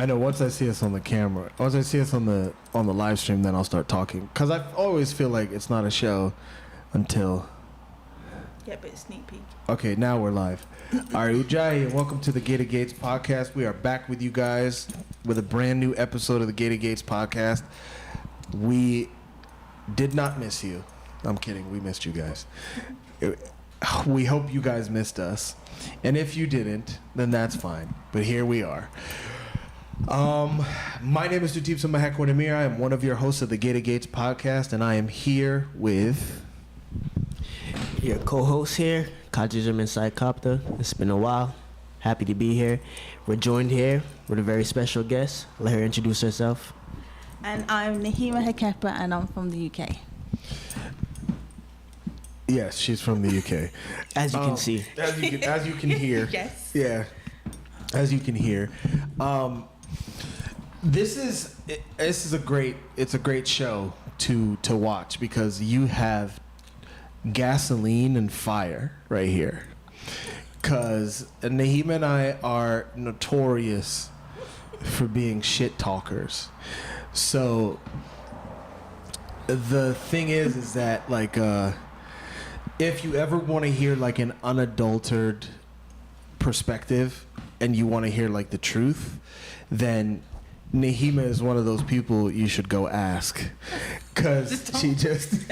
I know. Once I see us on the camera, once I see us on the live stream, then I'll start talking. Cause I always feel like it's not a show until. Yeah, but it's sneak peek. Okay, now we're live. All right, Ujjayi, and welcome to the Gated Gates podcast. We are back with you guys with a brand new episode of the Gated Gates podcast. We did not miss you. I'm kidding. We missed you guys. We hope you guys missed us. And if you didn't, then that's fine. But here we are. My name is TutibSaa I am one of your hosts of the Gated Gates podcast, and I am here with your co-host here, Kajijim Inside Copter. It's been a while. Happy to be here. We're joined here with a very special guest. Let her introduce herself. And I'm Nehima Hekepa, and I'm from the UK. Yes, she's from the UK. As you can see. As you can hear. Yes. Yeah. As you can hear. This is a great show to watch because you have gasoline and fire right here. Cause Nehima and I are notorious for being shit talkers. So the thing is that like if you ever want to hear like an unadulterated perspective and you want to hear like the truth, then Nehima is one of those people you should go ask, cause she doesn't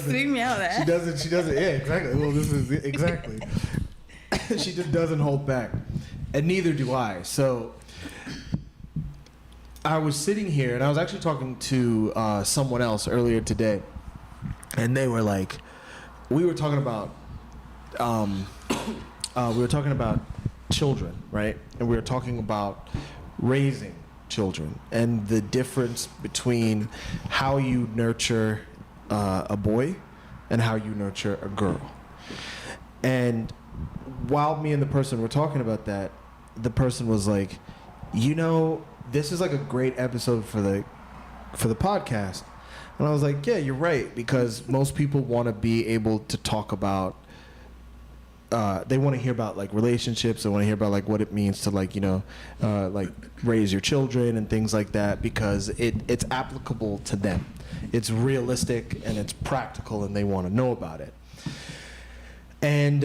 threw me out there. She doesn't. Yeah, exactly. Well, this is exactly. She just doesn't hold back, and neither do I. So I was sitting here, and I was actually talking to someone else earlier today, and they were like, we were talking about children, right? And we were talking about raising children and the difference between how you nurture a boy and how you nurture a girl. And while me and the person were talking about that, the person was like, you know, this is like a great episode for the podcast. And I was like, yeah, you're right, because most people want to be able to talk about they want to hear about like relationships. They want to hear about like what it means to like, you know, like raise your children and things like that, because it's applicable to them. It's realistic and it's practical, and they want to know about it. And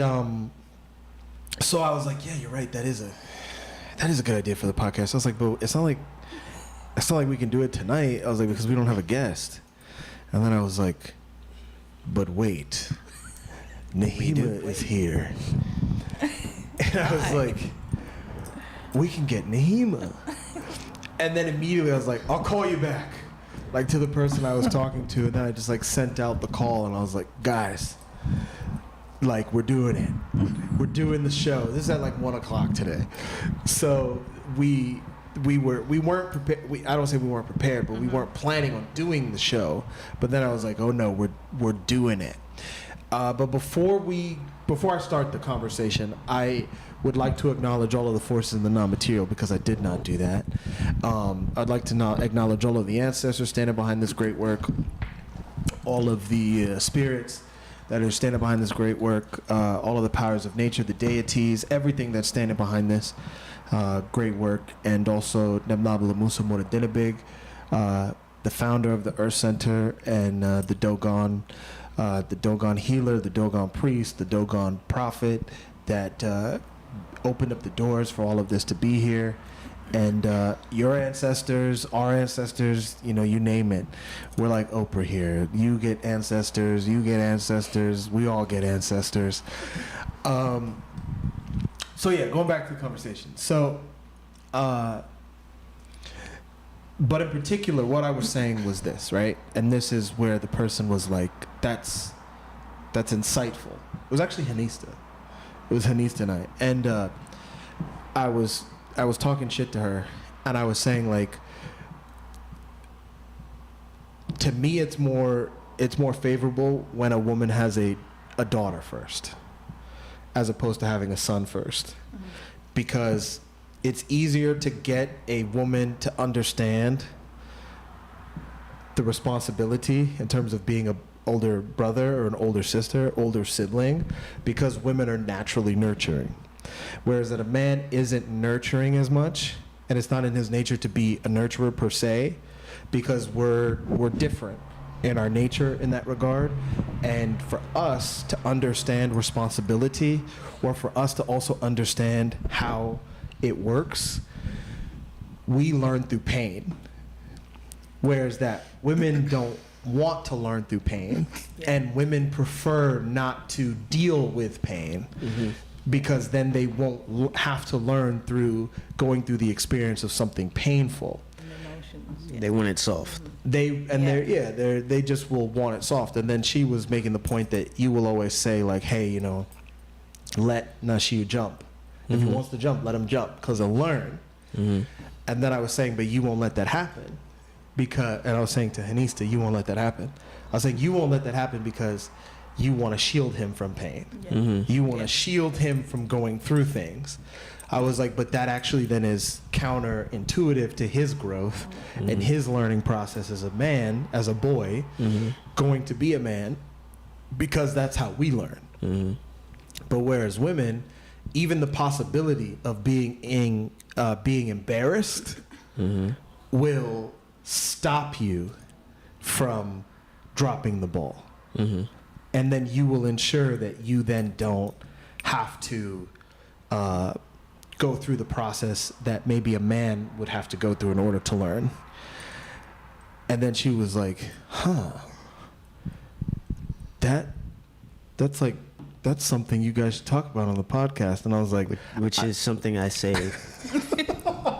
so I was like, yeah, you're right. That is a good idea for the podcast. I was like, but it's not like we can do it tonight. I was like, because we don't have a guest. And then I was like, but wait. Nehima is here. And I was like, we can get Nehima. And then immediately I was like, I'll call you back. Like to the person I was talking to. And then I just like sent out the call and I was like, guys, like we're doing it. We're doing the show. This is at like 1:00 today. So we weren't prepared. I don't say we weren't prepared, but we weren't planning on doing the show. But then I was like, oh no, we're doing it. But before I start the conversation, I would like to acknowledge all of the forces in the non-material, because I did not do that. I'd like to acknowledge all of the ancestors standing behind this great work, all of the spirits that are standing behind this great work, all of the powers of nature, the deities, everything that's standing behind this great work, and also Nebnabla Musa Moradinabig, the founder of the Earth Center, and the Dogon healer, the Dogon priest, the Dogon prophet that opened up the doors for all of this to be here. And your ancestors, our ancestors, you know, you name it. We're like Oprah here. You get ancestors, we all get ancestors. So yeah, going back to the conversation. So, but in particular, what I was saying was this, right? And this is where the person was like, that's insightful. It was actually Hanista. It was Hanista and I. And I was talking shit to her, and I was saying like, to me it's more favorable when a woman has a daughter first, as opposed to having a son first. Mm-hmm. Because it's easier to get a woman to understand the responsibility in terms of being an older brother or an older sister, older sibling, because women are naturally nurturing. Whereas that a man isn't nurturing as much, and it's not in his nature to be a nurturer per se, because we're different in our nature in that regard. And for us to understand responsibility, or for us to also understand how it works, we learn through pain. Whereas that women don't want to learn through pain, and women prefer not to deal with pain, because then they won't have to learn through going through the experience of something painful. They want it soft. They just will want it soft. And then she was making the point that you will always say, like, hey, you know, let Nashiu jump. If he wants to jump, let him jump, because he'll learn. And then I was saying, but you won't let that happen. And I was saying to Hanista, you won't let that happen. I was saying, you won't let that happen because you want to shield him from pain. You want to shield him from going through things. I was like, but that actually then is counterintuitive to his growth and his learning process as a man, as a boy, going to be a man, because that's how we learn. But whereas women, even the possibility of being embarrassed will stop you from dropping the ball. And then you will ensure that you then don't have to go through the process that maybe a man would have to go through in order to learn. And then she was like, that's something you guys should talk about on the podcast. And I was like, which is something I say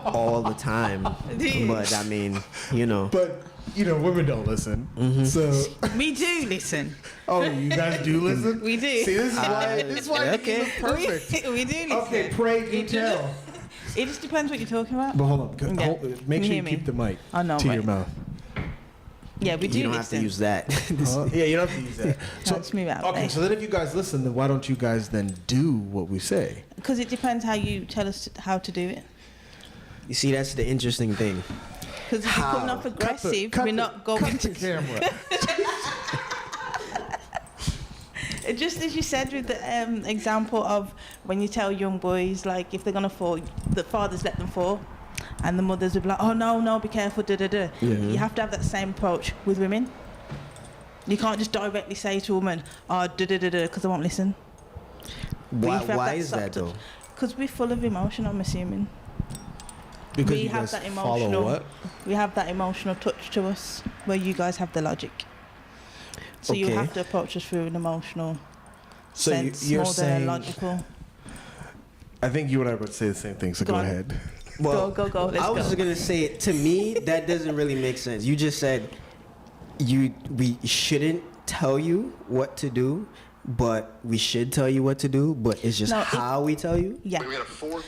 all the time. But I mean, you know. But, you know, women don't listen. So We do listen. oh, you guys do listen? We do. See, this is why okay. it's perfect. We do listen. Okay, pray, you tell. It just depends what you're talking about. But hold on. Yeah. Make You sure hear you me? keep the mic I know, to right. your mouth. Yeah, we do You don't listen. have to use that. Yeah, you don't have to use that. Can't smooth out Okay, there. so then if you guys listen, then why don't you guys then do what we say? Because it depends how you tell us how to do it. You see, that's the interesting thing. Because if you're coming off aggressive, we're not going to. camera. Just as you said with the example of when you tell young boys, like, if they're going to fall, the fathers let them fall. And the mothers would be like, oh, no, be careful, da-da-da. You have to have that same approach with women. You can't just directly say to a woman, oh, da-da-da-da, because they won't listen. Why is that, though? Because we're full of emotion, I'm assuming. Because We you have guys that follow emotional- what? We have that emotional touch to us, where you guys have the logic. So you Okay. have to approach us through an emotional So sense you're more than saying, a logical. I think you and I would say the same thing, so Go go on. ahead. Well, Go, let's I was go. just gonna say, to me, that doesn't really make sense. You just said we shouldn't tell you what to do, but we should tell you what to do. But it's just No, how we tell you. Yeah.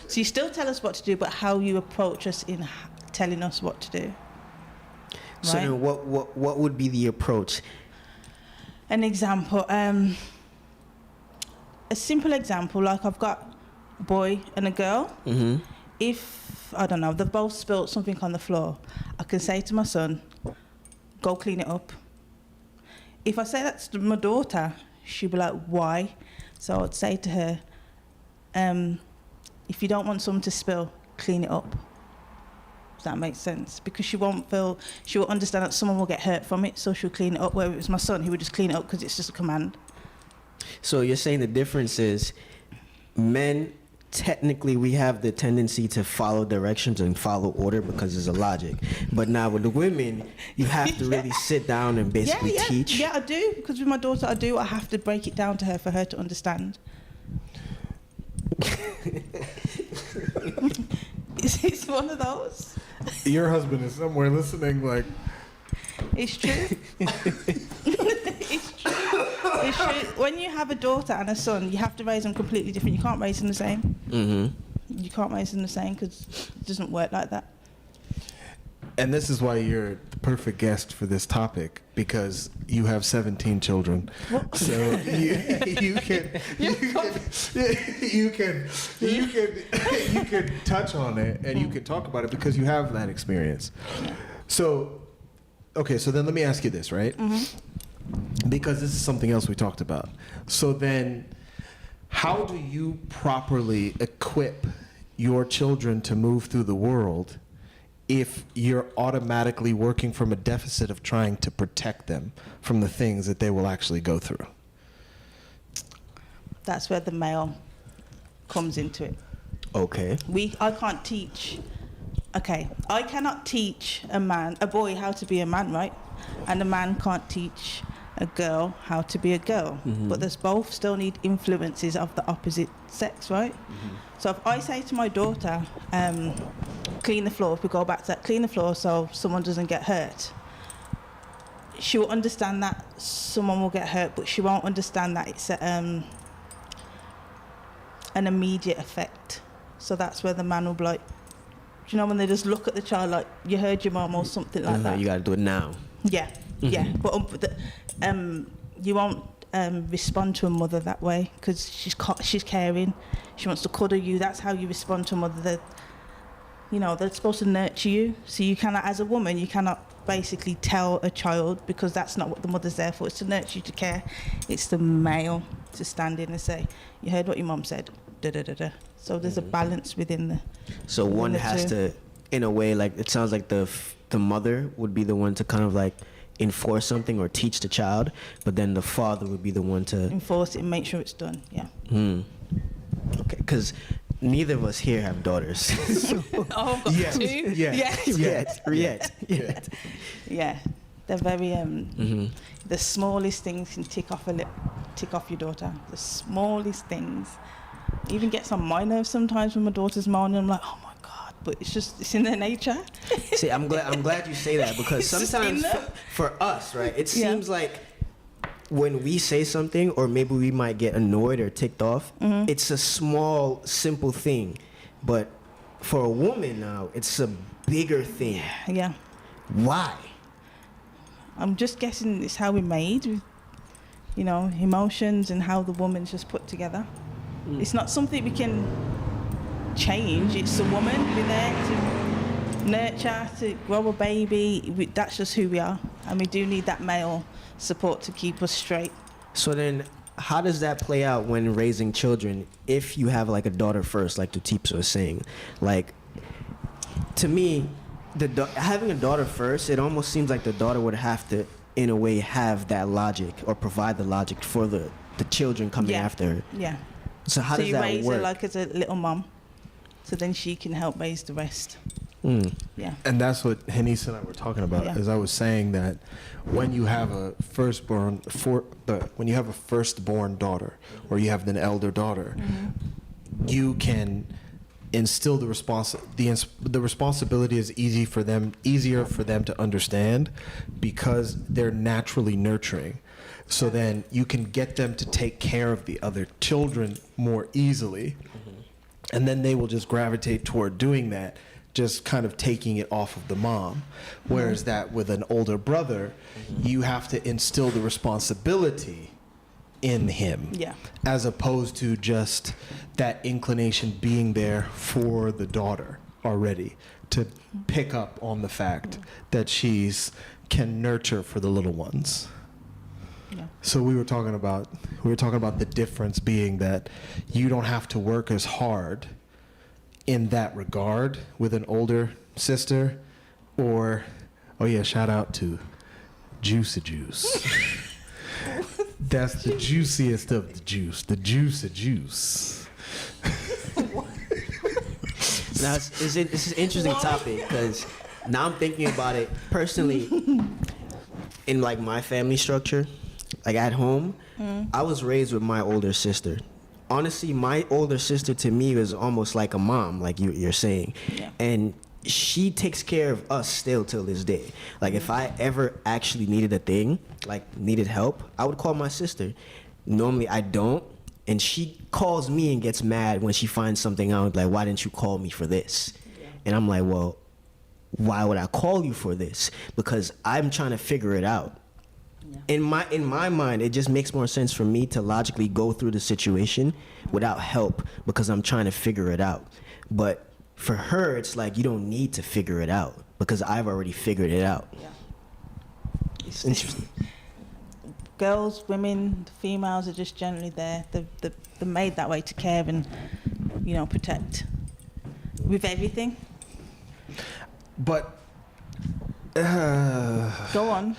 So you still tell us what to do, but how you approach us in telling us what to do. So Right? then, what would be the approach? An example, a simple example, like I've got a boy and a girl. If, I don't know, they've both spilt something on the floor, I can say to my son, go clean it up. If I say that to my daughter, she'll be like, why? So I'd say to her, if you don't want something to spill, clean it up. Does that make sense? Because she will understand that someone will get hurt from it, so she'll clean it up. Where it was my son, he would just clean it up because it's just a command. So you're saying the difference is, men, technically we have the tendency to follow directions and follow order because there's a logic. But now with the women, you have to really sit down and basically teach. Yeah, I do. Because with my daughter, I have to break it down to her for her to understand. It's one of those. Your husband is somewhere listening, like, It's true. It's true. It's true. When you have a daughter and a son, you have to raise them completely different. You can't raise them the same. You can't raise them the same because it doesn't work like that. and this is why you're the perfect guest for this topic, because you have 17 children. So you can touch on it and you can talk about it because you have that experience. So, okay, so then let me ask you this, right? Because this is something else we talked about. So then, how do you properly equip your children to move through the world if you're automatically working from a deficit of trying to protect them from the things that they will actually go through? That's where the male comes into it. Okay. I can't teach. Okay, I cannot teach a boy how to be a man, right? And a man can't teach a girl how to be a girl. But there's both still need influences of the opposite sex, right? So if I say to my daughter, clean the floor, if we go back to that, clean the floor so someone doesn't get hurt, she will understand that someone will get hurt, but she won't understand that it's an immediate effect. So that's where the man will be like, you know, when they just look at the child like, you heard your mom or something like that. You got to do it now. Yeah, yeah. But you won't respond to a mother that way because she's caring. She wants to cuddle you. That's how you respond to a mother. They're supposed to nurture you. So you cannot, as a woman, you cannot basically tell a child, because that's not what the mother's there for. It's to nurture you, to care. It's the male to stand in and say, you heard what your mom said. Da da da da. So there's a balance within the. So one has to, in a way, like it sounds like the mother would be the one to kind of like enforce something or teach the child, but then the father would be the one to enforce it and make sure it's done. Yeah. Okay, because neither of us here have daughters. So. Oh, I've got two. Yet. Yeah, they're very the smallest things can tick off your daughter. The smallest things. It even gets on my nerves sometimes when my daughter's moaning. I'm like, oh my God, but it's in their nature. See, I'm glad you say that, because sometimes for us, right, it seems like when we say something, or maybe we might get annoyed or ticked off, it's a small, simple thing. But for a woman now, it's a bigger thing. Yeah. Why? I'm just guessing it's how we're made, with, emotions and how the woman's just put together. It's not something we can change. It's the woman being there to nurture, to grow a baby. That's just who we are. And we do need that male support to keep us straight. So then how does that play out when raising children, if you have like a daughter first, like TutibSaa was saying? Like, to me, having a daughter first, it almost seems like the daughter would have to, in a way, have that logic or provide the logic for the children coming after her. Yeah. So how does that work? So you raise her like as a little mom, so then she can help raise the rest. Yeah. And that's what Henise and I were talking about. As I was saying that when you have a firstborn daughter, or you have an elder daughter, you can instill the responsibility is easier for them to understand, because they're naturally nurturing. So then you can get them to take care of the other children more easily, and then they will just gravitate toward doing that, just kind of taking it off of the mom. Whereas that with an older brother, you have to instill the responsibility in him, as opposed to just that inclination being there for the daughter already to pick up on the fact that can nurture for the little ones. So we were talking about the difference being that you don't have to work as hard in that regard with an older sister, or shout out to Juicy Juice. That's the juiciest of the juice, the juice of juice. Now this is an interesting topic, because now I'm thinking about it personally. In like my family structure, like at home, I was raised with my older sister. Honestly, my older sister to me was almost like a mom, like you're saying. And she takes care of us still till this day. Like if I ever actually needed a thing, like needed help, I would call my sister. Normally I don't, and she calls me and gets mad when she finds something out, like, why didn't you call me for this? And I'm like, well, why would I call you for this? Because I'm trying to figure it out. In my mind, it just makes more sense for me to logically go through the situation without help, because I'm trying to figure it out. But for her, it's like, you don't need to figure it out, because I've already figured it out. It's interesting. Girls, women, females are just generally there. They're made that way to care and, protect. with everything. But Go on.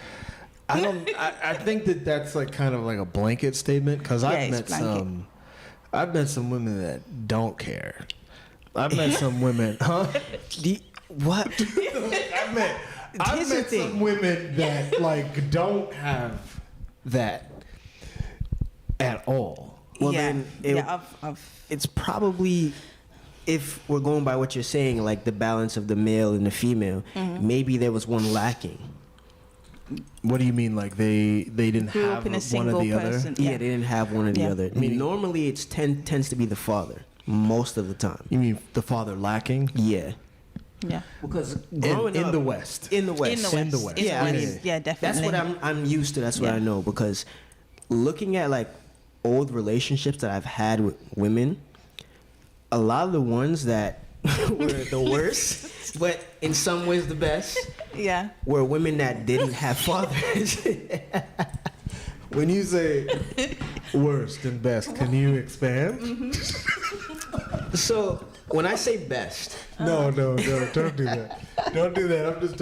I think that that's like kind of like a blanket statement because Yeah, I've met some women that don't care. I've met some women, huh? What? I've met some women that like don't have that at all. Well, yeah, then I've it's probably, if we're going by what you're saying, like the balance of the male and the female, maybe there was one lacking. What do you mean? Like they didn't grew have up in a one or single the person. other? Yeah, they didn't have one or the Yeah. other. I mean, normally it's tends to be the father most of the time. You mean the father lacking? Yeah. Yeah. Because growing in up, the West. in the West, In the West. Yeah, I mean, yeah, definitely. that's what I'm used to. That's what Yeah. I know. Because looking at like old relationships that I've had with women, a lot of the ones that were the worst, but in some ways the best, Yeah. were women that didn't have fathers. When you say worst and best, can you expand? So when I say best, No, don't do that. Don't do that. I'm just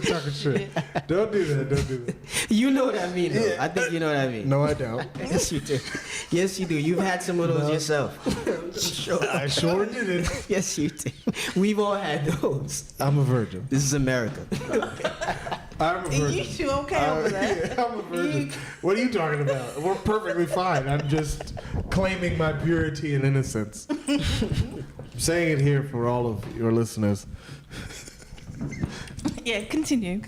talking shit. Don't do that. you know what I mean, though. I think you know what I mean. No, I don't. Yes, you do. Yes, you do. You've had some of those yourself. I'm sure. I sure didn't. Yes, you do. We've all had those. I'm a virgin. This is America. I'm a virgin. You two okay over there? Yeah, I'm a virgin. What are you talking about? We're perfectly fine. I'm just claiming my purity and innocence. I'm saying it here for all of your listeners. Yeah, continue.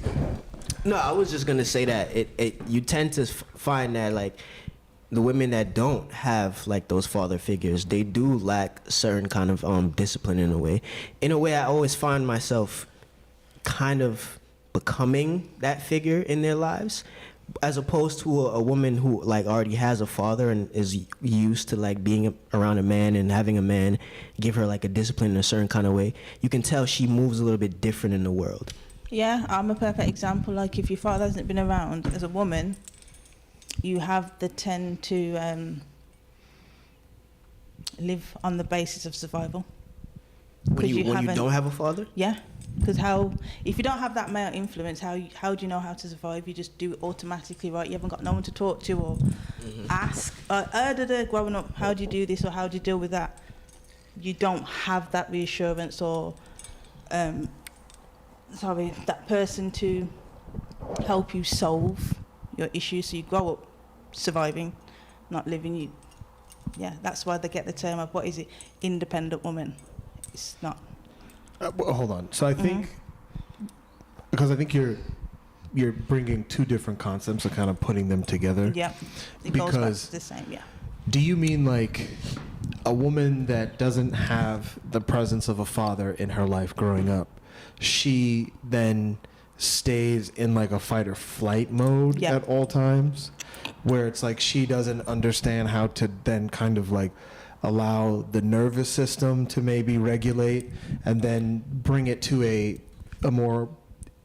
No, I was just gonna say that you tend to find that like the women that don't have like those father figures, they do lack certain kind of discipline in a way. In a way, I always find myself kind of becoming that figure in their lives, as opposed to a woman who like already has a father and is used to like being around a man and having a man give her like a discipline in a certain kind of way. You can tell she moves a little bit different in the world. Yeah, I'm a perfect example. Like, if your father hasn't been around as a woman, you have the tend to live on the basis of survival. When 'Cause you haven't- don't have a father? Yeah, because if you don't have that male influence, how do you know how to survive? You just do it automatically, right? You haven't got no one to talk to or ask. Growing up, how do you do this or how do you deal with that? You don't have that reassurance or, that person to help you solve your issues. So you grow up surviving, not living. Yeah, that's why they get the term of, what is it, independent woman. It's not. Well, hold on. So I think, because I think you're bringing two different concepts and kind of putting them together. Yeah, it goes back Because to the same. Yeah. do you mean like a woman that doesn't have the presence of a father in her life growing up, she then stays in like a fight or flight mode Yeah. at all times, where it's like she doesn't understand how to then kind of like allow the nervous system to maybe regulate and then bring it to a more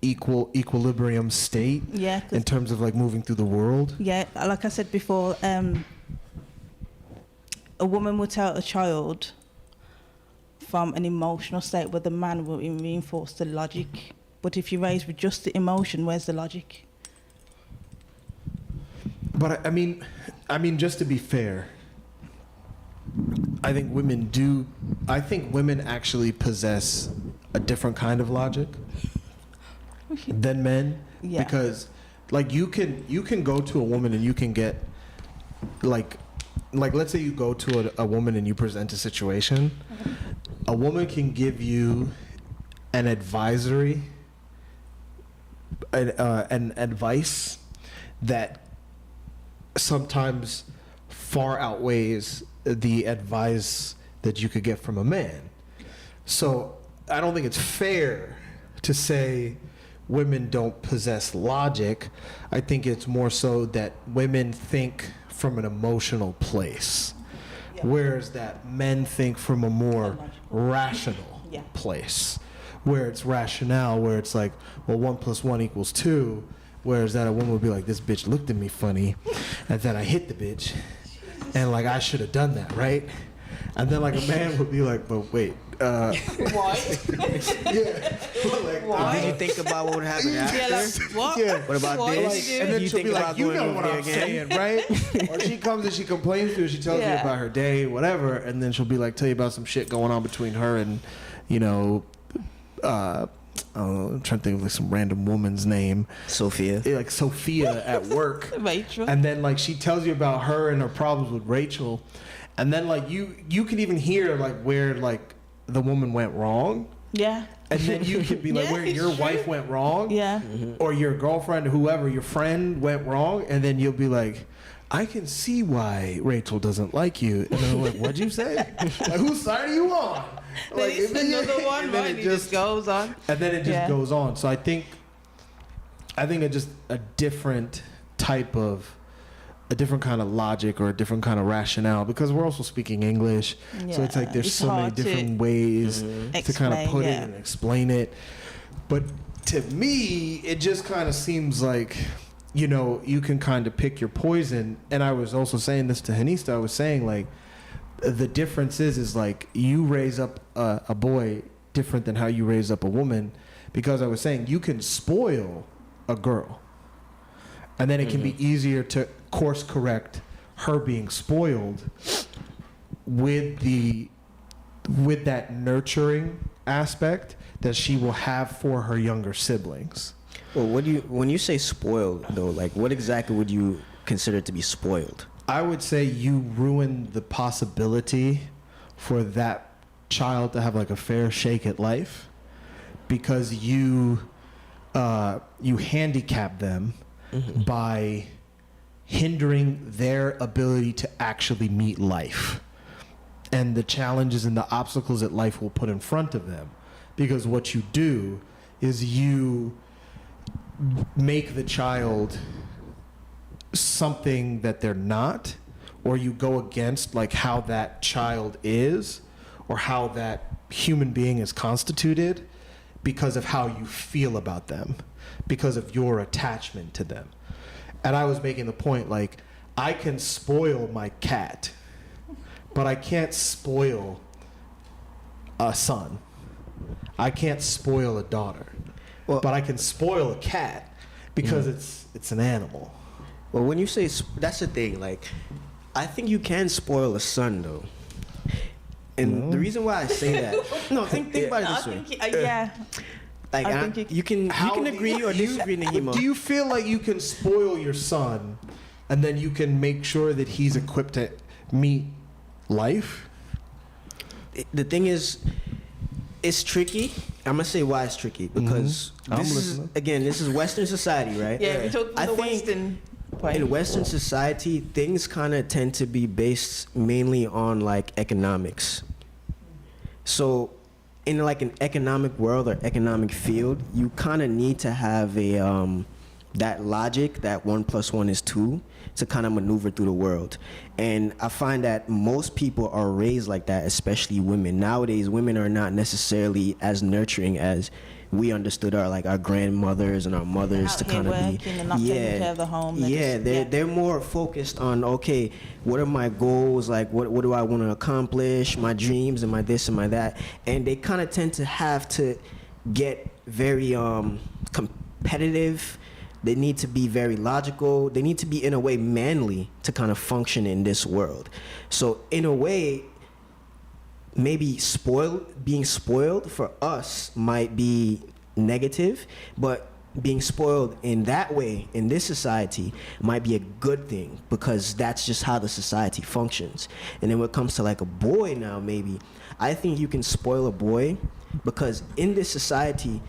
equilibrium state Yeah. in terms of like moving through the world? Yeah, like I said before, a woman will tell a child from an emotional state where the man will reinforce the logic. But if you're raised with just the emotion, where's the logic? But I mean, just to be fair, I think women actually possess a different kind of logic than men. Yeah. Because like you can go to a woman and you can get like let's say you go to a woman and you present a situation, a woman can give you an advisory, an advice that sometimes far outweighs the advice that you could get from a man. So I don't think it's fair to say women don't possess logic. I think it's more so that women think from an emotional place, whereas that men think from a more rational place, where it's rationale, where it's like, well, 1 + 1 = 2, whereas that a woman would be like, this bitch looked at me funny, and then I hit the bitch, and like I should have done that, right? And then like a man would be like, but wait, Why? yeah. Like, Why? Did you think about what would happen after? Yeah, like, what? Yeah. What about What this? did you do? And then You she'll think be like, about you going know over what there I'm again? saying, right? Or she comes and she complains to you, she tells you Yeah. about her day, whatever, and then she'll be like, tell you about some shit going on between her and, you know, I don't know, I'm trying to think of like some random woman's name. Sophia. Like Sophia at work. Rachel. And then like she tells you about her and her problems with Rachel. And then like you can even hear like where like the woman went wrong. Yeah. And then you could be like Yeah, where it's your true. wife went wrong. Yeah. Or your girlfriend or whoever, your friend went wrong. And then you'll be like, I can see why Rachel doesn't like you. And then I'm like, what'd you say? Like, whose side are you on? Then it's another one, and then right? it It just goes on. And then it just Yeah. goes on. So I think it's just a different type of, a different kind of logic or a different kind of rationale, because we're also speaking English. So it's like Yeah, there's it's so many hard to different ways to kind of explain, put yeah. it and explain it. But to me, it just kind of seems like, you know, you can kind of pick your poison. And I was also saying this to Hanista. I was saying like, the difference is like you raise up a boy different than how you raise up a woman, because I was saying you can spoil a girl, and then it can be easier to course correct her being spoiled with that nurturing aspect that she will have for her younger siblings. Well, when you say spoiled though, like what exactly would you consider to be spoiled? I would say you ruin the possibility for that child to have like a fair shake at life, because you handicap them by hindering their ability to actually meet life and the challenges and the obstacles that life will put in front of them. Because what you do is you make the child something that they're not, or you go against like how that child is or how that human being is constituted because of how you feel about them, because of your attachment to them. And I was making the point like, I can spoil my cat, but I can't spoil a son. I can't spoil a daughter. Well, but I can spoil a cat because it's an animal. Well, when you say that's the thing, like I think you can spoil a son though, and the reason why I say that, no, think about it I this way. think, yeah. Like I think you can agree or disagree, Nehima. Do you feel like you can spoil your son, and then you can make sure that he's equipped to meet life? The thing is, it's tricky. I'm gonna say why it's tricky because I'm this is listening. again, this is Western society, right? Yeah, we talk I from the think Western point. in Western society, things kind of tend to be based mainly on like economics. So, in like an economic world or economic field, you kind of need to have a that logic that 1 + 1 is 2 to kind of maneuver through the world. And I find that most people are raised like that, especially women. Nowadays, women are not necessarily as nurturing as we understood our grandmothers and our mothers Out to here kind of be. working and not taking care of the home. They're Yeah, just- they're more focused on, okay, what are my goals? Like, what do I want to accomplish? My dreams and my this and my that. And they kind of tend to have to get very competitive. They need to be very logical. They need to be, in a way, manly to kind of function in this world. So, in a way, maybe being spoiled for us might be negative, but being spoiled in that way in this society might be a good thing because that's just how the society functions. And then when it comes to like a boy now, maybe I think you can spoil a boy because in this society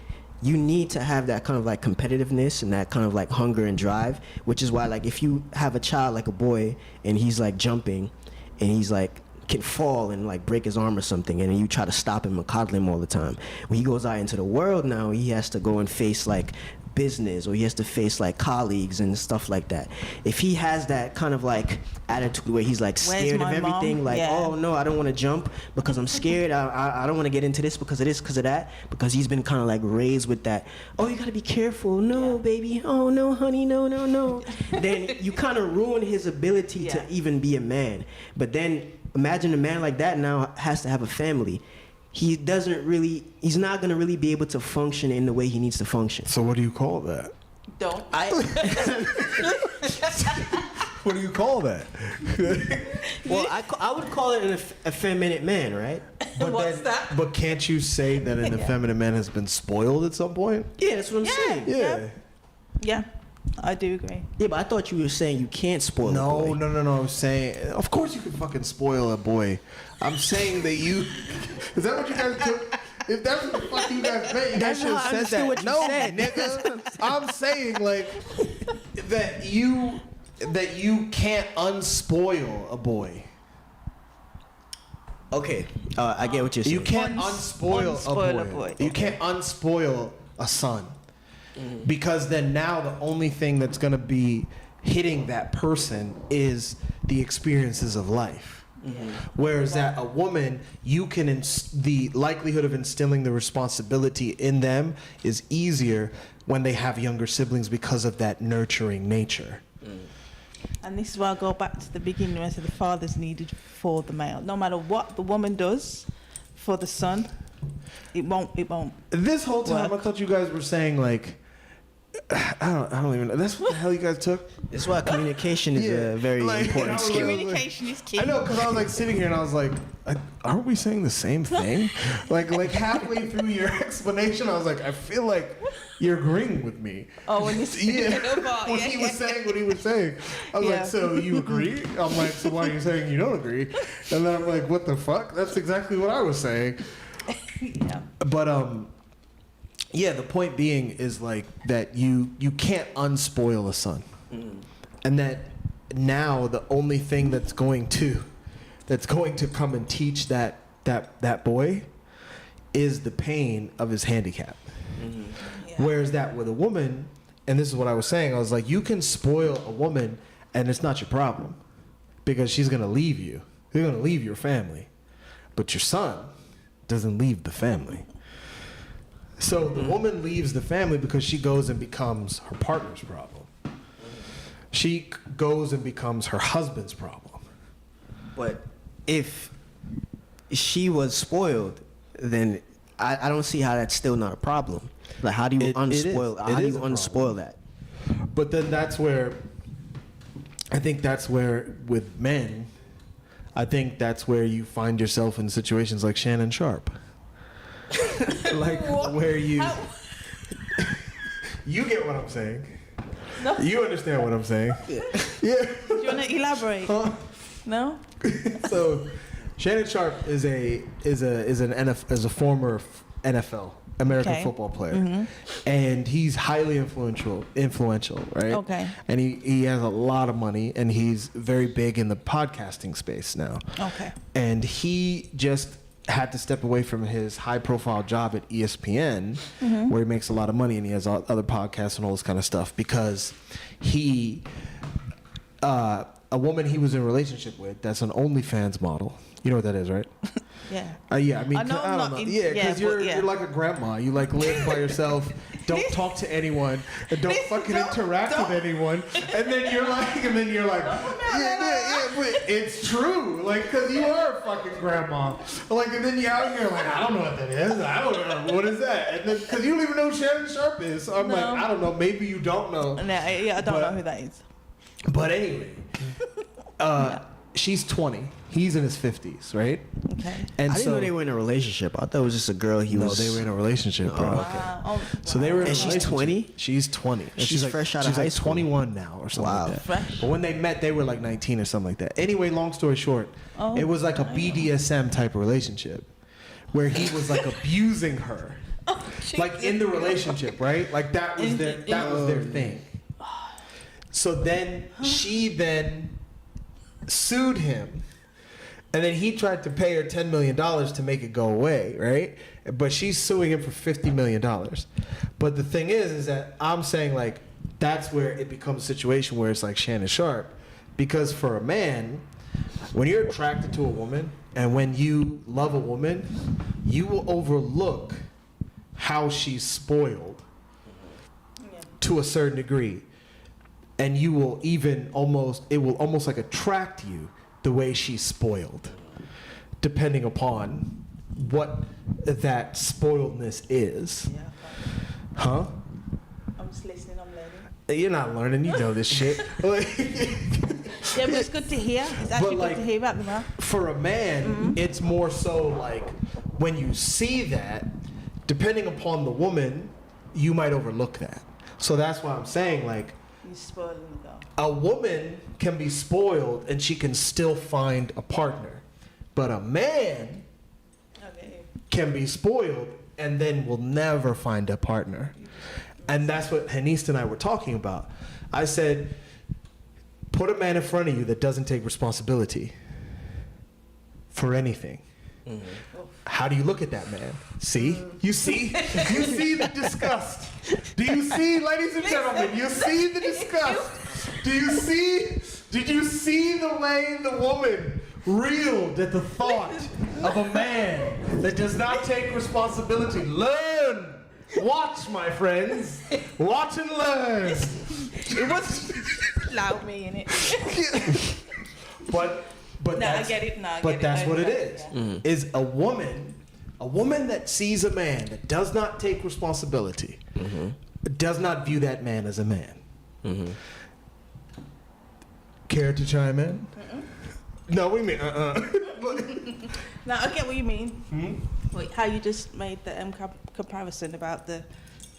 you need to have that kind of like competitiveness and that kind of like hunger and drive, which is why like if you have a child like a boy and he's like jumping and he's like can fall and like break his arm or something, and then you try to stop him and coddle him all the time. When he goes out into the world now, he has to go and face like business, or he has to face like colleagues and stuff like that. If he has that kind of like attitude where he's like Where's scared of my everything, mom? like, Yeah. oh no, I don't want to jump because I'm scared. I don't want to get into this because of this, because of that, because he's been kind of like raised with that. Oh, you gotta be careful. No, baby. Oh no, honey. No, no, no. Then you kind of ruin his ability to even be a man. But then imagine a man like that now has to have a family. He's not gonna really be able to function in the way he needs to function. So what do you call that? Don't. What do you call that? Well, I would call it an effeminate man, right? What's that? But can't you say that an effeminate man has been spoiled at some point? Yeah, that's what I'm saying. Yeah. Yeah, I do agree. Yeah, but I thought you were saying you can't spoil a boy. No. I'm saying, of course you can fucking spoil a boy. I'm saying that you. Is that what you guys took? If that's what the fuck you guys meant, you guys should have said that. What you No, said. nigga. I'm saying like that you can't unspoil a boy. Okay, I get what you're saying. You can't unspoil a boy. You can't unspoil a son. Because then now the only thing that's going to be hitting that person is the experiences of life. Whereas that a woman, you can the likelihood of instilling the responsibility in them is easier when they have younger siblings because of that nurturing nature. And this is where I go back to the beginning where I said the father's needed for the male. No matter what the woman does for the son, it won't. This whole time work. I thought you guys were saying like, I don't even know. That's what the hell you guys took? That's why communication is a very important skill. Communication is key. I know, because I was like sitting here and I was like, aren't we saying the same thing? like halfway through your explanation, I was like, I feel like you're agreeing with me. Oh, when you're speaking about when he was saying what he was saying, I was like, so you agree? I'm like, so why are you saying you don't agree? And then I'm like, what the fuck? That's exactly what I was saying. Yeah. But yeah, the point being is like that you can't unspoil a son, and that now the only thing that's going to come and teach that boy is the pain of his handicap. Whereas that with a woman, and this is what I was saying, I was like, you can spoil a woman and it's not your problem because she's gonna leave you. You're gonna leave your family, but your son doesn't leave the family. So the woman leaves the family because she goes and becomes her partner's problem. She goes and becomes her husband's problem. But if she was spoiled, then I don't see how that's still not a problem. Like, how do you unspoil? How do you unspoil that? But then I think that's where with men, I think that's where you find yourself in situations like Shannon Sharp. Like where you get what I'm saying. No. You understand what I'm saying. Yeah. Do you want to elaborate? No. So, Shannon Sharp is a former NFL American football player, and he's highly influential, right? Okay. And he has a lot of money, and he's very big in the podcasting space now. Okay. And he just had to step away from his high-profile job at ESPN, where he makes a lot of money and he has other podcasts and all this kind of stuff, because a woman he was in a relationship with, that's an OnlyFans model. You know what that is, right? Yeah. Yeah, I mean, I know I don't know. Yeah, because you're like a grandma. You like live by yourself. Don't talk to anyone. And don't fucking interact with anyone. And then you're like, yeah, but it's true. Like, because you are a fucking grandma. Like, and then you're out here like, I don't know what that is. I don't know. What is that? And then, because you don't even know who Shannon Sharp is. So I'm like, I don't know. Maybe you don't know. I don't know who that is. But anyway, she's 20. He's in his 50s, right? Okay. And I didn't know they were in a relationship. I thought it was just a girl he was. No, they were in a relationship, bro. Wow. Oh, So they were in a And she's relationship. 20? She's 20. And She's like, fresh out of high school. 21 now or something like that. Fresh. But when they met, they were like 19 or something like that. Anyway, long story short, it was like a BDSM type of relationship where he was like abusing her. Like in the relationship, right? Like that was their thing. So then she sued him. And then he tried to pay her $10 million to make it go away, right? But she's suing him for $50 million. But the thing is that I'm saying, like, that's where it becomes a situation where it's like Shannon Sharp. Because for a man, when you're attracted to a woman and when you love a woman, you will overlook how she's spoiled to a certain degree. And you will even it will almost like attract you the way she's spoiled, depending upon what that spoiledness is. Yeah. Huh? I'm just listening, I'm learning. You're not learning, you know this shit. Yeah, but it's good to hear. It's actually good to hear about the man. For a man, it's more so like when you see that, depending upon the woman, you might overlook that. So that's why I'm saying, like, You're spoiling the girl. a woman can be spoiled and she can still find a partner. But a man can be spoiled and then will never find a partner. And that's what Haniste and I were talking about. I said, put a man in front of you that doesn't take responsibility for anything. How do you look at that man? See? You see? You see the disgust. Do you see, ladies and gentlemen, you see the disgust? Do you see? Did you see the way the woman reeled at the thought of a man that does not take responsibility? Learn. Watch, my friends. Watch and learn. It was loud me in it. But No, that's, I get it. No, I but get that's it. what it is. Is a woman that sees a man that does not take responsibility, does not view that man as a man. Care to chime in? No, we mean No, I get what you mean. Wait, how you just made the comparison about the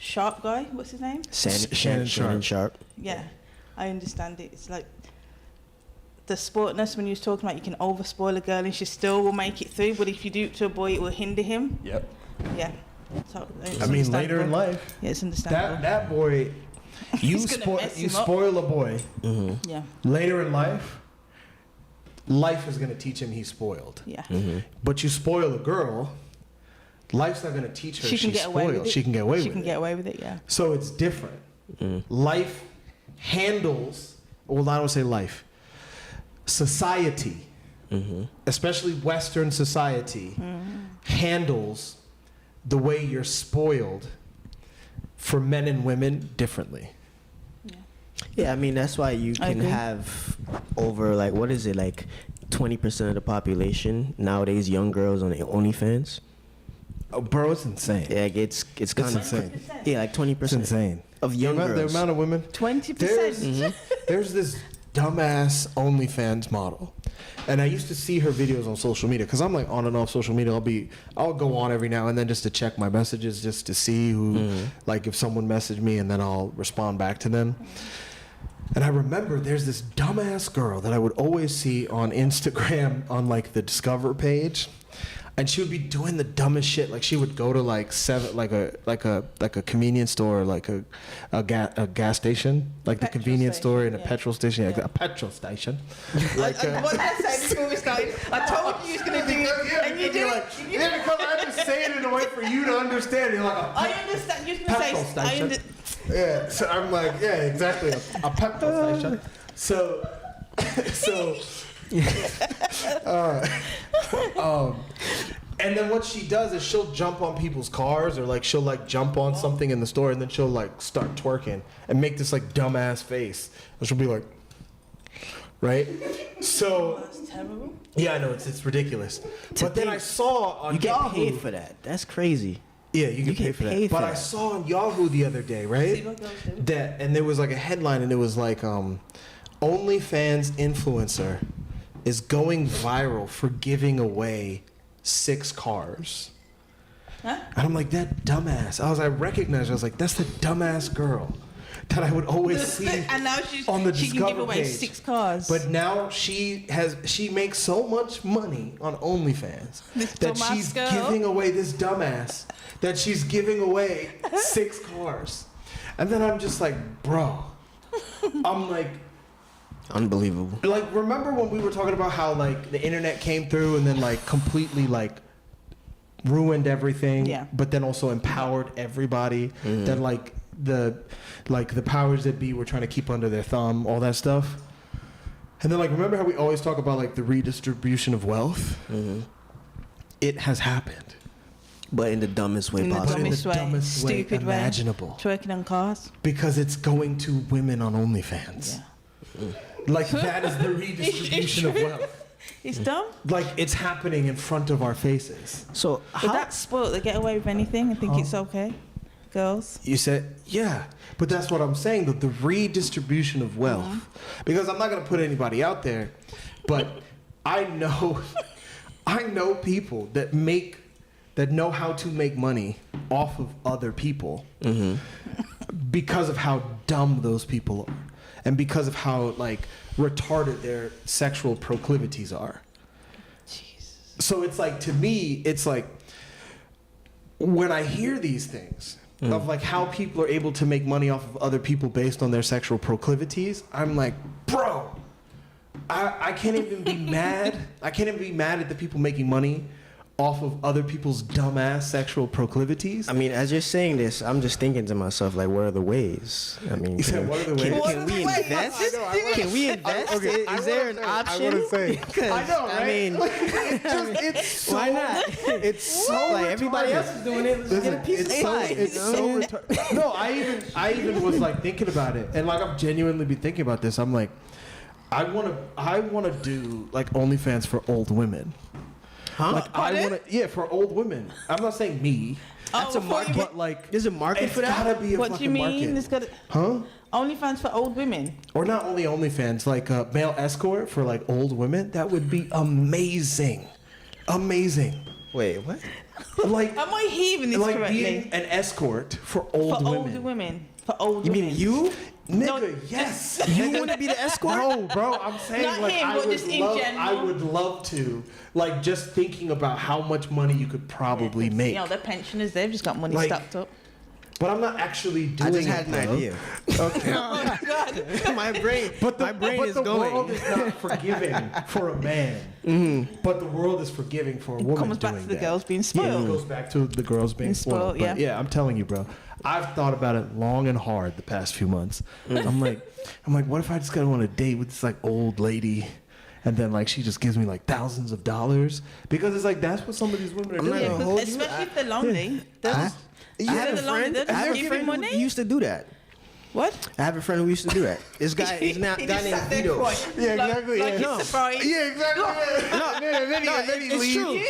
Sharp guy. What's his name? Shannon Sharp. Yeah, I understand it. It's like the sportness when you was talking about you can overspoil a girl and she still will make it through, but if you do it to a boy, it will hinder him. Yep. Yeah. So I mean, later in life, yeah, it's understandable. that boy, you It's gonna mess him up. spoil a boy. Yeah. Later in life is going to teach him he's spoiled. Yeah. But you spoil a girl, life's not going to teach her She can she's get away with spoiled. it. She can get away She with can it. get away with it. Yeah. So it's different. Life handles, well, I don't say life, society, especially Western society, handles the way you're spoiled for men and women differently. Yeah, I mean, that's why you I can agree. have over, like, what is it, like 20% of the population nowadays, young girls on OnlyFans. Oh, bro, it's insane. Yeah, like, it's kind of insane. Yeah, like 20% It's insane. of young the girls. amount of women. 20%. There's this dumbass OnlyFans model, and I used to see her videos on social media because I'm like on and off social media. I'll go on every now and then just to check my messages, just to see who, like if someone messaged me, and then I'll respond back to them. And I remember there's this dumbass girl that I would always see on Instagram on like the Discover page. And she would be doing the dumbest shit. Like she would go to like a convenience store, like a gas station, like the Petrol convenience station, store and a yeah. petrol station, like Yeah. a petrol station. What did I say before we started? I told you you was gonna do it, and you did it. Yeah, because I just say it in a way for you to understand. You're like I understand. You was gonna petrol say. station. Yeah, so I'm like, yeah, exactly, a petrol station. So, and then what she does is she'll jump on people's cars, or like she'll like jump on something in the store, and then she'll like start twerking and make this like dumbass face, and she'll be like, right? So That's terrible. yeah, I know it's ridiculous. But then I saw on You get Yahoo, paid for that. That's crazy. yeah, you You get paid get for that. paid for But I that. saw on Yahoo the other day, See right? what girls do. That, and there was like a headline, and it was like, OnlyFans influencer is going viral for giving away 6 cars. Huh? And I'm like, that dumbass. I recognized her. I was like, that's the dumbass girl that I would always see And now on the she can Discover give away page. 6 cars. But now she makes so much money on OnlyFans This that dumbass she's girl. giving away this dumbass that she's giving away 6 cars. And then I'm just like, bro. I'm like, Unbelievable. Like, remember when we were talking about how like the internet came through and then like completely like ruined everything, Yeah. but then also empowered everybody. That like the powers that be were trying to keep under their thumb, all that stuff. And then like remember how we always talk about like the redistribution of wealth? It has happened. But in the dumbest way In the possible. dumbest way, dumbest way stupid way. imaginable. Twerking on cars. Because it's going to women on OnlyFans. Yeah. Like that is the redistribution of wealth. It's dumb. Like it's happening in front of our faces. So But how? that's spoiled. They get away with anything and think it's okay. Girls. You said, yeah, but that's what I'm saying, the redistribution of wealth. Because I'm not going to put anybody out there, but I know people that know how to make money off of other people because of how dumb those people are and because of how like retarded their sexual proclivities are. Jesus. So it's like, to me, it's like when I hear these things of like how people are able to make money off of other people based on their sexual proclivities, I'm like, bro, I can't even be mad. I can't even be mad at the people making money off of other people's dumbass sexual proclivities. I mean, as you're saying this, I'm just thinking to myself, like, what are the ways? I mean, You said, what are the ways? Can we invest? Can we invest? Okay, Is there an option? I want to say, Because, I know, right? I mean, it's so, why not? It's so like everybody retarded. else is doing it. Let's get a piece of It's so, pie. it's you know so what I mean? retarded. No, I even was like thinking about it, and like I've genuinely been thinking about this. I'm like, I want to do like OnlyFans for old women. Huh? Like for old women. I'm not saying me. That's a market. But like, There's a market it's for that? gotta be a What do you fucking mean? market. It's got Huh? OnlyFans for old women. Or not only OnlyFans, like a male escort for like old women. That would be amazing. Amazing. Wait, what? Like, Am I hearing this like correctly? being an escort for old For women. older women. For old You women. mean you? Nigga, No, yes. You want to be the escort? No, bro, I'm saying Not like him, I but would just in love, general. I would love to, like, just thinking about how much money you could probably make. You know, they're pensioners. They've just got money Like, stacked up. But I'm not actually doing I just it. had an bro. idea. Okay. Oh, God. my brain is the going. world is not forgiving for a man. But the world is forgiving for a woman Comes back doing to the that. girls being Yeah, spoiled. it goes back to the girls being spoiled. Spoiled, But yeah, I'm telling you, bro. I've thought about it long and hard the past few months. I'm like, what if I just go on a date with this like old lady, and then like she just gives me like thousands of dollars, because it's like that's what some of these women are I'm not doing. Yeah, gonna 'cause hold you. especially if they're lonely. They'll I just- I have they're a lonely, friend. they'll I just have give a you friend who money. used to do that. What? I have a friend who used to do that. This guy is now a guy named Vito. Yeah, exactly. Like yeah. he's No. surprised. Yeah, exactly. Yeah. Then he it's leaves. true. Yeah,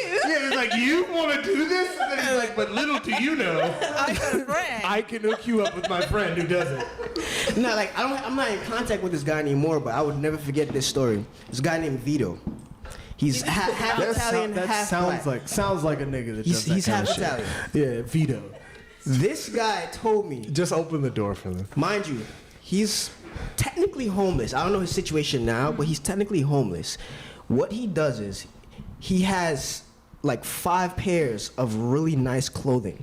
it's like, you want to do this? And then he's like, but little do you know, I got a friend. I can hook you up with my friend who does it. No, like I'm not in contact with this guy anymore, but I would never forget this story. This guy named Vito. He's half Italian, half black. Sounds like a nigga that He's- does that he's kind half of shit. Italian. Yeah, Vito. This guy told me, Just open the door for them. mind you, he's technically homeless. I don't know his situation now, but he's technically homeless. What he does is he has like 5 pairs of really nice clothing.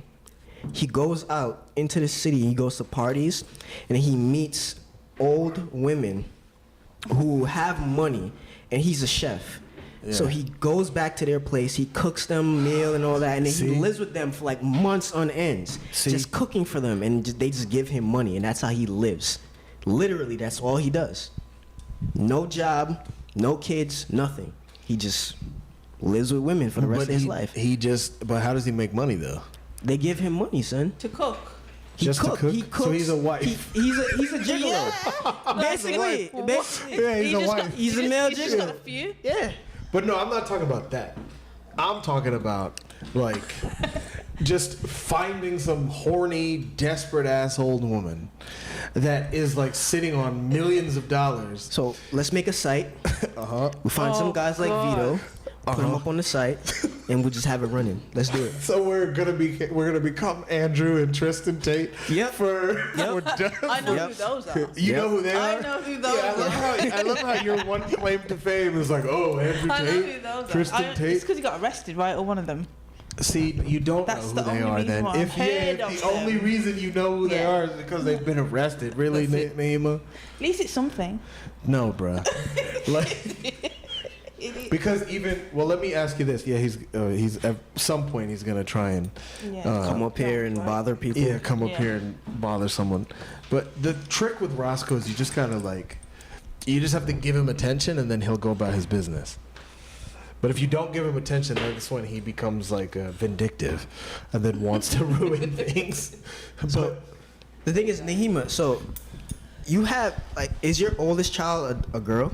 He goes out into the city, he goes to parties, and he meets old women who have money, and he's a chef. So Yeah. he goes back to their place, he cooks them meal and all that, and then See? he lives with them for like months on ends, See? just cooking for them, and they just give him money, and that's how he lives. Literally, that's all he does. No job, no kids, nothing. He just lives with women for the rest of his life. But how does he make money though? They give him money, son. To cook. He Just to cook. cook? He So cooks. he's a wife. He's a gigolo. Yeah. Basically, Yeah, he's a just wife. got- He's a just- male he's just got a gigolo. few. Yeah. But no, I'm not talking about that. I'm talking about like just finding some horny, desperate ass old woman that is like sitting on millions of dollars. So let's make a site. Uh-huh. We find some Oh, guys like God. Vito, put them up on the site, and we'll just have it running. Let's do it. So we're gonna become Andrew and Tristan Tate. Yep. For I know Yep. who those are. you know who they are. I know who those Yeah, I love how your one claim to fame is like, oh, Andrew I know who Tate, those Tristan are. It's Tate. because he got arrested, right? Or one of them. See, you don't That's know the who they only are reason then. why I've If heard the of only them. reason you know who they Yeah. are is because they've been arrested. Really, That's it. Nehima? At least it's something. No, bruh. Like, because even let me ask you this. Yeah, he's at some point he's gonna try and Come up here and bother people. yeah, come up Yeah. here and bother someone. But the trick with Roscoe is you just gotta you just have to give him attention and then he'll go about his business. But if you don't give him attention, that's when he becomes vindictive and then wants to ruin things. So the thing is, Nehima, so you have is your oldest child a girl?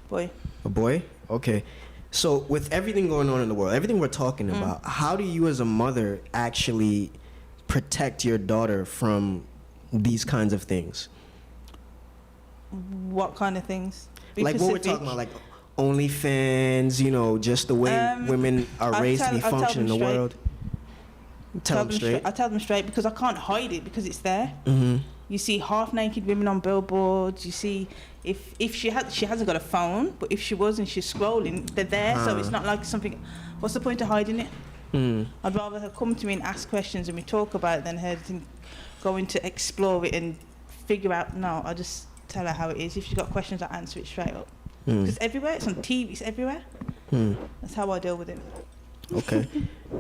Boy. A boy? Okay. So with everything going on in the world, everything we're talking about, how do you as a mother actually protect your daughter from these kinds of things? What kind of things? Be Like what we're specific. talking about, like OnlyFans, just the way women are I'll raised to tell- be I'll tell function in the them straight. world. Tell them straight. I tell them straight because I can't hide it because it's there. Mm-hmm. You see half naked women on billboards. You see if she hasn't got a phone, but if she was and she's scrolling, they're there. So it's not like something. What's the point of hiding it? I'd rather her come to me and ask questions and we talk about it than her going to explore it and figure out. No, I just tell her how it is. If she's got questions, I answer it straight up. Because everywhere, it's on TV, it's everywhere. That's how I deal with it. Okay,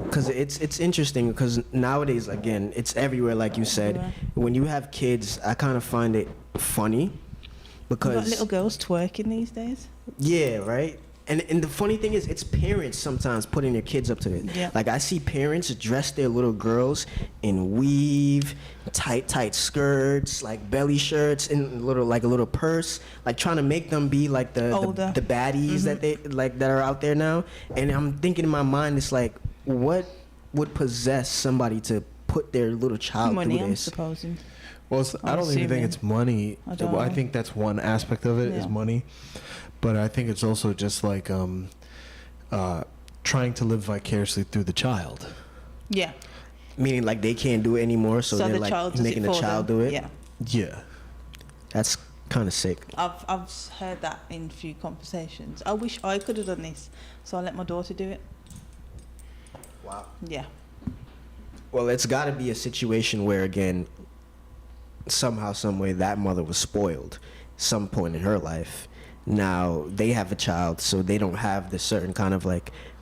because it's interesting because nowadays, again, it's everywhere, like you said. Everywhere. When you have kids, I kind of find it funny You've got because little girls twerking these days. yeah, right. And the funny thing is, it's parents sometimes putting their kids up to it. Yeah. Like I see parents dress their little girls in weave, tight skirts, like belly shirts, and a little purse, like trying to make them be like the Older. baddies that they that are out there now. And I'm thinking in my mind, it's like, what would possess somebody to put their little child Money, through I'm this? supposing. Well, I don't even think assuming. it's money. I don't Well, I know. think that's one aspect of it is Yeah. money, but I think it's also just trying to live vicariously through the child. Yeah. Meaning like they can't do it anymore, so they're the like child does making it the for child them. do it. Yeah. Yeah. That's kind of sick. I've heard that in a few conversations. I wish I could have done this, so I let my daughter do it. Wow. Yeah. Well, it's got to be a situation where, again, somehow, some way, that mother was spoiled some point in her life. Now they have a child, so they don't have the certain kind of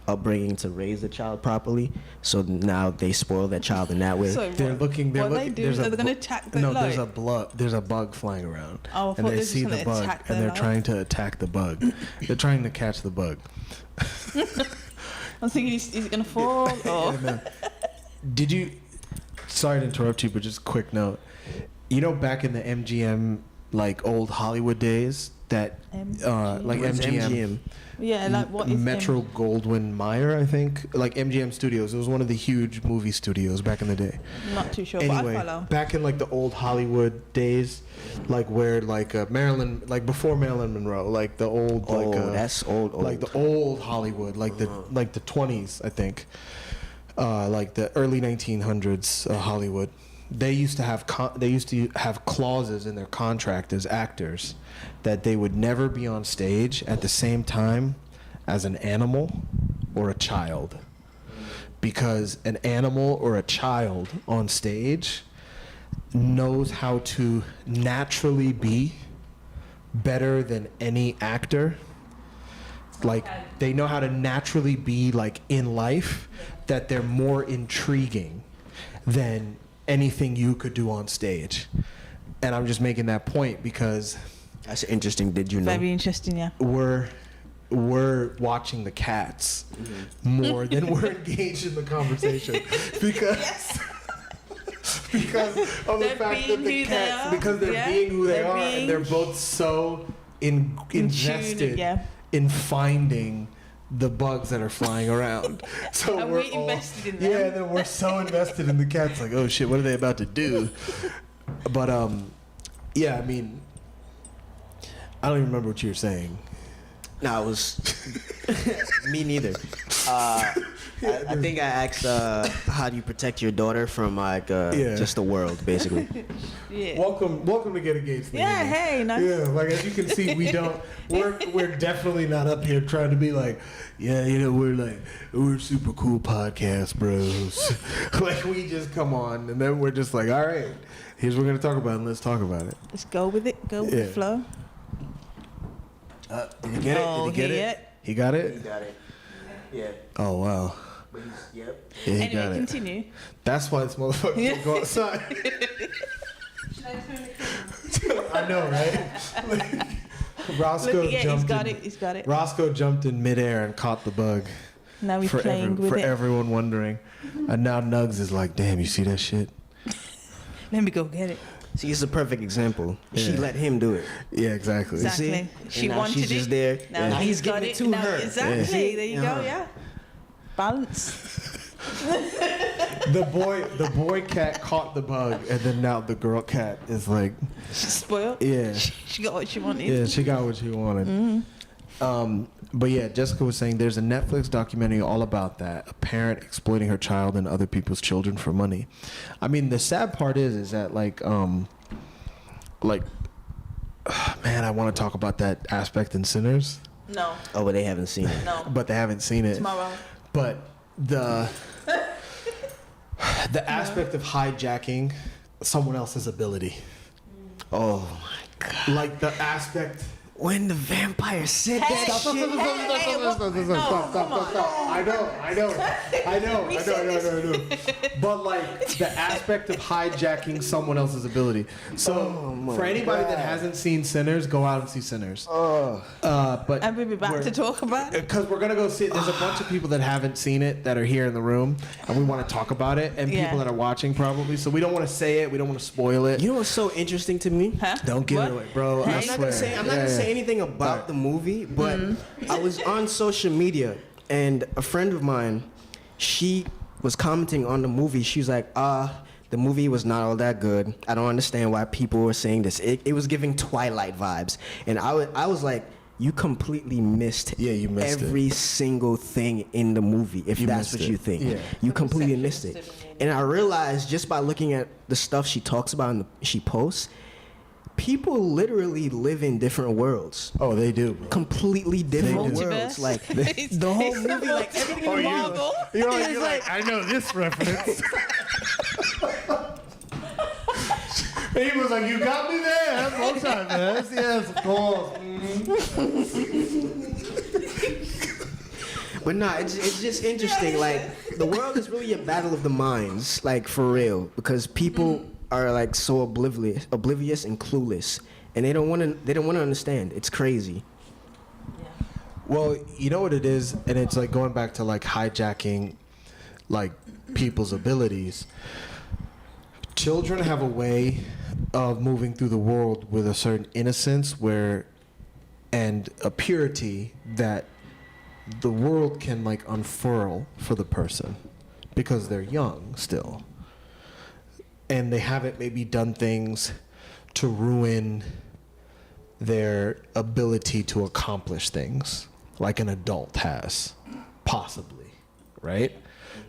upbringing to raise the child properly. So now they spoil that child in that way. So They're looking. what they do? Are they going to attack the No, light? there's a bug flying around, Oh, I and thought they they was see just the gonna bug, attack and the they're light. trying to attack the bug. They're trying to catch the bug. I'm thinking, is it going to fall? Or And, did you? Sorry to interrupt you, but just a quick note. You know, back in the MGM, old Hollywood days, that MGM? What's MGM. yeah, what is Metro Goldwyn Mayer, I think, MGM Studios. It was one of the huge movie studios back in the day. I'm not too sure, Anyway, but I follow. back in the old Hollywood days, where Marilyn, before Marilyn Monroe, the old that's old. the old Hollywood, the 20s, I think, the early 1900s Hollywood. They used to have clauses in their contract as actors that they would never be on stage at the same time as an animal or a child, because an animal or a child on stage knows how to naturally be better than any actor. They know how to naturally be in life, that they're more intriguing than anything you could do on stage. And I'm just making that point because That's interesting. Did you know? Very interesting, yeah. we're watching the cats more than we're engaged in the conversation because of the They're fact that being the who they cats, are. because they're Yeah. being who they They're are, being- and they're both so In tune, invested yeah. in finding the bugs that are flying around. So And we're we're all, invested in them. yeah, then we're so invested in the cats, oh shit, what are they about to do? But yeah, I mean, I don't even remember what you were saying. No, it was me neither. I think I asked, how do you protect your daughter from like just the world, basically. Yeah. Welcome to Get Engaged. Yeah. Hey. Nice. Yeah, like as you can see, we're definitely not up here trying to be like, yeah, you know, we're super cool podcast bros. Like we just come on and then we're just like, all right, here's what we're gonna talk about and let's talk about it. Let's go with it. Go with the flow. Did you get it? Did you get it? He got it? He got it. Yeah. Oh wow. But yep. Yeah, he Anyway, got it. continue. That's why this motherfucker don't go outside. I know, right? Like, Roscoe Look, yeah, jumped he's got it. Roscoe jumped in midair and caught the bug. Now he's playing with for it. everyone wondering. And now Nugs is like, damn, you see that shit? Let me go get it. See, it's a perfect example. She let him do it. Yeah, exactly. Exactly. See? She And now wanted she's it. just there. Now Yeah. he's He's got giving it it to now, her. Exactly. Yeah. There you go. Yeah. Balance. The boy cat caught the bug, and then now the girl cat is like, She's spoiled. yeah, She got what she wanted. yeah, she got what she wanted. But yeah, Jessica was saying there's a Netflix documentary all about that, a parent exploiting her child and other people's children for money. I mean, the sad part is that like, man, I want to talk about that aspect in Sinners, No. Oh, but they haven't seen it. No. but they haven't seen it. Tomorrow. But the aspect of hijacking someone else's ability, Oh my god. like the aspect. When the vampire said that shit. Stop. I know. But like the aspect of hijacking someone else's ability. So for anybody that hasn't seen Sinners, go out and see Sinners. But And we'll be back to talk about it. because we're gonna go see it. There's a bunch of people that haven't seen it that are here in the room, and we want to talk about it, and Yeah. people that are watching probably. So we don't want to say it. We don't want to spoil it. You know what's so interesting to me? Huh? Don't give What? it away, bro. Hey. I I'm not gonna swear. say anything about the movie, but I was on social media and a friend of mine, she was commenting on the movie. She was like, the movie was not all that good. I don't understand why people were saying this. It was giving Twilight vibes. And I was like, you completely missed You missed every single thing in the movie, if that's missed what it. you think. Yeah. You completely missed it. And I realized just by looking at the stuff she talks about and she posts, people literally live in different worlds. Oh, they do. Bro. Completely different do. worlds. Multiverse. Like the whole movie, like everything in Marvel. You're like, I know this reference. He was like, you got me there. That's one time, man. Yes, of course. But nah, it's just interesting. Like the world is really a battle of the minds, like for real, because people are like so oblivious and clueless, and they don't want to understand. It's crazy. Well, you know what it is, and it's like going back to like hijacking, like people's abilities. Children have a way of moving through the world with a certain innocence and a purity that the world can like unfurl for the person because they're young still. And they haven't maybe done things to ruin their ability to accomplish things like an adult has, possibly, right?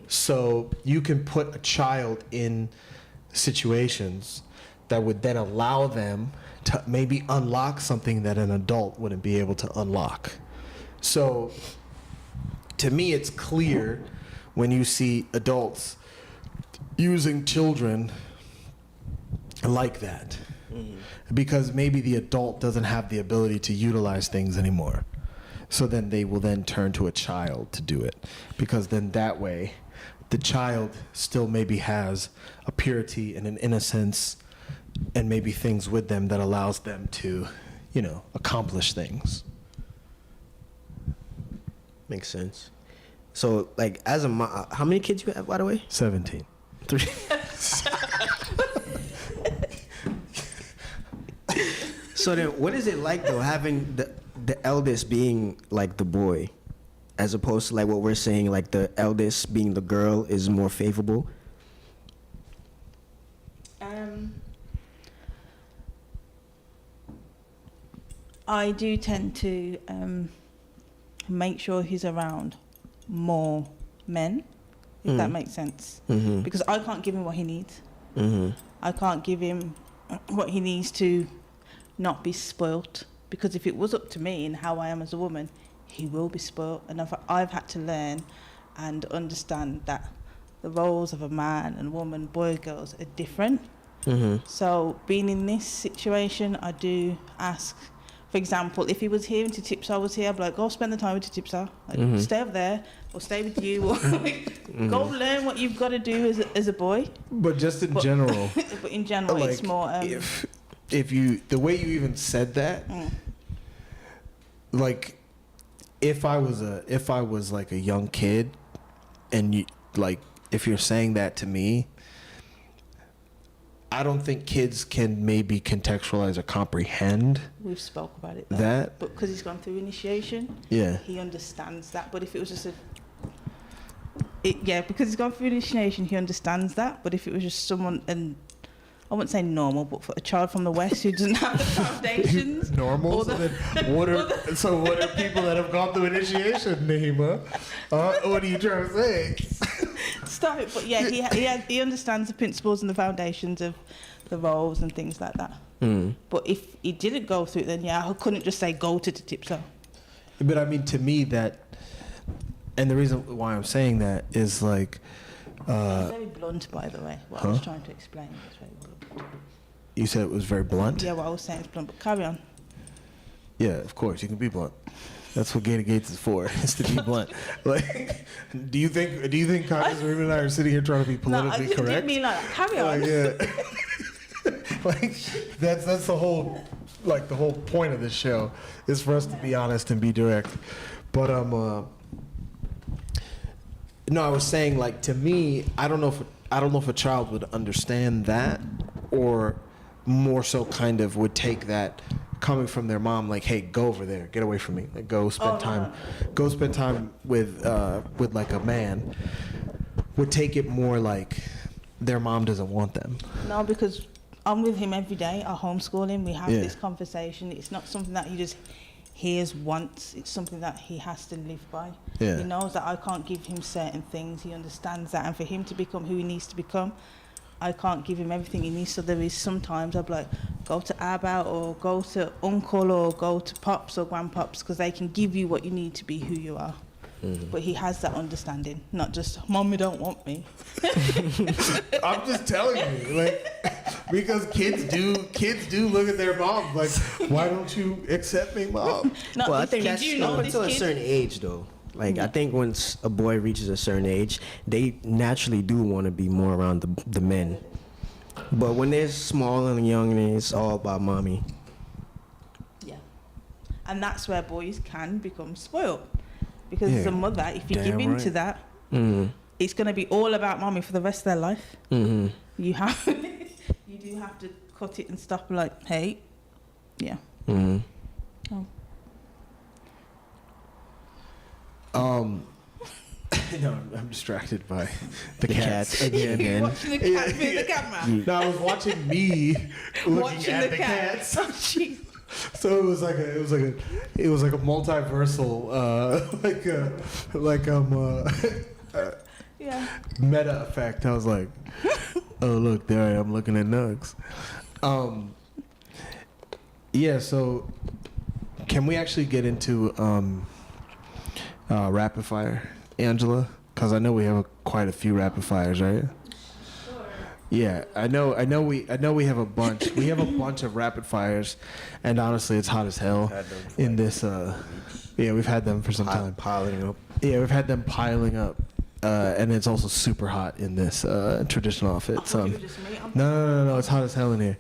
So you can put a child in situations that would then allow them to maybe unlock something that an adult wouldn't be able to unlock. So to me, it's clear when you see adults using children like that, because maybe the adult doesn't have the ability to utilize things anymore. So then they will then turn to a child to do it, because then that way the child still maybe has a purity and an innocence and maybe things with them that allows them to, you know, accomplish things. Makes sense. So, like, as a mom, how many kids you have, by the way? 17. 3. So then, what is it like though, having the eldest being like the boy, as opposed to like what we're saying, like the eldest being the girl is more favorable? I do tend to make sure he's around more men, if that makes sense. Because I can't give him what he needs. I can't give him what he needs to not be spoilt. Because if it was up to me and how I am as a woman, he will be spoilt. And I've had to learn and understand that the roles of a man and woman, boy, girls are different. So being in this situation, I do ask, for example, if he was here and TutibSaa was here, I'd be like, go spend the time with TutibSaa. Like, stay over there or stay with you. Or go learn what you've got to do as a boy. But just in general. But in general, like, it's more... if you, the way you even said that, like, if I was like a young kid and you, like, if you're saying that to me, I don't think kids can maybe contextualize or comprehend. We've spoke about it. Though. That. But because he's gone through initiation, he understands that. But if it was just because he's gone through initiation, he understands that. But if it was just someone, and I wouldn't say normal, but for a child from the West who doesn't have the foundations. Normal? What are people that have gone through initiation, Nehima? What are you trying to say? Stop it. But yeah, he understands the principles and the foundations of the roles and things like that. But if he didn't go through it, then I couldn't just say go to TutibSaa. But I mean, to me, that, and the reason why I'm saying that is like... it's very blunt, by the way, what I was trying to explain. It's very blunt. You said it was very blunt? Yeah, what I was saying is blunt, but carry on. Yeah, of course, you can be blunt. That's what Gator Gates is for, is to be blunt. Like, do you think Congress Ruben and I are sitting here trying to be politically correct? No, I didn't mean like that. Carry on. Like, that's the whole, like, the whole point of this show is for us to be honest and be direct. But no, I was saying, like, to me, I don't know if a child would understand that, or more so kind of would take that coming from their mom, like, hey, go over there, get away from me, like, go spend time with like a man, would take it more like their mom doesn't want them. No, because I'm with him every day. I homeschool him. We have this conversation. It's not something that he just hears once. It's something that he has to live by. He knows that I can't give him certain things. He understands that, and for him to become who he needs to become, I can't give him everything he needs. So there is sometimes I'll be like, go to Abba or go to Uncle or go to Pops or Grandpops, because they can give you what you need to be who you are. But he has that understanding, not just, Mommy don't want me. I'm just telling you, like, because kids do look at their moms like, why don't you accept me, Mom? Well, I think that's up until a certain age, though. Like, I think once a boy reaches a certain age, they naturally do want to be more around the men. But when they're small and young, it's all about mommy. Yeah. And that's where boys can become spoiled. Because as a mother, if you give into that, it's going to be all about mommy for the rest of their life. You do have to cut it and stop, like, hey, No, I'm distracted by the cats again. You're watching the cat through the camera. No, I was watching me looking at the cats. Oh, jeez. So it was like a multiversal, meta effect. I was like, oh look, there I am looking at Nugs. So can we actually get into rapid fire, Angela? Because I know we have quite a few rapid fires, right? Yeah, I know we have a bunch. We have a bunch of rapid fires, and honestly, it's hot as hell in this. We've had them for some time. Piling up. Yeah, we've had them piling up, and it's also super hot in this traditional outfit. So, no, it's hot as hell in here.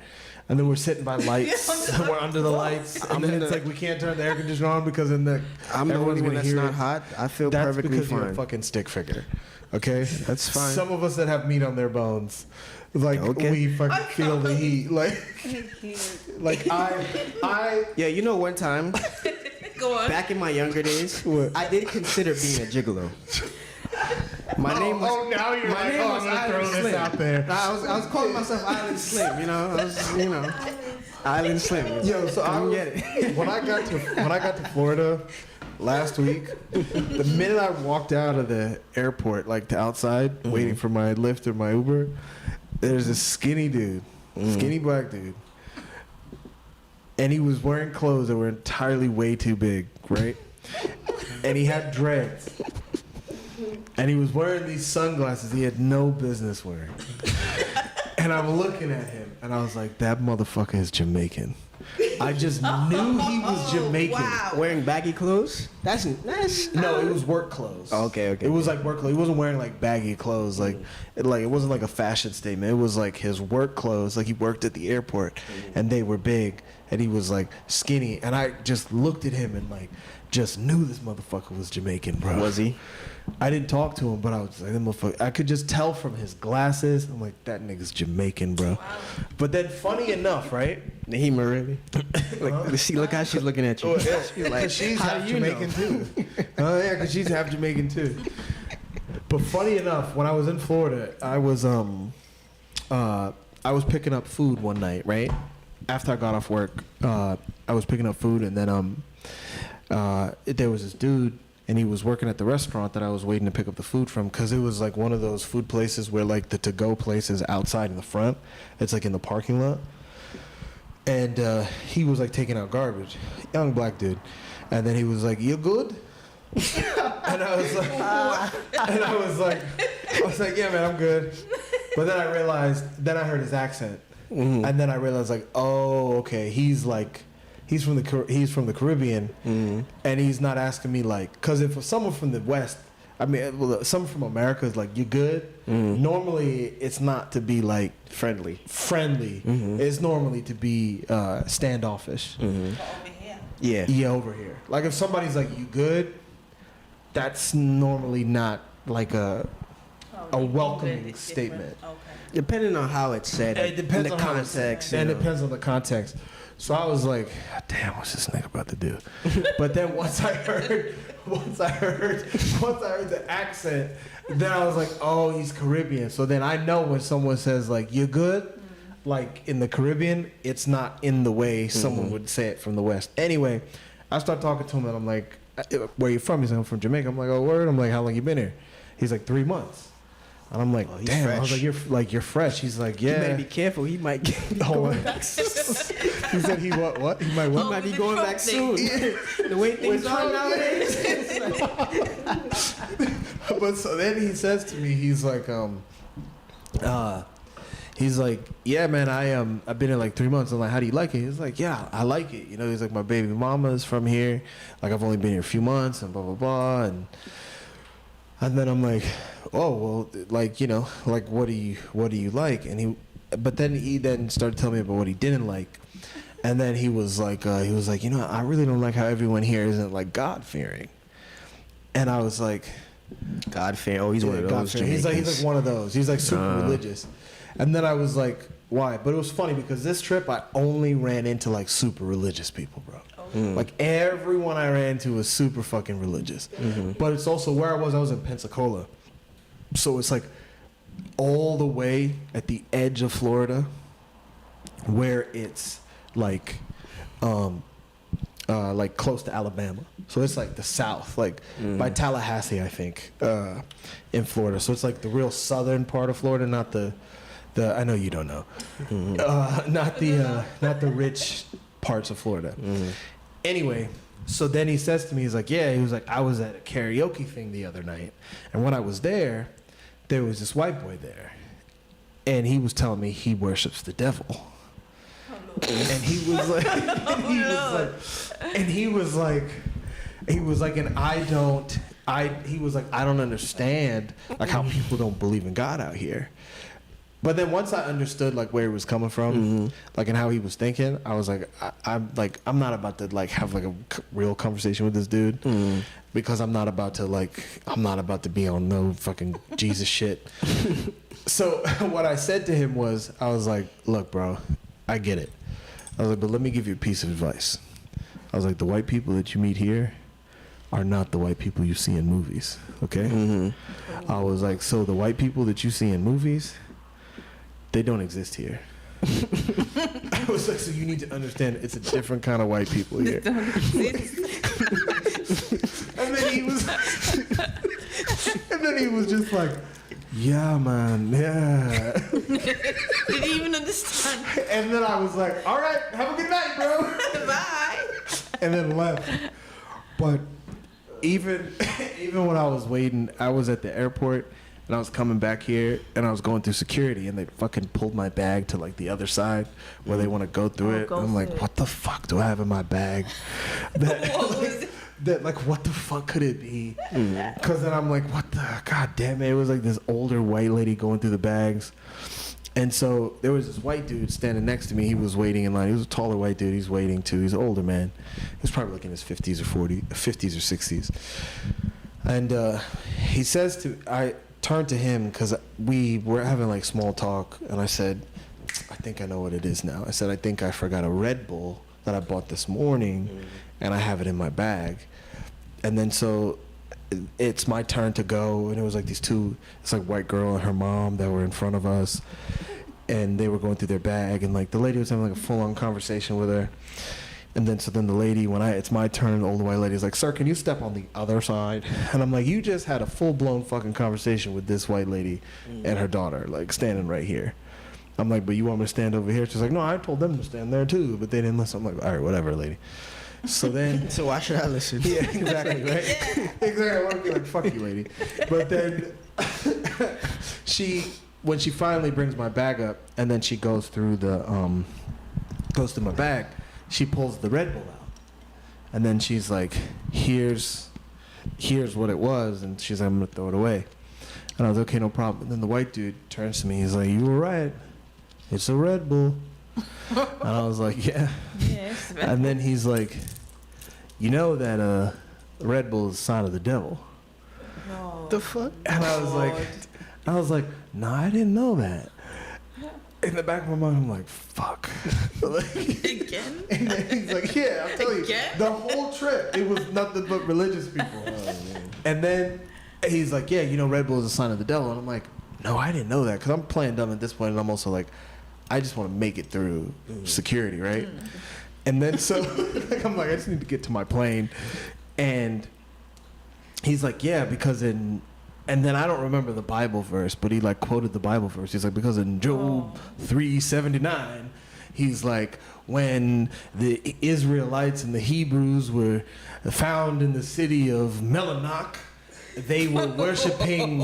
And then we're sitting by lights. And we're under the lights, and then it's like we can't turn the air conditioner on because I'm the only one that's not hot. I feel perfectly fine. That's because you're a fucking stick figure. Okay, that's fine. Some of us that have meat on their bones, like we fucking feel the heat. Like I. Yeah, you know, one time, Go on. back in my younger days, I did consider being a gigolo. My name was. Oh, now you're my name was I'm gonna throw Island this Slim. out there. I was calling myself Island Slim. You know, Island Slim. Yo, so Come get it. when I got to Florida, last week, the minute I walked out of the airport, like to outside, waiting for my Lyft or my Uber, there's this skinny dude, skinny black dude, and he was wearing clothes that were entirely way too big, right? And he had dreads. And he was wearing these sunglasses he had no business wearing. And I'm looking at him, and I was like, that motherfucker is Jamaican. I just knew he was Jamaican. Wow. Wearing baggy clothes? That's No, it was work clothes. Oh, okay. It was like work clothes. He wasn't wearing like baggy clothes. Like it wasn't like a fashion statement. It was like his work clothes. Like he worked at the airport, and they were big, and he was like skinny. And I just looked at him and like just knew this motherfucker was Jamaican, bro. Was he? I didn't talk to him, but I was like, that motherfucker. I could just tell from his glasses. I'm like, that nigga's Jamaican, bro. Wow. But then, funny enough, right? Nehima, really? Look how she's looking at you. Oh, yeah. She's like, she's how half do you Jamaican know? too. Oh yeah, because she's half Jamaican too. But funny enough, when I was in Florida, I was picking up food one night, right? After I got off work, I was picking up food, and then there was this dude, and he was working at the restaurant that I was waiting to pick up the food from, because it was like one of those food places where like the to-go place is outside in the front. It's like in the parking lot. And he was like taking out garbage, young black dude. And then he was like, "You good?" And I was like, "Yeah, man, I'm good." But then I realized, then I heard his accent, and then I realized like, oh, okay, he's from the Caribbean, and he's not asking me like, because if someone from the West, I mean, well, someone from America is like, "You good?" Normally, it's not to be like friendly. It's normally to be standoffish. Over here. Yeah. Over here. Like if somebody's like, "You good?" That's normally not like a welcoming statement. Okay. Depending on how it's said. It depends in the on how it's context. said. And it depends on the context. So I was like, damn, what's this nigga about to do? But then once I heard the accent, then I was like, oh, he's Caribbean. So then I know when someone says like, "You good?" Like in the Caribbean, it's not in the way someone would say it from the West. Anyway, I start talking to him, and I'm like, "Where you from?" He's like, "I'm from Jamaica." I'm like, "Oh, word?" I'm like, "How long you been here?" He's like, 3 months. And I'm like, damn. fresh. I was like, you're fresh. He's like, yeah. You better be careful. He might get going back soon. He said he what? He might what? He might be going back soon. The way things are nowadays. But so then he says to me, he's like, yeah, man, I've been here like 3 months. I'm like, how do you like it? He's like, yeah, I like it. You know, he's like, my baby mama is from here. Like, I've only been here a few months and blah, blah, blah. And then I'm like, oh, well, like, you know, like, what do you like? And but then he started telling me about what he didn't like. And then he was like, you know, I really don't like how everyone here isn't like God-fearing. And I was like, God-fearing. Oh, he's one of those. he's like one of those. He's like super religious. And then I was like, why? But it was funny because this trip I only ran into like super religious people, bro. Like everyone I ran into was super fucking religious. But it's also where I was in Pensacola. So it's like all the way at the edge of Florida where it's like close to Alabama. So it's like the south, like by Tallahassee, I think, in Florida. So it's like the real southern part of Florida, not the I know you don't know, not the rich parts of Florida. Anyway, so then he says to me, he's like, yeah, he was like, I was at a karaoke thing the other night, and when I was there was this white boy there, and he was telling me he worships the devil. And he was like, I don't understand like how people don't believe in God out here. But then once I understood like where he was coming from, like and how he was thinking, I was like, I'm not about to like have like a real conversation with this dude because I'm not about to be on no fucking Jesus shit. So what I said to him was, I was like, look, bro, I get it. I was like, but let me give you a piece of advice. I was like, the white people that you meet here are not the white people you see in movies, okay? I was like, so the white people that you see in movies, they don't exist here. I was like, so you need to understand it's a different kind of white people here. And then he was just like, yeah, man, yeah. Did he even understand? And then I was like, all right, have a good night, bro. Bye. And then left. But even when I was waiting, I was at the airport and I was coming back here and I was going through security and they fucking pulled my bag to like the other side where they want to go through it. And I'm like, what the fuck do I have in my bag? That like, what the fuck could it be? Because then I'm like, what the, god damn it. It was like this older white lady going through the bags. And so there was this white dude standing next to me. He was waiting in line. He was a taller white dude. He's waiting too. He's an older man. He was probably like in his 50s or 60s. And he says to, I turned to him because we were having like small talk. And I said, I think I know what it is now. I said, I think I forgot a Red Bull that I bought this morning and I have it in my bag. And then so it's my turn to go, and it was like these two, it's like white girl and her mom that were in front of us, and they were going through their bag, and like the lady was having like a full-on conversation with her. And then so then the lady, when it's my turn, the older white lady is like, sir, can you step on the other side? And I'm like, you just had a full-blown fucking conversation with this white lady and her daughter, like standing right here. I'm like, but you want me to stand over here? She's like, no, I told them to stand there too, but they didn't listen. I'm like, all right, whatever, lady. So then, So why should I listen? yeah, exactly, right? Exactly. I want to be like, fuck you, lady. But then when she finally brings my bag up, and then she goes through my bag, she pulls the Red Bull out, and then she's like, here's what it was, and she's like, I'm gonna throw it away. And I was okay, no problem. And then the white dude turns to me, he's like, you were right, it's a Red Bull. And I was like, yeah. Yes. And then he's like, you know that Red Bull is a sign of the devil. No. The fuck? And I was like, no, I didn't know that. In the back of my mind, I'm like, fuck. Again? And then he's like, yeah, I'm telling you, Again? the whole trip, it was nothing but religious people. And then he's like, yeah, you know Red Bull is a sign of the devil. And I'm like, no, I didn't know that. Because I'm playing dumb at this point, and I'm also like, I just want to make it through security, right? And then so like, I'm like, I just need to get to my plane. And he's like, yeah, because and then I don't remember the Bible verse, but he like quoted the Bible verse. He's like, because in Job 3:79, he's like, when the Israelites and the Hebrews were found in the city of Melanoch, they were worshiping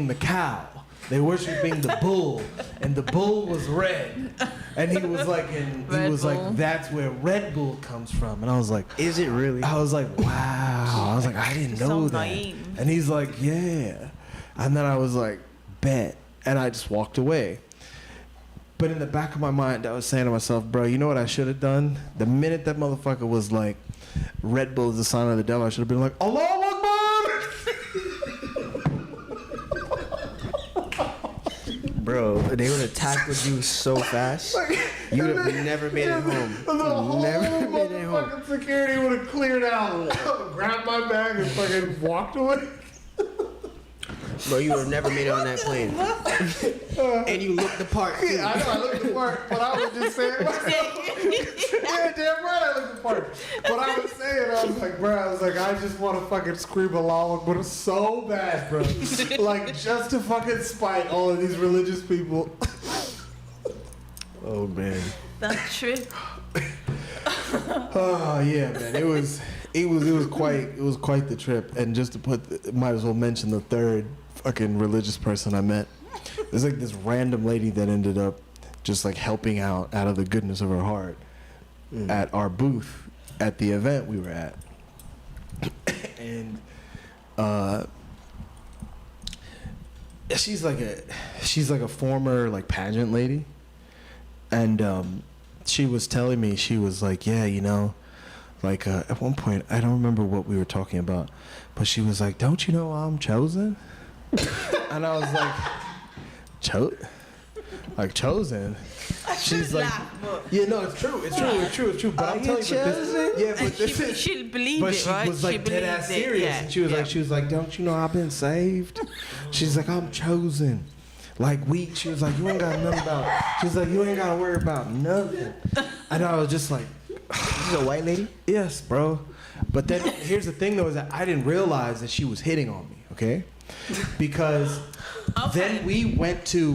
the cow. They worshiping the bull, and the bull was red. And he was like, that's where Red Bull comes from. And I was like, Is it really? I was like, wow. I was like, I didn't know So that. naive. And he's like, yeah. And then I was like, bet. And I just walked away. But in the back of my mind, I was saying to myself, bro, you know what I should have done? The minute that motherfucker was like, Red Bull is the sign of the devil, I should have been like, Allahu Akbar! Bro, they would have tackled you so fast. You would have never made it home. The whole Never made it home. motherfucking security would have cleared out. Grabbed my bag and fucking walked away. Bro, you would have never made it on that plane. And you looked the part too. Yeah, I know I looked the part, but I was just saying. Yeah, damn right I looked the part. But I was saying, I was like, bro, I just want to fucking scream Allahu Akbar so bad, bro. Like, just to fucking spite all of these religious people. Oh, man. That trip. Oh, yeah, man. It was quite the trip. And just to might as well mention the third fucking religious person I met. There's like this random lady that ended up just like helping out of the goodness of her heart at our booth at the event we were at. And she's like a former like pageant lady. And she was telling me, she was like, yeah, you know, like at one point, I don't remember what we were talking about, but she was like, don't you know I'm chosen? And I was like, chosen? She's like, yeah, no, it's true. But I'm telling you, yeah, but this is. She believed But it, she right? was like dead ass serious, Yeah. and she was like, don't you know I've been saved? She's like, I'm chosen. Like weak. She was like, you ain't got nothing about. She's like, you ain't got to worry about nothing. And I was just like, This is a white lady? yes, bro. But then here's the thing though, is that I didn't realize that she was hitting on me, okay? Because then we went to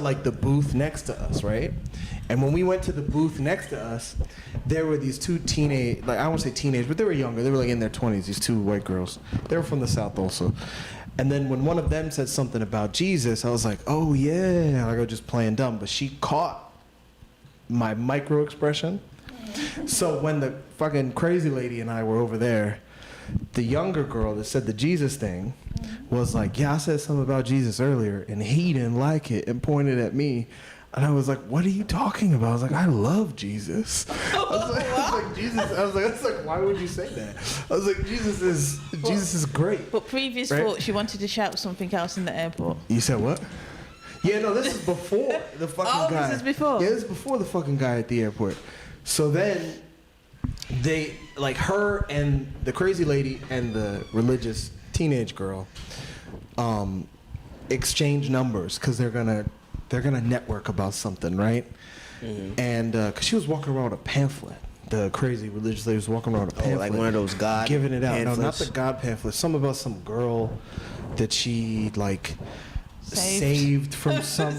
like the booth next to us, right? And when we went to the booth next to us, there were these two teenage, like I won't say teenage, but they were younger. They were like in their 20s, these two white girls. They were from the South also. And then when one of them said something about Jesus, I was like, oh yeah, like I was just playing dumb. But she caught my micro expression. So when the fucking crazy lady and I were over there, the younger girl that said the Jesus thing was like, yeah, I said something about Jesus earlier, and he didn't like it and pointed at me. And I was like, what are you talking about? I was like, I love Jesus. I was like, Jesus. I was like, why would you say that? I was like, Jesus is great. But previous right? thought, she wanted to shout something else in the airport. You said what? Yeah, no, this is before the fucking guy. Oh, this is before? Yeah, this is before the fucking guy at the airport. So then they, like her and the crazy lady and the religious teenage girl exchange numbers because they're gonna network about something, right? Mm-hmm. And because she was walking around with a pamphlet. The crazy religious lady was walking around with a pamphlet. Like one of those God giving it out. pamphlets. No, not the God pamphlet. Something about some girl that she like saved from some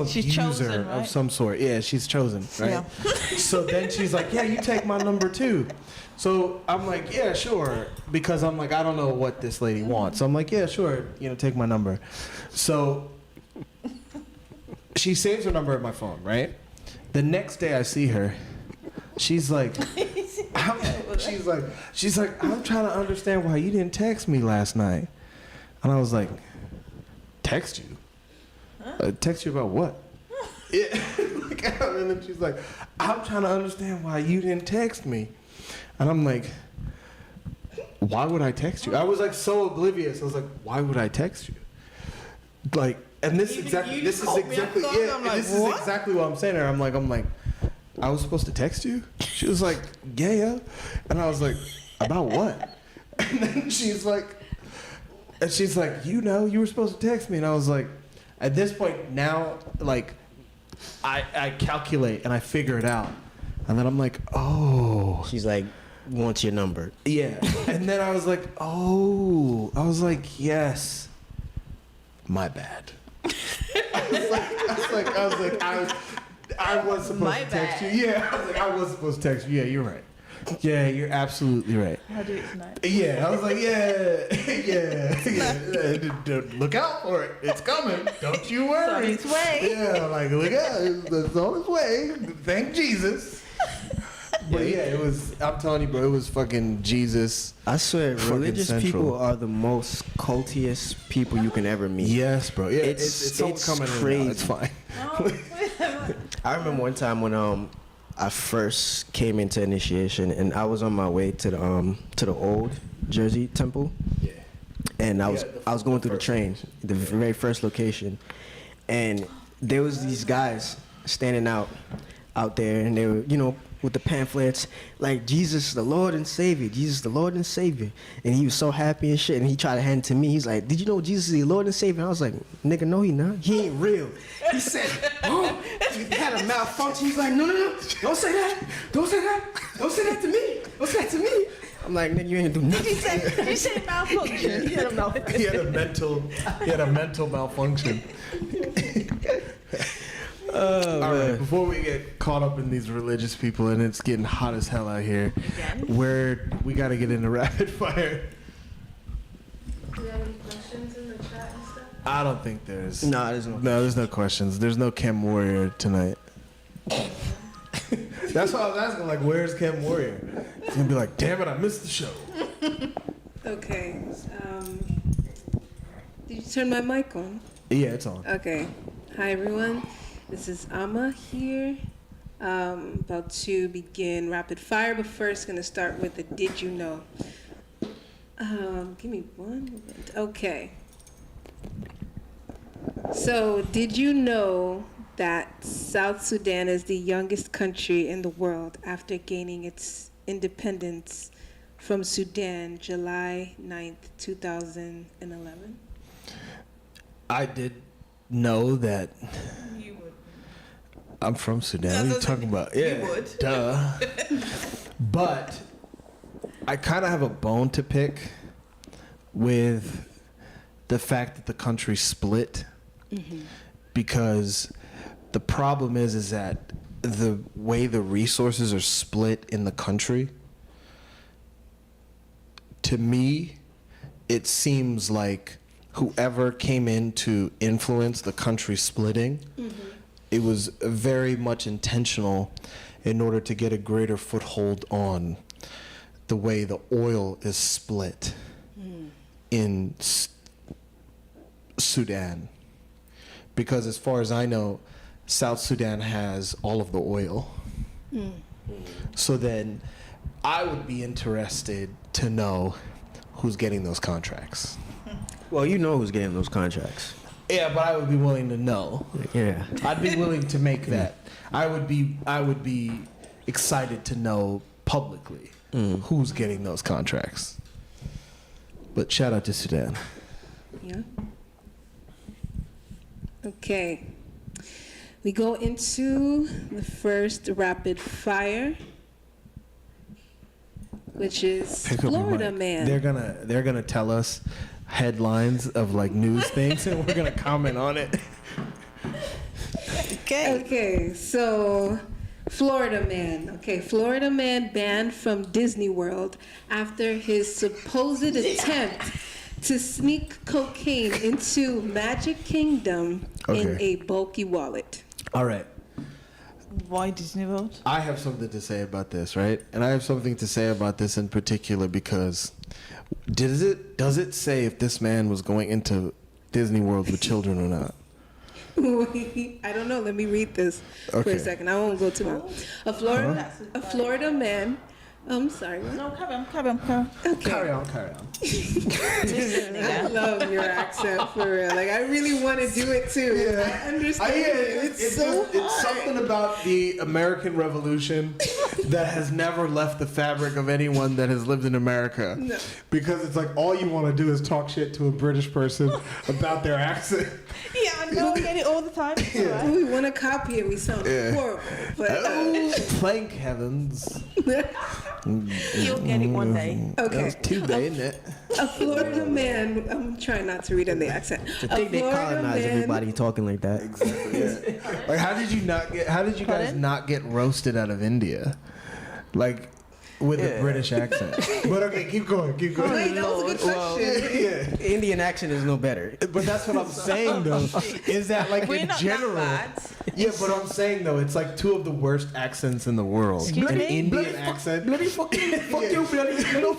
She's abuser chosen, right? of some sort. Yeah, she's chosen, right? Yeah. So then she's like, yeah, you take my number too. So I'm like, yeah, sure. Because I'm like, I don't know what this lady wants. So I'm like, yeah, sure, take my number. So she saves her number in my phone, right? The next day I see her, she's like, she's like, I'm trying to understand why you didn't text me last night. And I was like, text you? Huh? Text you about what? Yeah. And then she's like, I'm trying to understand why you didn't text me. And I'm like, why would I text you? I was like so oblivious. I was like, why would I text you? Like, and this is exactly what I'm saying to her. I'm like, I was supposed to text you? She was like, yeah. And I was like, about what? And then she's like, you were supposed to text me. And I was like, at this point now, like, I calculate and I figure it out. And then I'm like, oh. She's like, wants your number. Yeah. And then I was like, oh. I was like, yes. My bad. I was supposed to text you. Yeah. I was like, I was supposed to text you. Yeah, you're right. Yeah, you're absolutely right. I'll do it tonight. Yeah, I was like, yeah. Look out for it. It's coming. Don't you worry. It's on its way. Yeah, like, look out. It's on its way. Thank Jesus. But yeah, it was, I'm telling you, bro, it was fucking Jesus. I swear, religious central. people are the most cultiest people you can ever meet. Yes, bro. Yeah, it's all coming crazy. in now. It's fine. I remember one time when I first came into initiation, and I was on my way to the old Jersey temple. Yeah. And I was going through the train, the very first location, and there was these guys standing out there, and they were, with the pamphlets, like, Jesus the Lord and Savior, Jesus the Lord and Savior. And he was so happy and shit, and he tried to hand it to me. He's like, did you know Jesus is the Lord and Savior? And I was like, nigga, no, he not. He ain't real. He said, oh, he had a malfunction. He's like, no, don't say that. Don't say that. Don't say that to me. Don't say that to me. I'm like, nigga, you ain't do nothing. Did you say malfunction? He had a malfunction. He had a mental malfunction. All right, before we get caught up in these religious people, and it's getting hot as hell out here, we got to get into rapid fire. Do you have any questions in the chat and stuff? I don't think there's. No, there's no questions. There's no Chem Warrior tonight. That's why I was asking, like, where's Chem Warrior? He's gonna be like, damn it, I missed the show. Okay. Did you turn my mic on? Yeah, it's on. Okay. Hi, everyone. This is Amma here. About to begin rapid fire, but first going to start with the did you know. Give me one moment. Okay. So, did you know that South Sudan is the youngest country in the world after gaining its independence from Sudan July 9th, 2011? I did know that. You would. I'm from Sudan. What are you talking about? Yeah, You would. Duh. But I kind of have a bone to pick with the fact that the country split, because the problem is that the way the resources are split in the country, to me, it seems like whoever came in to influence the country splitting, it was very much intentional in order to get a greater foothold on the way the oil is split in Sudan. Because as far as I know, South Sudan has all of the oil. So then I would be interested to know who's getting those contracts. Well, you know who's getting those contracts. Yeah, but I would be willing to know. Yeah. I'd be willing to make that. I would be excited to know publicly who's getting those contracts. But shout out to Sudan. Yeah. Okay. We go into the first rapid fire, which is Pick up your Florida mic. man. They're gonna tell us headlines of like news things, and we're gonna comment on it. Okay, so Florida man. Okay, Florida man banned from Disney World after his supposed attempt to sneak cocaine into Magic Kingdom in a bulky wallet. All right. Why Disney World? I have something to say about this, right? And I have something to say about this in particular because does it say if this man was going into Disney World with children or not? I don't know. Let me read this for Okay. a second. I won't go too long. A Florida man. I'm sorry. What? No, carry on. Okay. Carry on. I love your accent for real. Like I really want to do it too. Yeah. I understand. It's so it's something about the American Revolution that has never left the fabric of anyone that has lived in America. No. Because it's like all you want to do is talk shit to a British person about their accent. Yeah, I know. I get it all the time. It's all right. We want to copy it. We sound horrible. But Thank heavens. You'll get it one day. That okay. was Tuesday, isn't it? A Florida man. I'm trying not to read in the accent. I think they colonize everybody talking like that. Yeah. Like, how did you guys not get roasted out of India? Like, with a British accent. But okay, keep going. Wait, that was a good question. Yeah. Indian accent is no better. But that's what I'm saying, though. Is that like We're in not general? that bad. Yeah, but I'm saying though, it's like two of the worst accents in the world. Excuse An me? Indian accent. Bloody fuck you, fuck you, bloody, fuck you,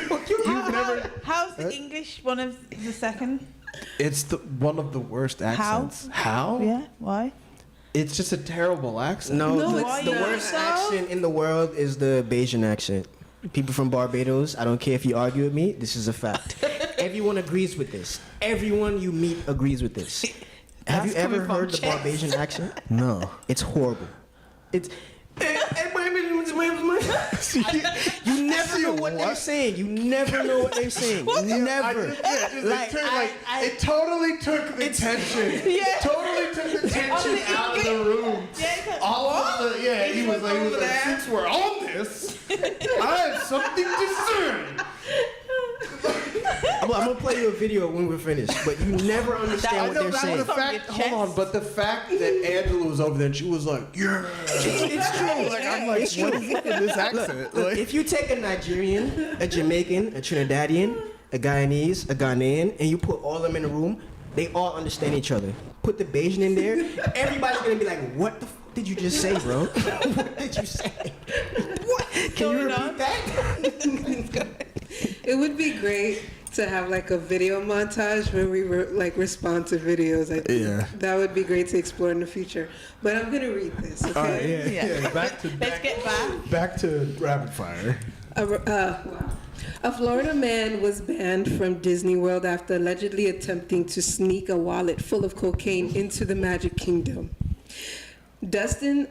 fuck you. You've never. How's the English one of the second? It's one of the worst accents. How? Yeah, why? It's just a terrible accent. No, No, the it's worst not. accent in the world is the Bayesian accent. People from Barbados, I don't care if you argue with me, this is a fact. Everyone agrees with this. Everyone you meet agrees with this. Have you ever heard the Barbadian accent? No. It's horrible. It's. You never know what they're saying. You never know what they're saying. Never. It totally took the tension. Yeah. Totally took the tension out of the room. Yeah, All of the he was like, since we're on this, I have something to say. I'm gonna play you a video when we're finished, but you never understand what they're saying. The fact, hold on, but the fact that Angela was over there and she was like, yeah. It's true. Like, I'm like, It's true. what is in this accent? Look, Like- if you take a Nigerian, a Jamaican, a Trinidadian, a Guyanese, a Ghanaian, and you put all of them in a room, they all understand each other. Put the Bayesian in there, everybody's gonna be like, what the did you just say, bro? What did you say? What? Can you repeat that? It would be great to have like a video montage where we were like respond to videos. I think Yeah. that would be great to explore in the future. But I'm gonna read this. Okay. All right, yeah. Let's get Back to rapid fire. A Florida man was banned from Disney World after allegedly attempting to sneak a wallet full of cocaine into the Magic Kingdom. Destin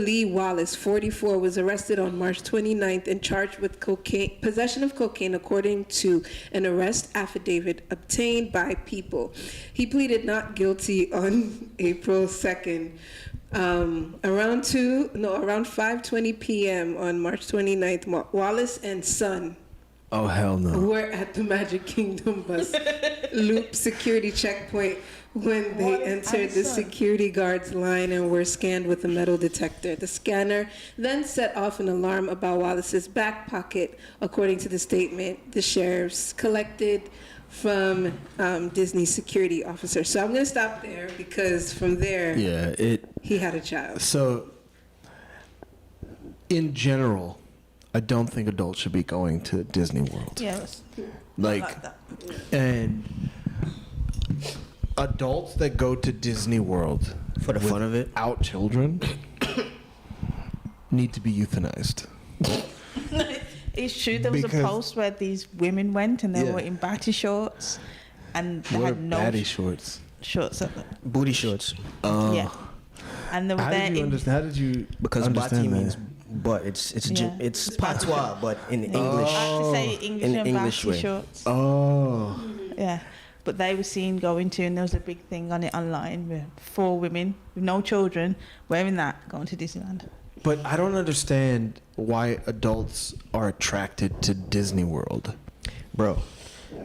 Lee Wallace, 44, was arrested on March 29th and charged with possession of cocaine, according to an arrest affidavit obtained by People. He pleaded not guilty on April 2nd Around 5:20 p.m. on March 29th, Wallace and Son Oh, hell no. were at the Magic Kingdom bus loop security checkpoint when they Wallace entered and the Son. security guard's line and were scanned with a metal detector. The scanner then set off an alarm about Wallace's back pocket, according to the statement the sheriffs collected from Disney's security officer. So I'm going to stop there because from there, he had a child. So, in general, I don't think adults should be going to Disney World. Yes. Like, that. and adults that go to Disney World For the fun of it. without children need to be euthanized. It's true. There was Because- a post where these women went and they Yeah. were in batty shorts, and they What are had no baddie shorts? shorts at them. Booty shorts. Yeah, and they were How there did you in understand? How did you Because understand bati that? means butt. It's Yeah. it's patois, but in Yeah. English. I have to say English In and English batty way. shorts. Oh, Yeah, but they were seen going to, and there was a big thing on it online with 4 women with no children wearing that going to Disneyland. but I don't understand why adults are attracted to Disney World. Bro,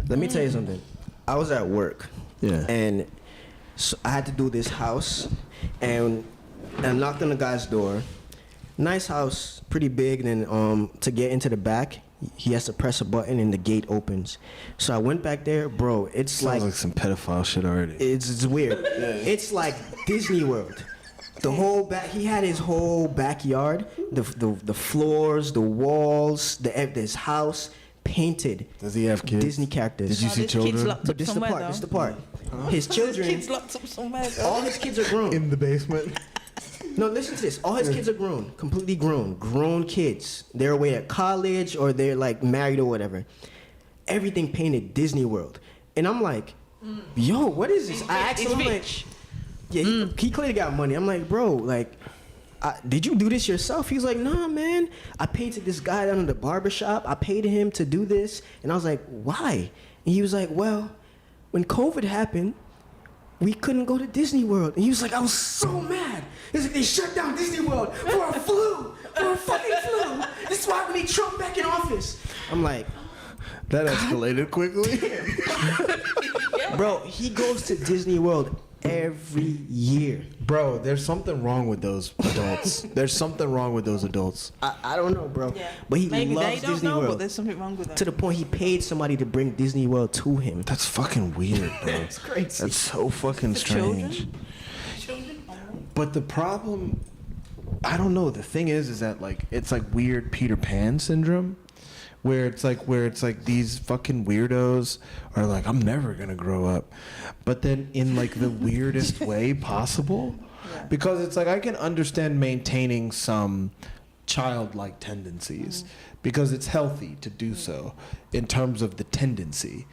let me tell you something. I was at work. Yeah. And so I had to do this house, and I knocked on the guy's door. Nice house, pretty big. And then to get into the back, he has to press a button and the gate opens. So I went back there, bro. It's Sounds like some pedophile shit already. it's weird. It's like Disney World. The whole back, he had his whole backyard, the floors, the walls, his house painted Does he have kids? Disney characters. Did you see There's kids children locked But up this is the somewhere, part. though. This is the part. His children. Kids locked up somewhere. Though. All his kids are grown. in the basement? No, listen to this. All his kids are grown, completely grown, grown kids. They're away at college or they're like married or whatever. Everything painted Disney World, and I'm like, yo, what is this? I asked He's him, I'm like, rich. yeah, he clearly got money. I'm like, bro, like, did you do this yourself? He's like, nah, man. I painted this guy down in the barber shop. I paid him to do this, and I was like, why? And he was like, well, when COVID happened, we couldn't go to Disney World. And he was like, I was so mad. He's like, they shut down Disney World for a flu, for a fucking flu. This is why we need Trump back in office. I'm like, That escalated quickly. bro, he goes to Disney World every year. Bro, there's something wrong with those adults. There's something wrong with those adults. I don't know, bro. Yeah. But he Maybe loves they don't Disney know, but World. there's something wrong with them. To the point he paid somebody to bring Disney World to him. That's fucking weird, bro. It's crazy. That's so fucking For strange. Children? Oh. But the problem, I don't know. The thing is that like it's like weird Peter Pan syndrome, where it's like these fucking weirdos are like, I'm never gonna grow up, but then in like the weirdest way possible, because it's like I can understand maintaining some childlike tendencies because it's healthy to do so in terms of the tendency,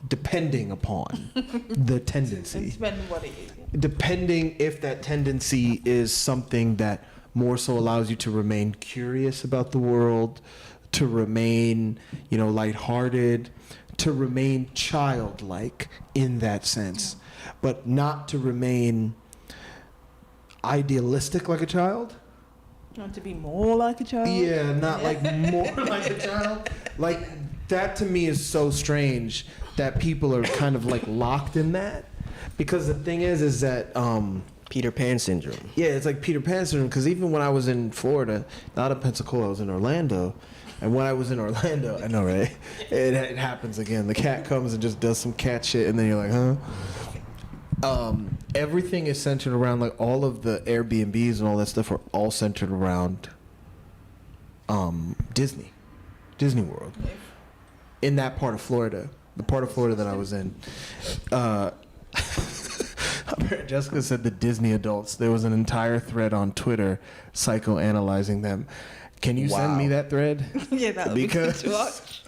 depending upon the tendency. It's been what it is. Depending if that tendency is something that more so allows you to remain curious about the world, to remain, lighthearted, to remain childlike in that sense, but not to remain idealistic like a child. Want to be more like a child? Yeah, not like more like a child. Like that to me is so strange that people are kind of like locked in that. Because the thing is that Peter Pan syndrome. yeah, it's like Peter Pan syndrome. Because even when I was in Florida, not in Pensacola, I was in Orlando. And when I was in Orlando, I know, right? It happens again. The cat comes and just does some cat shit, and then you're like, huh? Everything is centered around like all of the Airbnbs and all that stuff are all centered around Disney World. In that part of Florida, the part of Florida that I was in. Jessica said the Disney adults. There was an entire thread on Twitter psychoanalyzing them. Can you send me that thread? Yeah, that would be good to watch.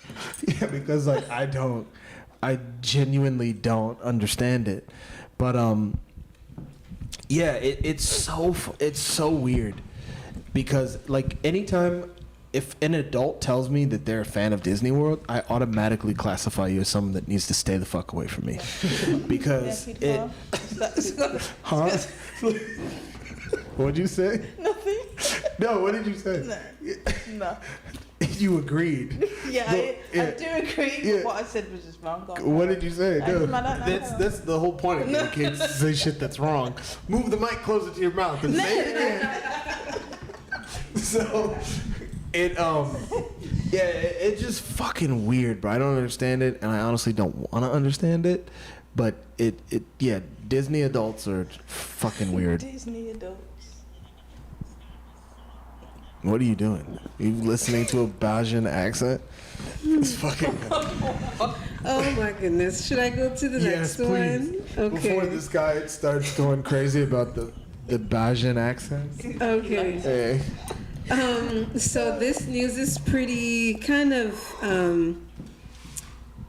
Yeah, because like I genuinely don't understand it. But yeah, it's so weird because like anytime if an adult tells me that they're a fan of Disney World, I automatically classify you as someone that needs to stay the fuck away from me because Yeah, huh? What'd you say? Nothing. No, what did you say? No. You agreed. Yeah, Look, I do agree. yeah. But what I said was just wrong. Go on. What did you say? I don't know. That's the whole point of it. You can't say shit that's wrong. Move the mic closer to your mouth and say it again. So, it's just fucking weird, bro. I don't understand it, and I honestly don't want to understand it. But Disney adults are fucking weird. Disney adults. What are you doing? You listening to a Bajan accent? It's fucking. Oh my goodness. Should I go to the next please. one? Okay. Before this guy starts going crazy about the Bajan accent. Okay. Hey. So this news is pretty kind of,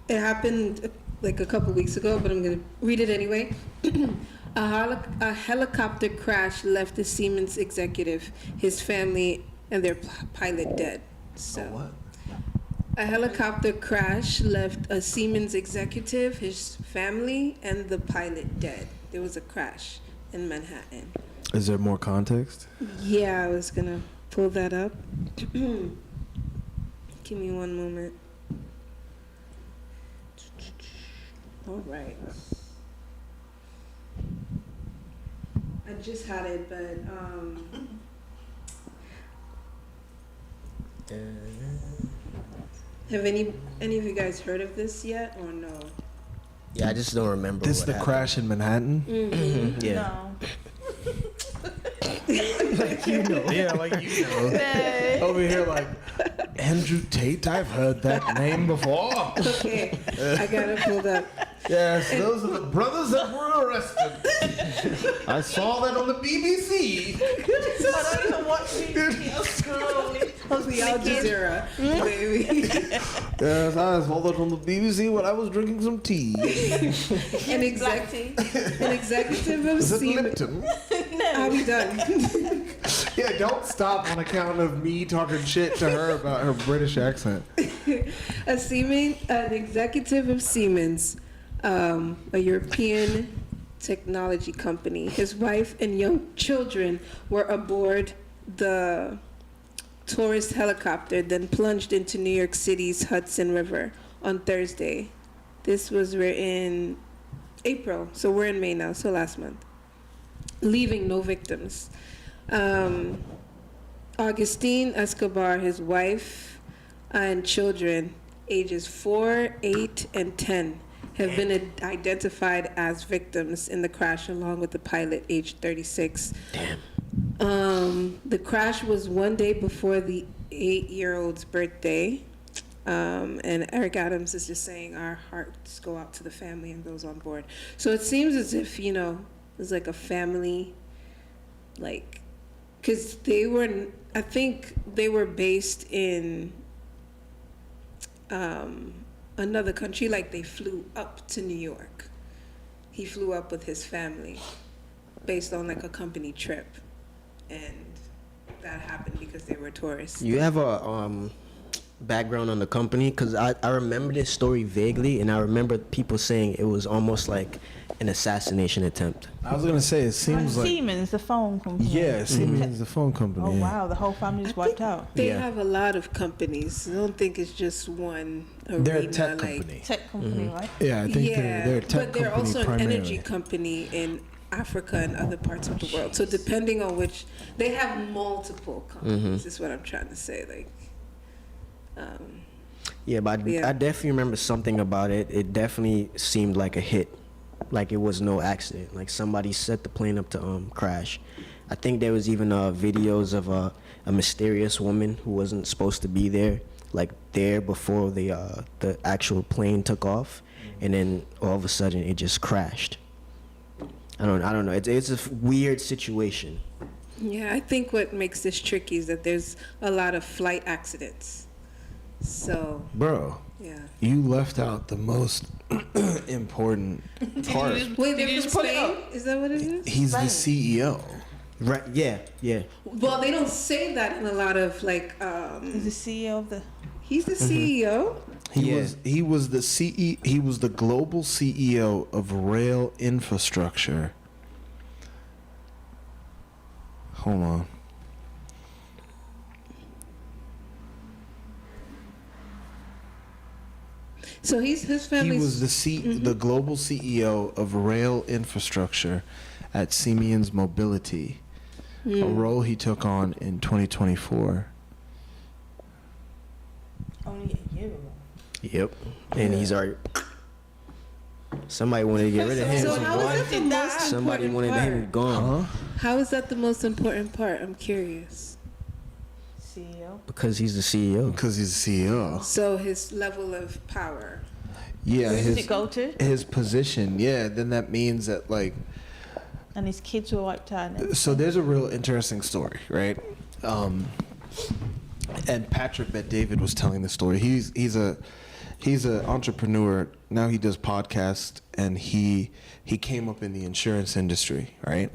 it happened like a couple weeks ago, but I'm going to read it anyway. A helicopter crash left a Siemens executive, his family, and their pilot dead. So, what? A helicopter crash left a Siemens executive, his family, and the pilot dead. There was a crash in Manhattan. Is there more context? Yeah, I was gonna pull that up. Give me one moment. All right. I just had it, but have any of you guys heard of this yet or no? Yeah, I just don't remember. This what the happened. crash in Manhattan? Mm-hmm. Yeah. No. Like you know. Yeah, like you know. Hey. Over here, like Andrew Tate. I've heard that name before. Okay, I got it pulled up. Yes, those are the brothers that were arrested. I saw that on the BBC. I don't even watch TV. I was scrolling. I was The Al clicking. Jazeera, baby. Yes, I saw that on the BBC when I was drinking some tea. An executive of Is it Siemens. Lipton? I'll be done. Yeah, don't stop on account of me talking shit to her about her British accent. An executive of Siemens, a European technology company. His wife and young children were aboard the tourist helicopter, then plunged into New York City's Hudson River on Thursday. This was in April, so we're in May now, so last month. Leaving no victims. Augustine Escobar, his wife, and children, ages 4, 8, and 10, have been identified as victims in the crash, along with the pilot, aged 36. Damn. The crash was one day before the 8-year-old's birthday. And Eric Adams is just saying, our hearts go out to the family and those on board. So it seems as if, it's like a family, like, because I think they were based in another country, like they flew up to New York. He flew up with his family based on like a company trip. And that happened because they were tourists. You have a background on the company? Because I remember this story vaguely, and I remember people saying it was almost like an assassination attempt. I was gonna say, it seems like Siemens, the phone company. yeah, Siemens is the phone company. Oh yeah. wow, the whole family's wiped out. They Yeah. have a lot of companies. I don't think it's just one arena. They're a tech like, company. Tech company, right? Yeah, I think they're a tech but they're company also an primarily. energy company in Africa and other parts of the world. So depending on which, they have multiple companies. Is what I'm trying to say. Like, Yeah, but Yeah. I definitely remember something about it. It definitely seemed like a hit, like it was no accident. Like somebody set the plane up to crash. I think there was even videos of a mysterious woman who wasn't supposed to be there, like there before the actual plane took off, and then all of a sudden it just crashed. I don't know. It's a weird situation. yeah, I think what makes this tricky is that there's a lot of flight accidents. So, Bro, yeah. you left out the most important part. Wait, Did you they're just from pull it Spain? up? Is that what it is? He's the CEO. Right? Yeah. Well, they don't say that in a lot of like. He's the CEO of the. He's the CEO. He was the global CEO of rail infrastructure. hold on. So his He family. was the global CEO of rail infrastructure at Siemens Mobility, a role he took on in 2024. Only a year ago. Yep. And he's already. Somebody wanted to get rid of him. So how is that the most Somebody important wanted part? him gone. Huh? How is that the most important part? I'm curious. CEO. Because he's the CEO. Because he's the CEO. So his level of power. Yeah, Where did it his go to? his position. Yeah, then that means that like. And his kids were wiped out. And So there's a real interesting story, right? And Patrick Bet David was telling the story. He's an entrepreneur. Now he does podcasts, and he came up in the insurance industry, right?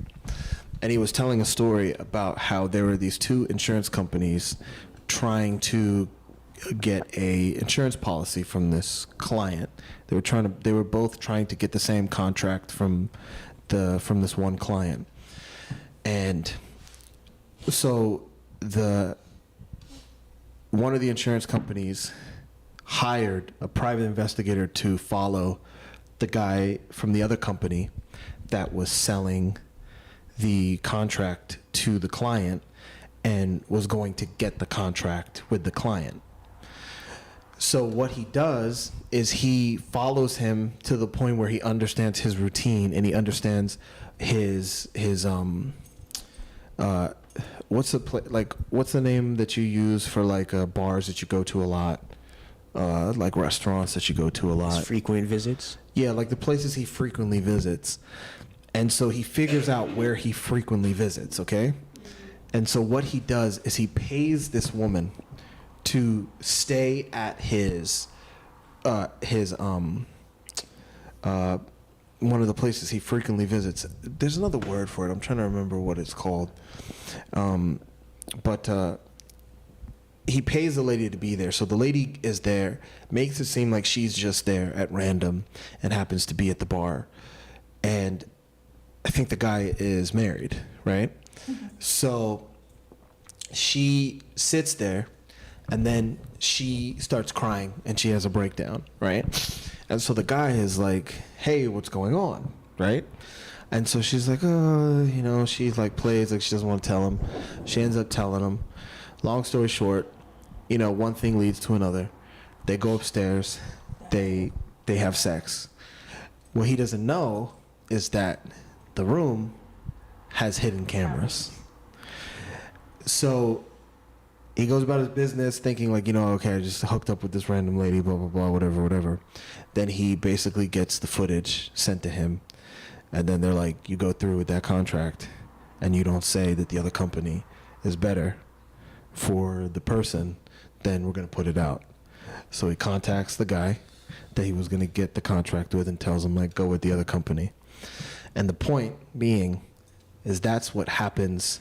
And he was telling a story about how there were these two insurance companies trying to get a insurance policy from this client. They were both trying to get the same contract from this one client. And so one of the insurance companies hired a private investigator to follow the guy from the other company that was selling the contract to the client and was going to get the contract with the client. So what he does is he follows him to the point where he understands his routine and he understands his what's the name that you use for like bars that you go to a lot, like restaurants that you go to a lot. His frequent visits. Yeah, like the places he frequently visits. And so he figures out where he frequently visits, okay? And so what he does is he pays this woman to stay at his one of the places he frequently visits. There's another word for it. I'm trying to remember what it's called. But he pays the lady to be there. So the lady is there, makes it seem like she's just there at random and happens to be at the bar. And I think the guy is married, right? Mm-hmm. So she sits there and then she starts crying and she has a breakdown, right? And so the guy is like, hey, what's going on, right? And so she's like, oh, she like plays like she doesn't want to tell him. She ends up telling him. Long story short, one thing leads to another. They go upstairs. They have sex. What he doesn't know is that the room has hidden cameras. So he goes about his business thinking like, okay, I just hooked up with this random lady, blah, blah, blah, whatever. Then he basically gets the footage sent to him. And then they're like, you go through with that contract and you don't say that the other company is better for the person, then we're going to put it out. So he contacts the guy that he was going to get the contract with and tells him, like, go with the other company. And the point being is that's what happens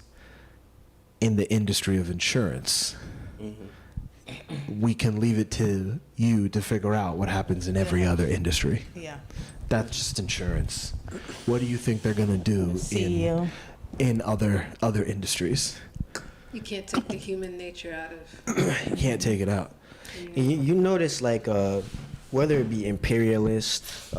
in the industry of insurance. Mm-hmm. We can leave it to you to figure out what happens in every other industry. Yeah. That's just insurance. What do you think they're going to do in other industries? You can't take the human nature out of. You can't take it out. You notice, like, whether it be imperialist,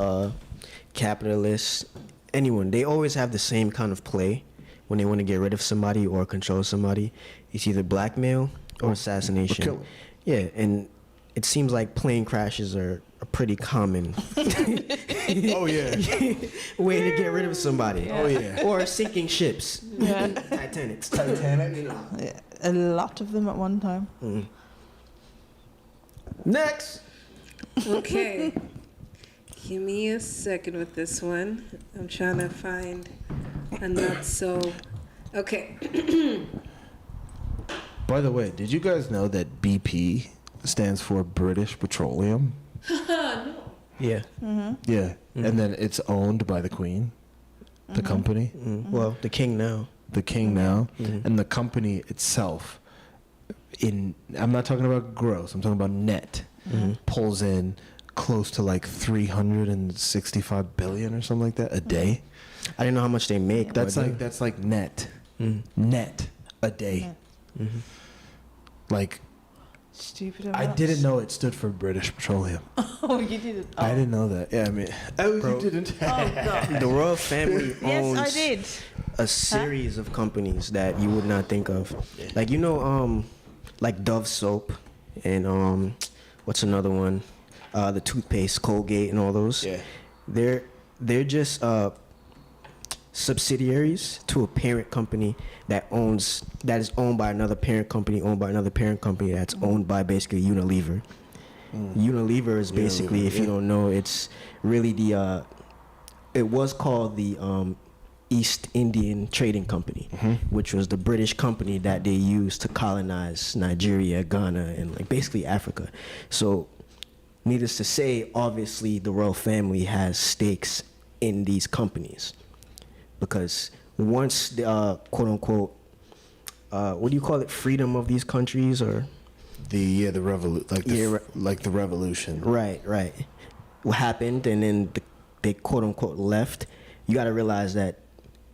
capitalist, anyone, they always have the same kind of play when they want to get rid of somebody or control somebody. It's either blackmail or assassination. Or kill 'em. Yeah, and it seems like plane crashes are a pretty common Oh, yeah. way to get rid of somebody. Oh, yeah. Or sinking ships. Yeah. Titanic. Yeah. A lot of them at one time. Mm. Next. Okay. Give me a second with this one. I'm trying to find a not so. Okay. By the way, did you guys know that BP stands for British Petroleum? No. Yeah. Mm-hmm. Yeah. Mhm. And then it's owned by the Queen, the company, Well, the king now. the King now, Mhm. and the company itself. I'm not talking about gross. I'm talking about net. Mhm. Pulls in close to like 365 billion or something like that a day. I didn't know how much they make. That's but like net. net a day. Like, Stupid. I didn't know it stood for British Petroleum. Oh, you didn't. Oh. I didn't know that. Yeah, I mean, you didn't. Oh God. The royal family owns Yes, I did. a series of companies that you would not think of. Like, you know, like Dove soap and what's another one? The toothpaste, Colgate, and all those. Yeah. They're just subsidiaries to a parent company that is owned by another parent company, owned by another parent company that's owned by basically Unilever. Unilever is basically, if you don't know, it's really it was called the East Indian Trading Company, which was the British company that they used to colonize Nigeria, Ghana, and like basically Africa. So, needless to say, obviously the royal family has stakes in these companies, because once the quote unquote, what do you call it, freedom of these countries, or the revolution. right, what happened, and then they quote unquote left. You got to realize that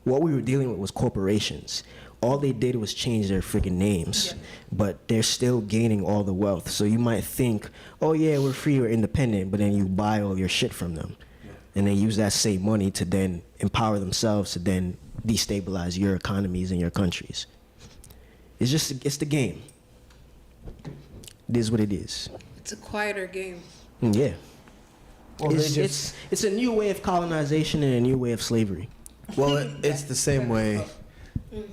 what we were dealing with was corporations. All they did was change their freaking names, but they're still gaining all the wealth. So you might think, oh yeah, we're free, we're independent, but then you buy all your shit from them. And they use that same money to then empower themselves to then destabilize your economies and your countries. It's the game. It is what it is. It's a quieter game. Yeah. Well, It's a new way of colonization and a new way of slavery. Well, it's the same way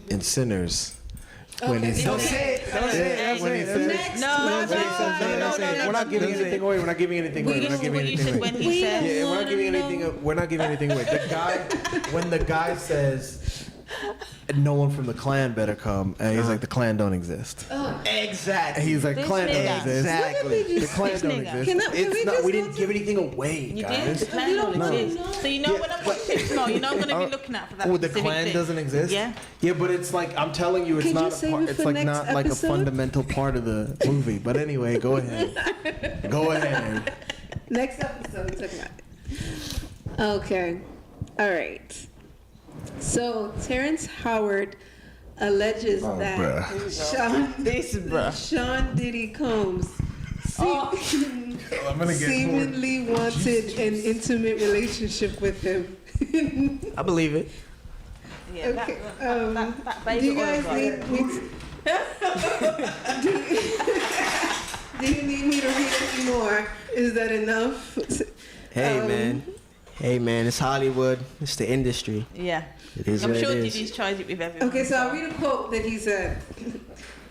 in Sinners. When he Don't says, we're not giving anything away. We're not giving anything away. We're not giving anything away. When he said, Yeah, we're not giving anything. We're not giving anything away. When the guy says, "No one from the clan better come," and he's like, "The clan don't exist." Exactly. And he's like, This "Clan don't nigga. exist." Exactly. The clan This don't nigga. exist. Can we It's not. just We go didn't to- give anything away, you did. guys. The clan don't exist. So you know when I'm watching tomorrow, you know I'm gonna be looking out for that. Oh, the specific clan thing. doesn't exist. Yeah. Yeah, but it's like I'm telling you, it's Could you not a save part. it It's for like next not like a episode? fundamental part of the movie. But anyway, go ahead. Go ahead. Next episode, we talk about it. Okay. All right. So Terrence Howard alleges that Sean Diddy Combs I'm gonna seemingly wanted an intimate relationship with him. I believe it. Yeah. Okay. That Do you baby guys oil, need me do you need me to read any more? Is that enough? Hey man, it's Hollywood. It's the industry. Yeah. It is I'm what sure it is. Diddy's tried it with everyone. Okay, so I'll read a quote that he said.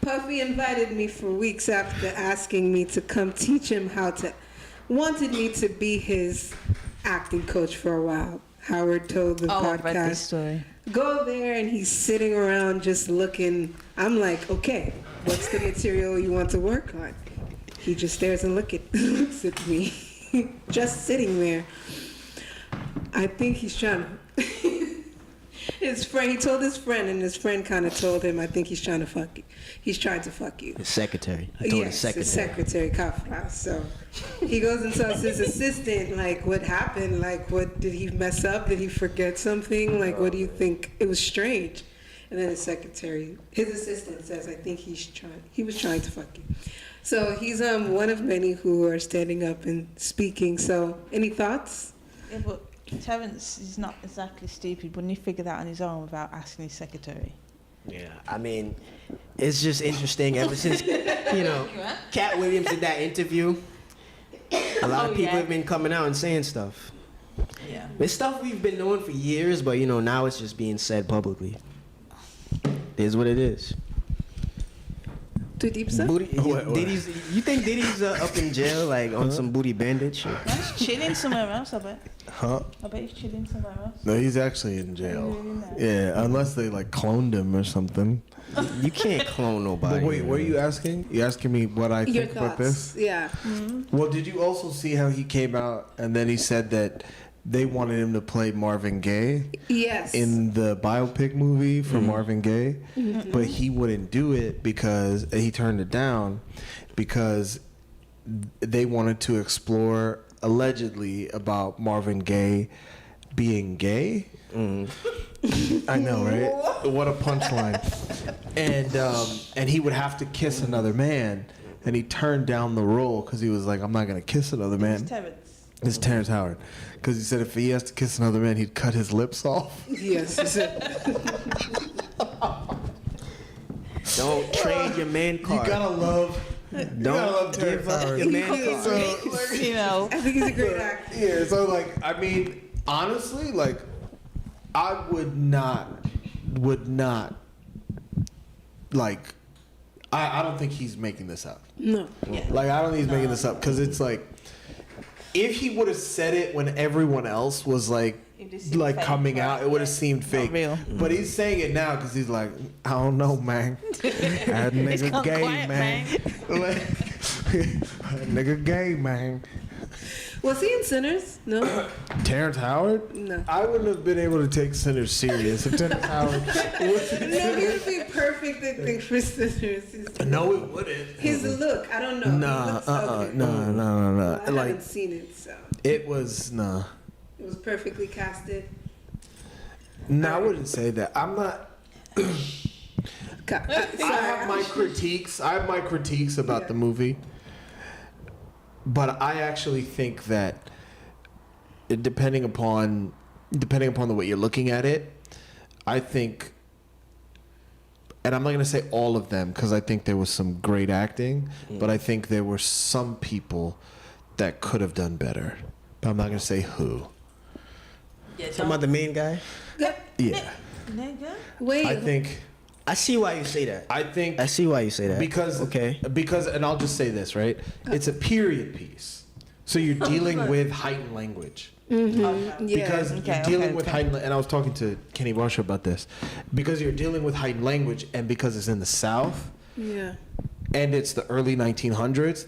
Puffy invited me for weeks after asking me to come teach him wanted me to be his acting coach for a while. Howard told the I've read this podcast. story. Go there and he's sitting around just looking. I'm like, okay, what's the material you want to work on? He just stares and looks at me, just sitting there. I think he's trying to. His friend, he told his friend, and his friend kind of told him, I think he's trying to fuck you. He's trying to fuck you. His secretary. He told Yes, his his secretary. Kafra. So he goes and tells his assistant, like, what happened? Like, what, did he mess up? Did he forget something? Like, what do you think? It was strange. And then his assistant says, I think he was trying to fuck you. So he's one of many who are standing up and speaking. So any thoughts? Yeah, but Terrence is not exactly stupid. Wouldn't he figure that on his own without asking his secretary? Yeah, I mean, it's just interesting ever since, Cat Williams did that interview. A lot of people have been coming out and saying stuff. Yeah. It's stuff we've been knowing for years, but, now it's just being said publicly. It is what it is. TutibSaa? You think Diddy's up in jail, like, on some booty bandit shit? No, he's chilling somewhere else, I bet. Huh? I bet he's chilling somewhere else. No, he's actually in jail. Yeah, unless they like cloned him or something. You can't clone nobody. But wait, what are you asking? You asking me what I Your think about this? Yeah. Well, did you also see how he came out and then he said that they wanted him to play Marvin Gaye Yes. in the biopic movie for Marvin Gaye, but he wouldn't do it because he turned it down because they wanted to explore allegedly about Marvin Gaye being gay. I know, right? What a punchline. And he would have to kiss another man, and he turned down the role because he was like, I'm not gonna kiss another man. It's Terrence Howard, because he said if he has to kiss another man, he'd cut his lips off. Yes. Don't trade your man card. You gotta love Terrence Howard. Your man card. You know. I think he's a great actor. Yeah, so like, I mean, honestly, like, I would not, like, I don't think he's making this up. No. Yeah. Like, I don't think he's making this up, because it's like, if he would have said it when everyone else was like fake, coming right? out, it would have seemed fake. real. But he's saying it now because he's like, I don't know, man. That nigga gay, quiet, man. Like, that nigga gay, man. Was he in Sinners? No. Terrence Howard? No. I wouldn't have been able to take Sinners serious if Terrence Howard wasn't. No, he would be perfect, I think, for Sinners. No, it wouldn't. His look, I don't know. He Nah, looks ugly. no. I Like, haven't seen it, so it was, nah. it was perfectly casted. No, I wouldn't say that. I'm not. I have my critiques. I have my critiques about the movie, but I actually think that depending upon the way you're looking at it, I think, and I'm not gonna say all of them because I think there was some great acting, but I think there were some people that could have done better. But I'm not gonna say who. Yeah, Talking about the main guy? Yeah, Nigga. Wait. I think. I see why you say that. I see why you say that. because and I'll just say this, right? It's a period piece, so you're dealing with heightened language. Mm-hmm. Yeah. Because you're dealing with heightened, and I was talking to Kenny Marshall about this, because you're dealing with heightened language, and because it's in the South, Yeah. and it's the early 1900s,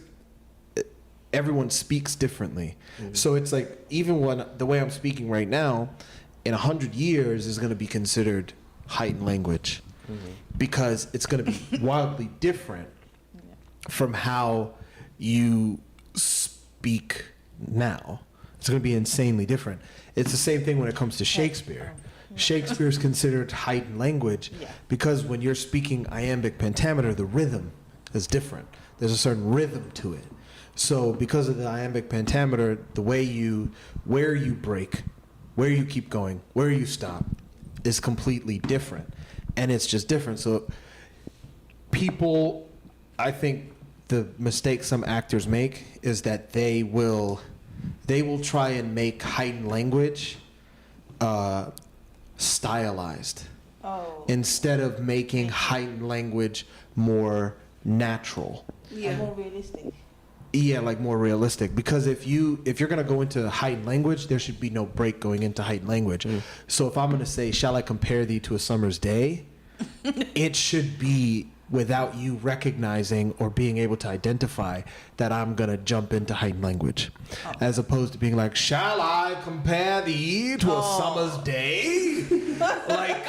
everyone speaks differently. So it's like, even when the way I'm speaking right now, in 100 years is going to be considered heightened language, because it's going to be wildly different from how you speak now. It's going to be insanely different. It's the same thing when it comes to Shakespeare. Shakespeare is considered heightened language because when you're speaking iambic pentameter, the rhythm is different. There's a certain rhythm to it. So because of the iambic pentameter, the way where you break, where you keep going, where you stop is completely different. And it's just different. So people, I think the mistake some actors make is that they will try and make heightened language stylized instead of making heightened language more natural. Yeah. More realistic. Yeah, like more realistic. Because if you're gonna go into heightened language, there should be no break going into heightened language. So if I'm gonna say, "Shall I compare thee to a summer's day?" it should be without you recognizing or being able to identify that I'm gonna jump into heightened language, as opposed to being like, "Shall I compare thee to a summer's day?" Like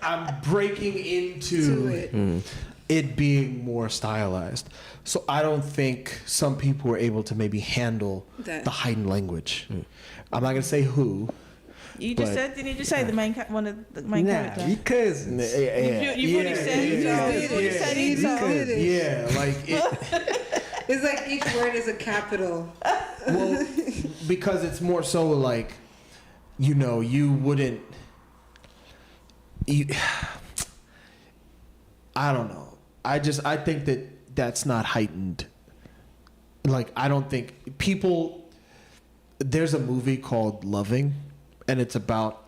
I'm breaking into it being more stylized. So I don't think some people were able to maybe handle the heightened language. I'm not gonna say who. You just said, didn't you just say one of the main characters? Because You've already said it. Yeah, like It's like each word is a capital. well, because it's more so like, you wouldn't. I don't know. I think that's not heightened. Like, I don't think people. There's a movie called Loving, and it's about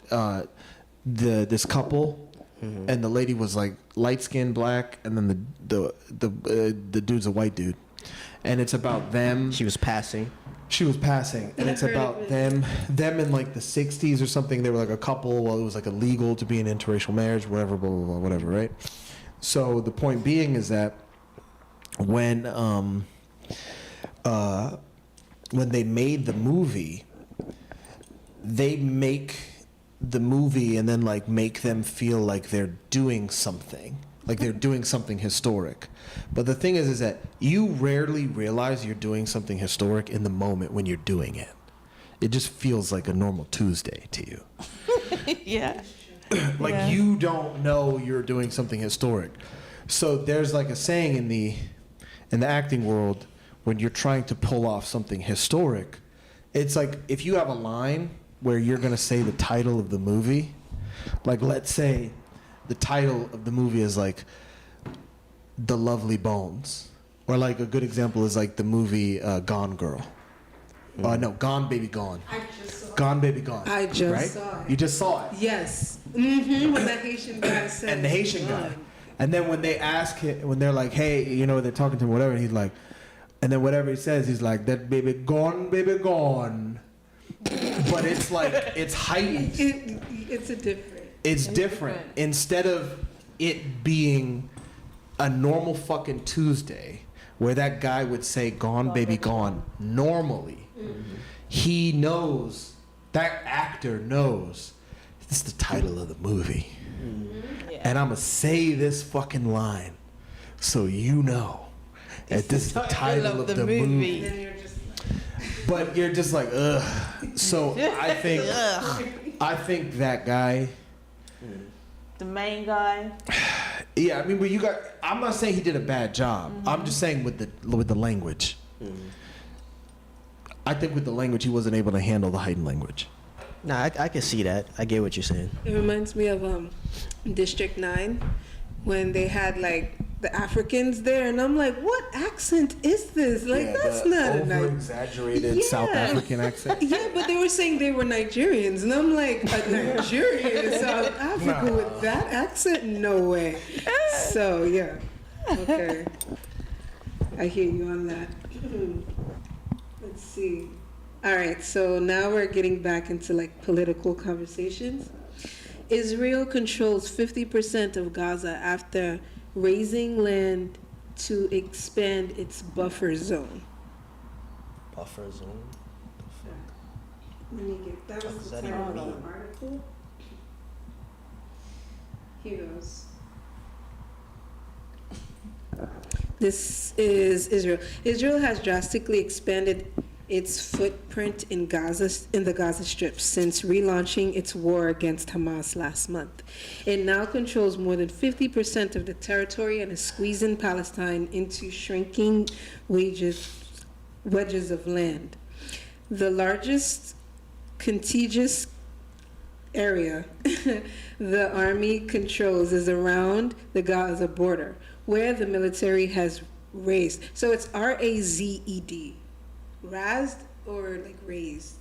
this couple, and the lady was like light skinned black, and then the dude's a white dude, and it's about them. she was passing. And it's about them in like the 60s or something. They were like a couple. Well, it was like illegal to be in interracial marriage, whatever, blah blah blah, whatever, right? So the point being is that when they made the movie, they make the movie and then like make them feel like they're doing something, like they're doing something historic. But the thing is that you rarely realize you're doing something historic in the moment when you're doing it. it just feels like a normal Tuesday to you. Yeah. Like Yeah. you don't know you're doing something historic. So there's like a saying in the acting world, when you're trying to pull off something historic, it's like if you have a line where you're gonna say the title of the movie, like let's say the title of the movie is like The Lovely Bones, or like a good example is like the movie Gone Girl. No, Gone Baby Gone. I just saw Gone Baby Gone. I just right? saw it. You just saw it. Yes. Mm-hmm. When that Haitian guy said. And the Haitian guy. And then when they ask him, when they're like, hey, you know, they're talking to him, whatever, and he's like, and then whatever he says, he's like, that baby gone. But it's like, it's heightened. It's a different. It's different. Instead of it being a normal fucking Tuesday where that guy would say, gone, baby, gone, normally, he knows, that actor knows, this is the title of the movie. And I'm going to say this fucking line so you know that this is the title of the movie. And then you're just But you're just like, ugh. So I think that guy, The main guy. yeah, I mean, but I'm not saying he did a bad job. I'm just saying with the language. I think with the language, he wasn't able to handle the heightened language. Nah, I can see that. I get what you're saying. It reminds me of District 9 when they had like the Africans there, and I'm like, what accent is this? Like, that's not a nice. exaggerated Yeah. South African accent. Yeah, but they were saying they were Nigerians, and I'm like, a Nigerian in South Africa No. with that accent? No way. So yeah, okay, I hear you on that. Let's see. All right, so now we're getting back into like political conversations. Israel controls 50% of Gaza after raising land to expand its buffer zone. Buffer zone? Let me get that. Was What does the that title even of mean? the article. Here goes. This is Israel. Israel has drastically expanded its footprint in the Gaza Strip since relaunching its war against Hamas last month. It now controls more than 50% of the territory and is squeezing Palestine into shrinking wedges of land. The largest contiguous area the army controls is around the Gaza border, where the military has raised. So it's R-A-Z-E-D. Razed or like raised?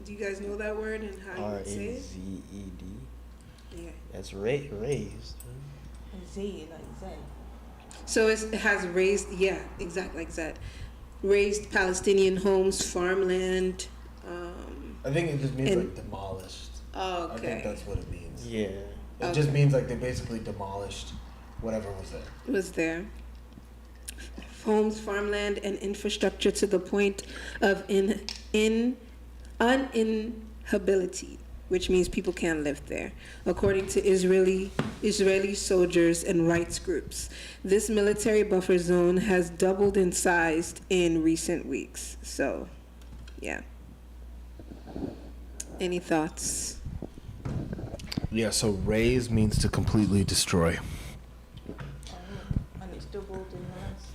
Do you guys know that word and how you would say it? R-A-Z-E-D. Yeah. That's raised. Z, like Z. So it has raised, yeah, exactly like that. Raised Palestinian homes, farmland. I think it just means And- like demolished. Oh, I think okay. that's what it means. Yeah. It just means like they basically demolished whatever was there. Was there. Homes, farmland, and infrastructure to the point of uninhabitability, which means people can't live there, according to Israeli soldiers and rights groups. This military buffer zone has doubled in size in recent weeks. So, yeah. Any thoughts? Yeah, so raise means to completely destroy. And it's doubled in the last.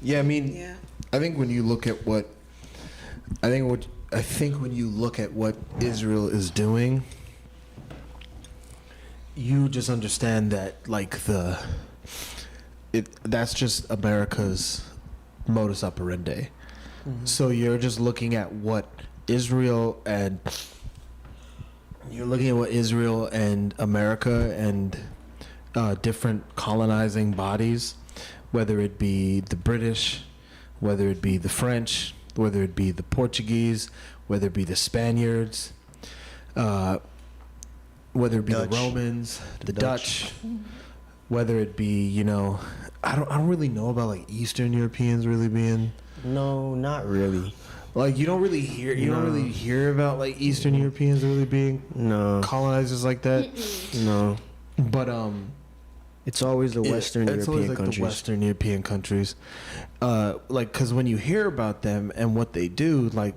Yeah, I mean, Yeah. I think when you look at what when you look at what Israel is doing, you just understand that like that's just America's modus operandi. So you're just looking at what Israel and America and different colonizing bodies, whether it be the British, whether it be the French, whether it be the Portuguese, whether it be the Spaniards, whether it be Dutch. the Romans, the Dutch. Dutch, whether it be, I don't really know about like Eastern Europeans really being No, not really. like you don't really hear about like Eastern Europeans really being No. colonizers like that. No. But It's always the Western it's always European like countries. the Western European countries, like because when you hear about them and what they do, like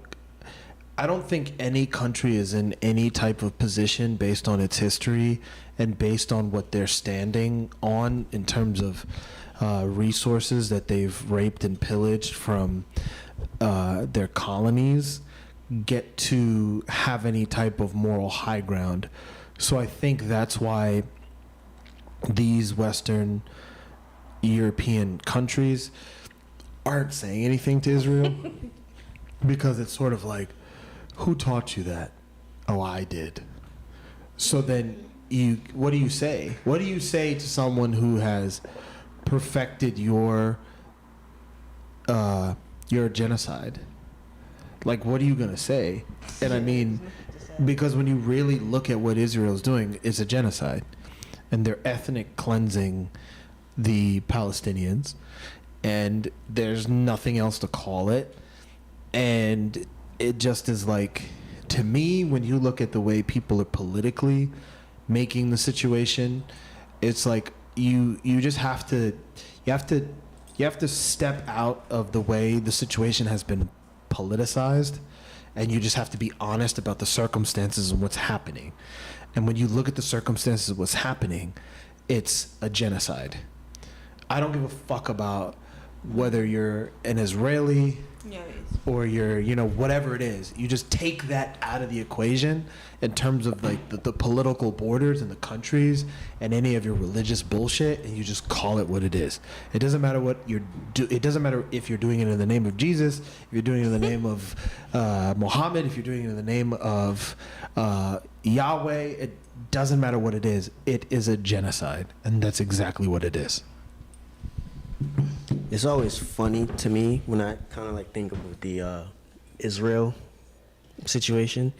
I don't think any country is in any type of position based on its history and based on what they're standing on in terms of resources that they've raped and pillaged from their colonies, get to have any type of moral high ground. So I think that's why these Western European countries aren't saying anything to Israel because it's sort of like, who taught you that? Oh, I did. So then what do you say? What do you say to someone who has perfected your genocide? Like, what are you gonna say? And I mean, because when you really look at what Israel's doing, it's a genocide, and they're ethnic cleansing the Palestinians, and there's nothing else to call it. And it just is like, to me, when you look at the way people are politically making the situation, it's like you just have to step out of the way the situation has been politicized, and you just have to be honest about the circumstances and what's happening. And when you look at the circumstances of what's happening, it's a genocide. I don't give a fuck about whether you're an Israeli or you're, whatever it is. You just take that out of the equation in terms of like the political borders and the countries and any of your religious bullshit, and you just call it what it is. It doesn't matter what it doesn't matter if you're doing it in the name of Jesus, if you're doing it in the name of Muhammad, if you're doing it in the name of Yahweh. It doesn't matter what it is. It is a genocide, and that's exactly what it is. It's always funny to me when I kind of like think about the Israel situation.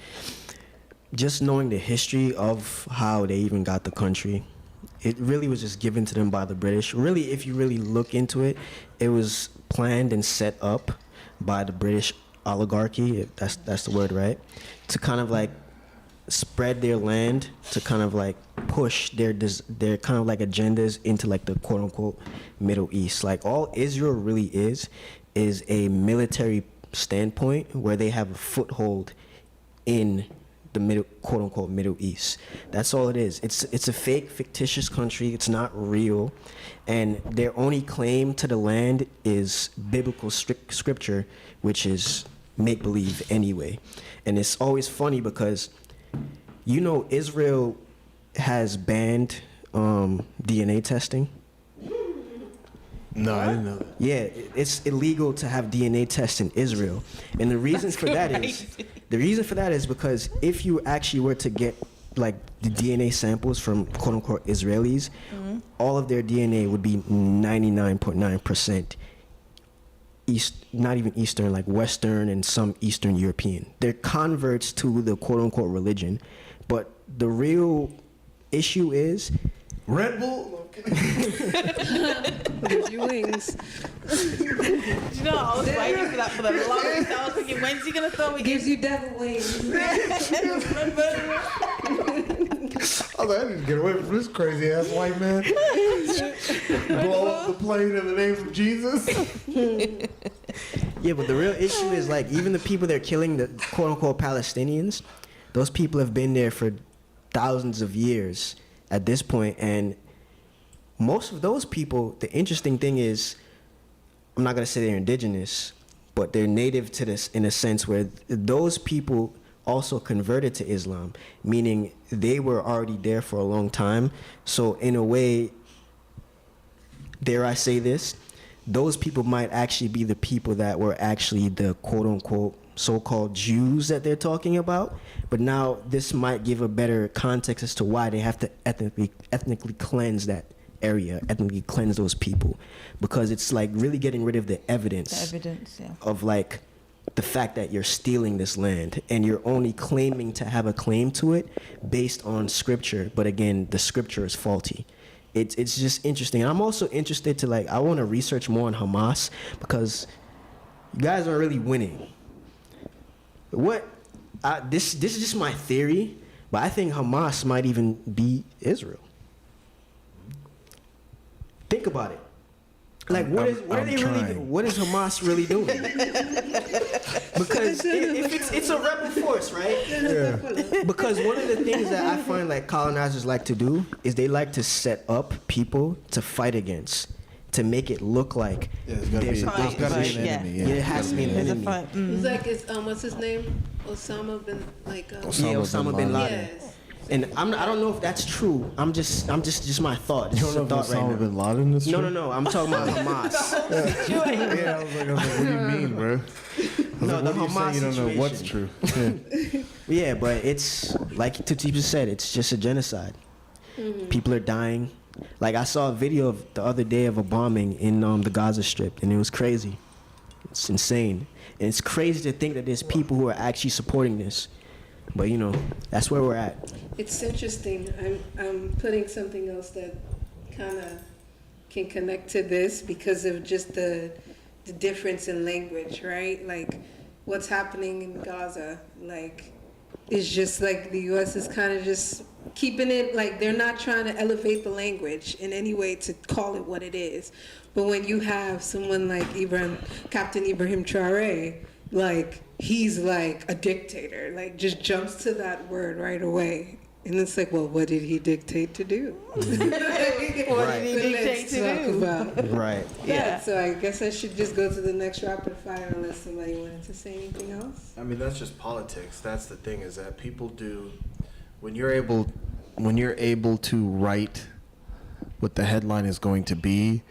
Just knowing the history of how they even got the country, it really was just given to them by the British. Really, if you really look into it, it was planned and set up by the British oligarchy, if that's the word, right? To kind of like spread their land, to kind of like push their kind of like agendas into like the quote unquote Middle East. Like all Israel really is a military standpoint where they have a foothold in the quote unquote Middle East. That's all it is. It's a fake, fictitious country. It's not real, and their only claim to the land is biblical scripture, which is make believe anyway. And it's always funny because Israel has banned DNA testing. No, I didn't know that. Yeah, it's illegal to have DNA tests in Israel, and the reason for that is because if you actually were to get like the DNA samples from quote unquote Israelis, all of their DNA would be 99.9% not even Eastern, like Western and some Eastern European. They're converts to the quote unquote religion, but the real issue is Red Bull. Gives you wings. I was waiting for that for the longest. I was thinking, when's he gonna throw it? Gives you devil wings. I was like, I need to get away from this crazy ass white man. Blow up the plane in the name of Jesus. Yeah, but the real issue is like even the people they're killing, the quote unquote Palestinians, those people have been there for thousands of years at this point, and most of those people, the interesting thing is, I'm not gonna say they're indigenous, but they're native to this in a sense where those people also converted to Islam, meaning they were already there for a long time. So in a way, dare I say this, those people might actually be the people that were actually the quote unquote so-called Jews that they're talking about. But now this might give a better context as to why they have to ethnically cleanse that area, ethnically cleanse those people, because it's like really getting rid of the evidence of like the fact that you're stealing this land and you're only claiming to have a claim to it based on scripture, but again the scripture is faulty. It's just interesting. And I'm also interested to I want to research more on Hamas, because you guys aren't really winning. This is just my theory, but I think Hamas might even be Israel. Think about it. What is Hamas really doing? Because if it's a rebel force, right? Yeah. Because one of the things that I find like colonizers like to do is they like to set up people to fight against, to make it look like There's gotta be an enemy. Yeah, it has to be an There's a enemy. fight. It's like it's what's his name? Osama bin Osama bin Laden. Yes. And I don't know if that's true. I'm just my thought. It's You just don't a know if thought right Osama now. bin Laden is true? No. I'm talking about Hamas. Yeah, I was like, what do you mean, bro? No, the what do you Hamas say you don't know what's true? Yeah. Yeah, but it's like TutibSaa said, it's just a genocide. People are dying. Like I saw a video of the other day of a bombing in the Gaza Strip, and it was crazy. It's insane, and it's crazy to think that there's people who are actually supporting this. But you know, that's where we're at. It's interesting. I'm putting something else that kind of can connect to this because of just the difference in language, right? Like what's happening in Gaza, like is just like the U.S. is kind of just keeping it like they're not trying to elevate the language in any way to call it what it is. But when you have someone like Captain Ibrahim Traore, like he's like a dictator, like just jumps to that word right away. And it's like, well, what did he dictate to do? What did he dictate to do? About. Right. Yeah, so I guess I should just go to the next rapid fire unless somebody wanted to say anything else. I mean, that's just politics. That's the thing, is that people do, when you're able to write what the headline is going to be,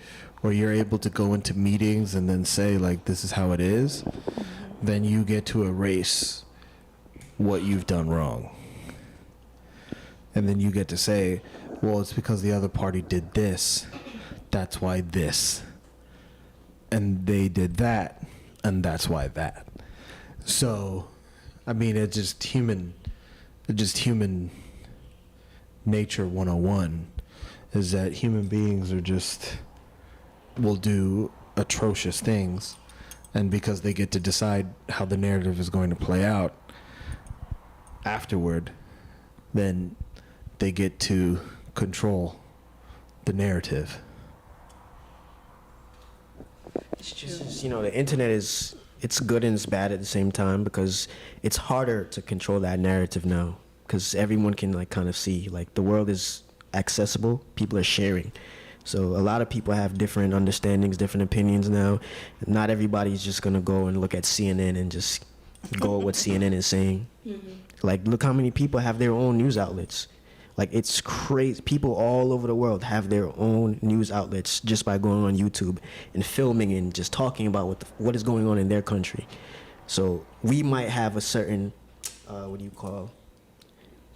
or you're able to go into meetings and then say like, this is how it is, then you get to erase what you've done wrong. And then you get to say, well, it's because the other party did this. That's why this. And they did that. And that's why that. So, I mean, it's just human nature 101 is that human beings will do atrocious things. And because they get to decide how the narrative is going to play out afterward, then they get to control the narrative. It's true. It's just, you know, the internet it's good and it's bad at the same time because it's harder to control that narrative now because everyone can like kind of see like the world is accessible, people are sharing. So a lot of people have different understandings, different opinions now. Not everybody's just gonna go and look at CNN and just go with what CNN is saying. Like, look how many people have their own news outlets. Like, it's crazy. People all over the world have their own news outlets just by going on YouTube and filming and just talking about what is going on in their country. So we might have a certain,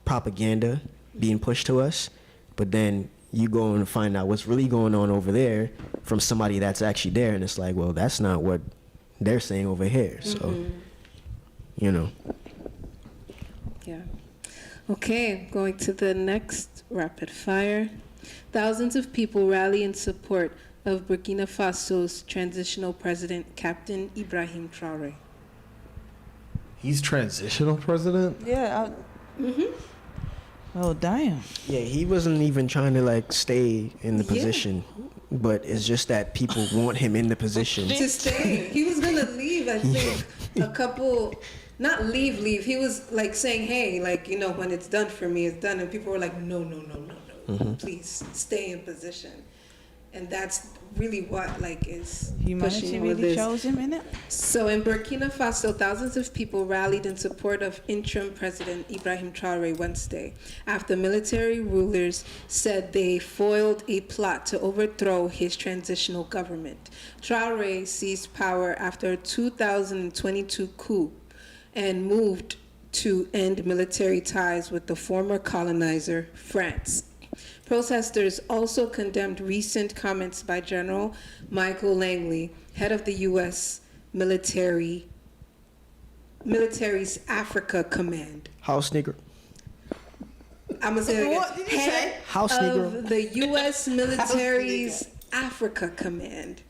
propaganda being pushed to us, but then you go and find out what's really going on over there from somebody that's actually there, and it's like, well, that's not what they're saying over here. So, you know. Yeah. Okay, going to the next rapid fire. Thousands of people rally in support of Burkina Faso's transitional president, Captain Ibrahim Traore. He's transitional president? Yeah. Oh, damn. Yeah, he wasn't even trying to like stay in the position, but it's just that people want him in the position. To stay. He was going to leave, I think, a couple... Not leave. He was like saying, hey, like, you know, when it's done for me, it's done. And people were like, no. Please stay in position. And that's really what, like, is Humanity pushing really this. chose him, innit? So in Burkina Faso, thousands of people rallied in support of interim President Ibrahim Traore Wednesday after military rulers said they foiled a plot to overthrow his transitional government. Traore seized power after a 2022 coup and moved to end military ties with the former colonizer, France. Protesters also condemned recent comments by General Michael Langley, head of the U.S. military's Africa Command. House nigger. I'm gonna say it again. What did you Head say? House of nigger. the U.S. military's Africa Command,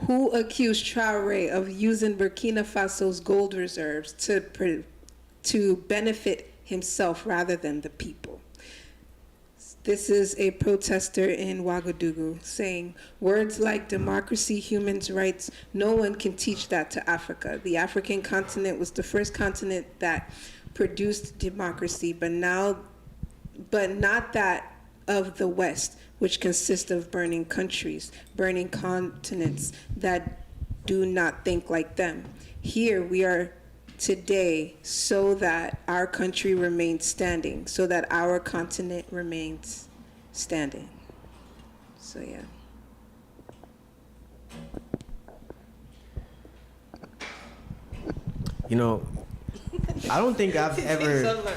who accused Traore of using Burkina Faso's gold reserves to benefit himself rather than the people. This is a protester in Ouagadougou saying, words like democracy, human rights, no one can teach that to Africa. The African continent was the first continent that produced democracy, but not that of the West, which consists of burning countries, burning continents that do not think like them. Here we are today so that our country remains standing, so that our continent remains standing. So yeah. You know, I don't think I've ever.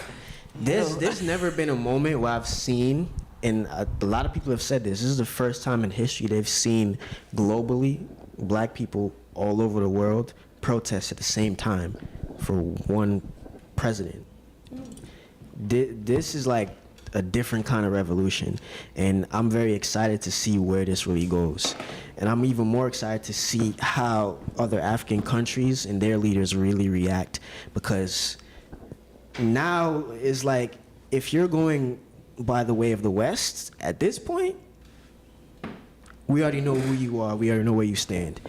There's never been a moment where I've seen, and a lot of people have said this is the first time in history they've seen globally black people all over the world protest at the same time for one president. This is like a different kind of revolution, and I'm very excited to see where this really goes. And I'm even more excited to see how other African countries and their leaders really react, because now it's like, if you're going by the way of the West at this point, we already know who you are. We already know where you stand.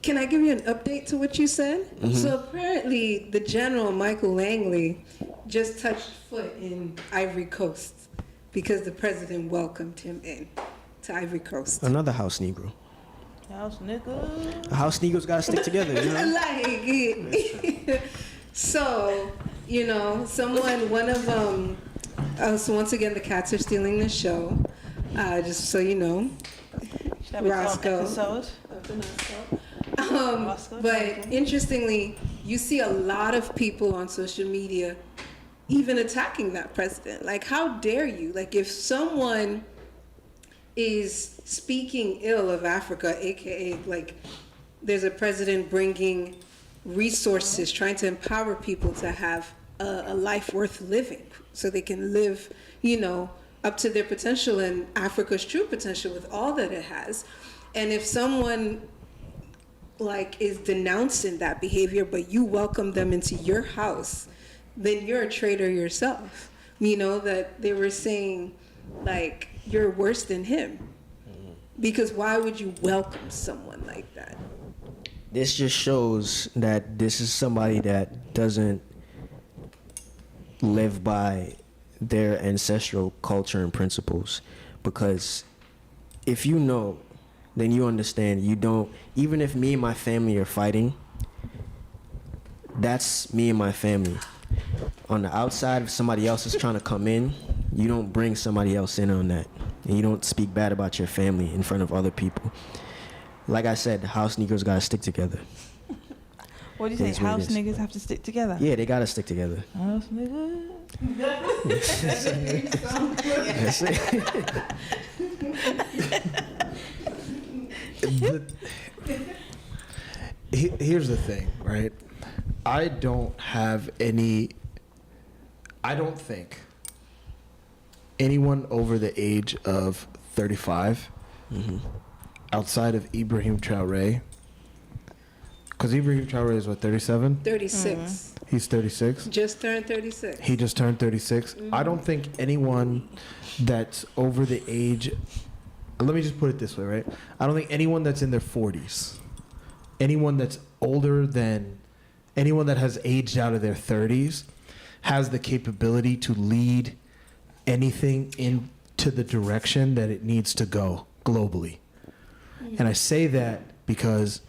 Can I give you an update to what you said? Mm-hmm. So apparently the General Michael Langley just touched foot in Ivory Coast because the president welcomed him in to Ivory Coast. Another house Negro. House nigga. House Negroes gotta stick together, you know? Like, so, you know, one of them, so once again, the cats are stealing the show, just so you know. Should have its own Roscoe. episode. Roscoe, But thank you. interestingly, you see a lot of people on social media even attacking that president. Like, how dare you? Like, if someone is speaking ill of Africa, aka like there's a president bringing resources, trying to empower people to have a life worth living so they can live, you know, up to their potential and Africa's true potential with all that it has. And if someone like is denouncing that behavior, but you welcome them into your house, then you're a traitor yourself. You know, that they were saying like you're worse than him. Because why would you welcome someone like that? This just shows that this is somebody that doesn't live by their ancestral culture and principles. Because if you know, then you understand. You don't, even if me and my family are fighting, that's me and my family. On the outside, if somebody else is trying to come in, you don't bring somebody else in on that. And you don't speak bad about your family in front of other people. Like I said, the house Negroes gotta stick together. What do you It is say? what it House is. niggas have to stick together? Yeah, they gotta stick together. House niggas. That's it. Here's the thing, right? I don't think anyone over the age of 35, outside of Ibrahim Traoré, because Ibrahim Traoré is what, 37? 36. He's 36. Just turned 36. He just turned 36. I don't think anyone that's over the age, let me just put it this way, right? I don't think anyone that's in their 40s, anyone that's older than, anyone that has aged out of their 30s has the capability to lead anything into the direction that it needs to go globally. And I say that because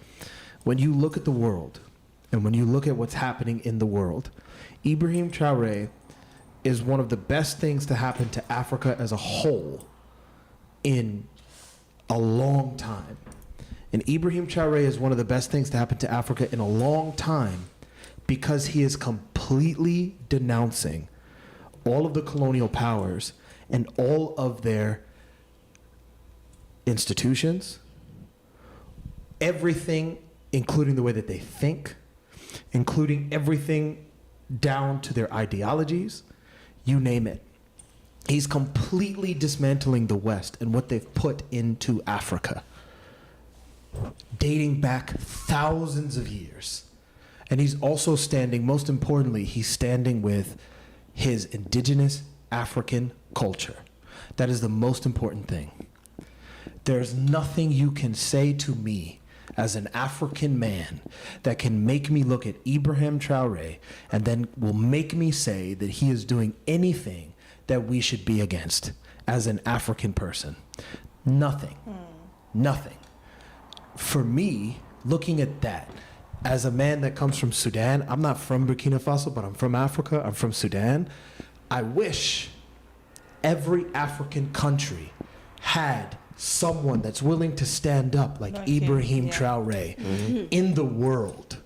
when you look at the world and when you look at what's happening in the world, Ibrahim Traoré is one of the best things to happen to Africa as a whole in a long time. And Ibrahim Traoré is one of the best things to happen to Africa in a long time because he is completely denouncing all of the colonial powers and all of their institutions, everything, including the way that they think, including everything down to their ideologies, you name it. He's completely dismantling the West and what they've put into Africa, dating back thousands of years. And he's also standing, most importantly, he's standing with his indigenous African culture. That is the most important thing. There's nothing you can say to me as an African man that can make me look at Ibrahim Traore and then will make me say that he is doing anything that we should be against as an African person. Nothing. Nothing. For me, looking at that, as a man that comes from Sudan, I'm not from Burkina Faso, but I'm from Africa, I'm from Sudan. I wish every African country had someone that's willing to stand up like Ibrahim Traore in the world.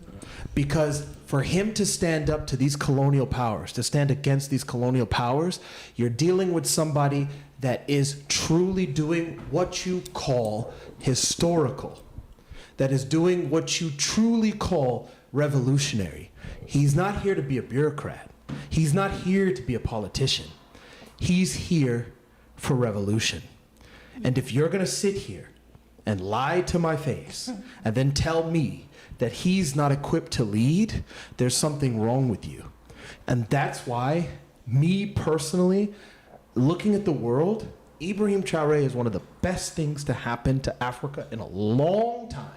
Because for him to stand up to these colonial powers, to stand against these colonial powers, you're dealing with somebody that is truly doing what you call historical, that is doing what you truly call revolutionary. He's not here to be a bureaucrat. He's not here to be a politician. He's here for revolution. And if you're going to sit here and lie to my face and then tell me that he's not equipped to lead, there's something wrong with you. And that's why, me personally, looking at the world, Ibrahim Traore is one of the best things to happen to Africa in a long time.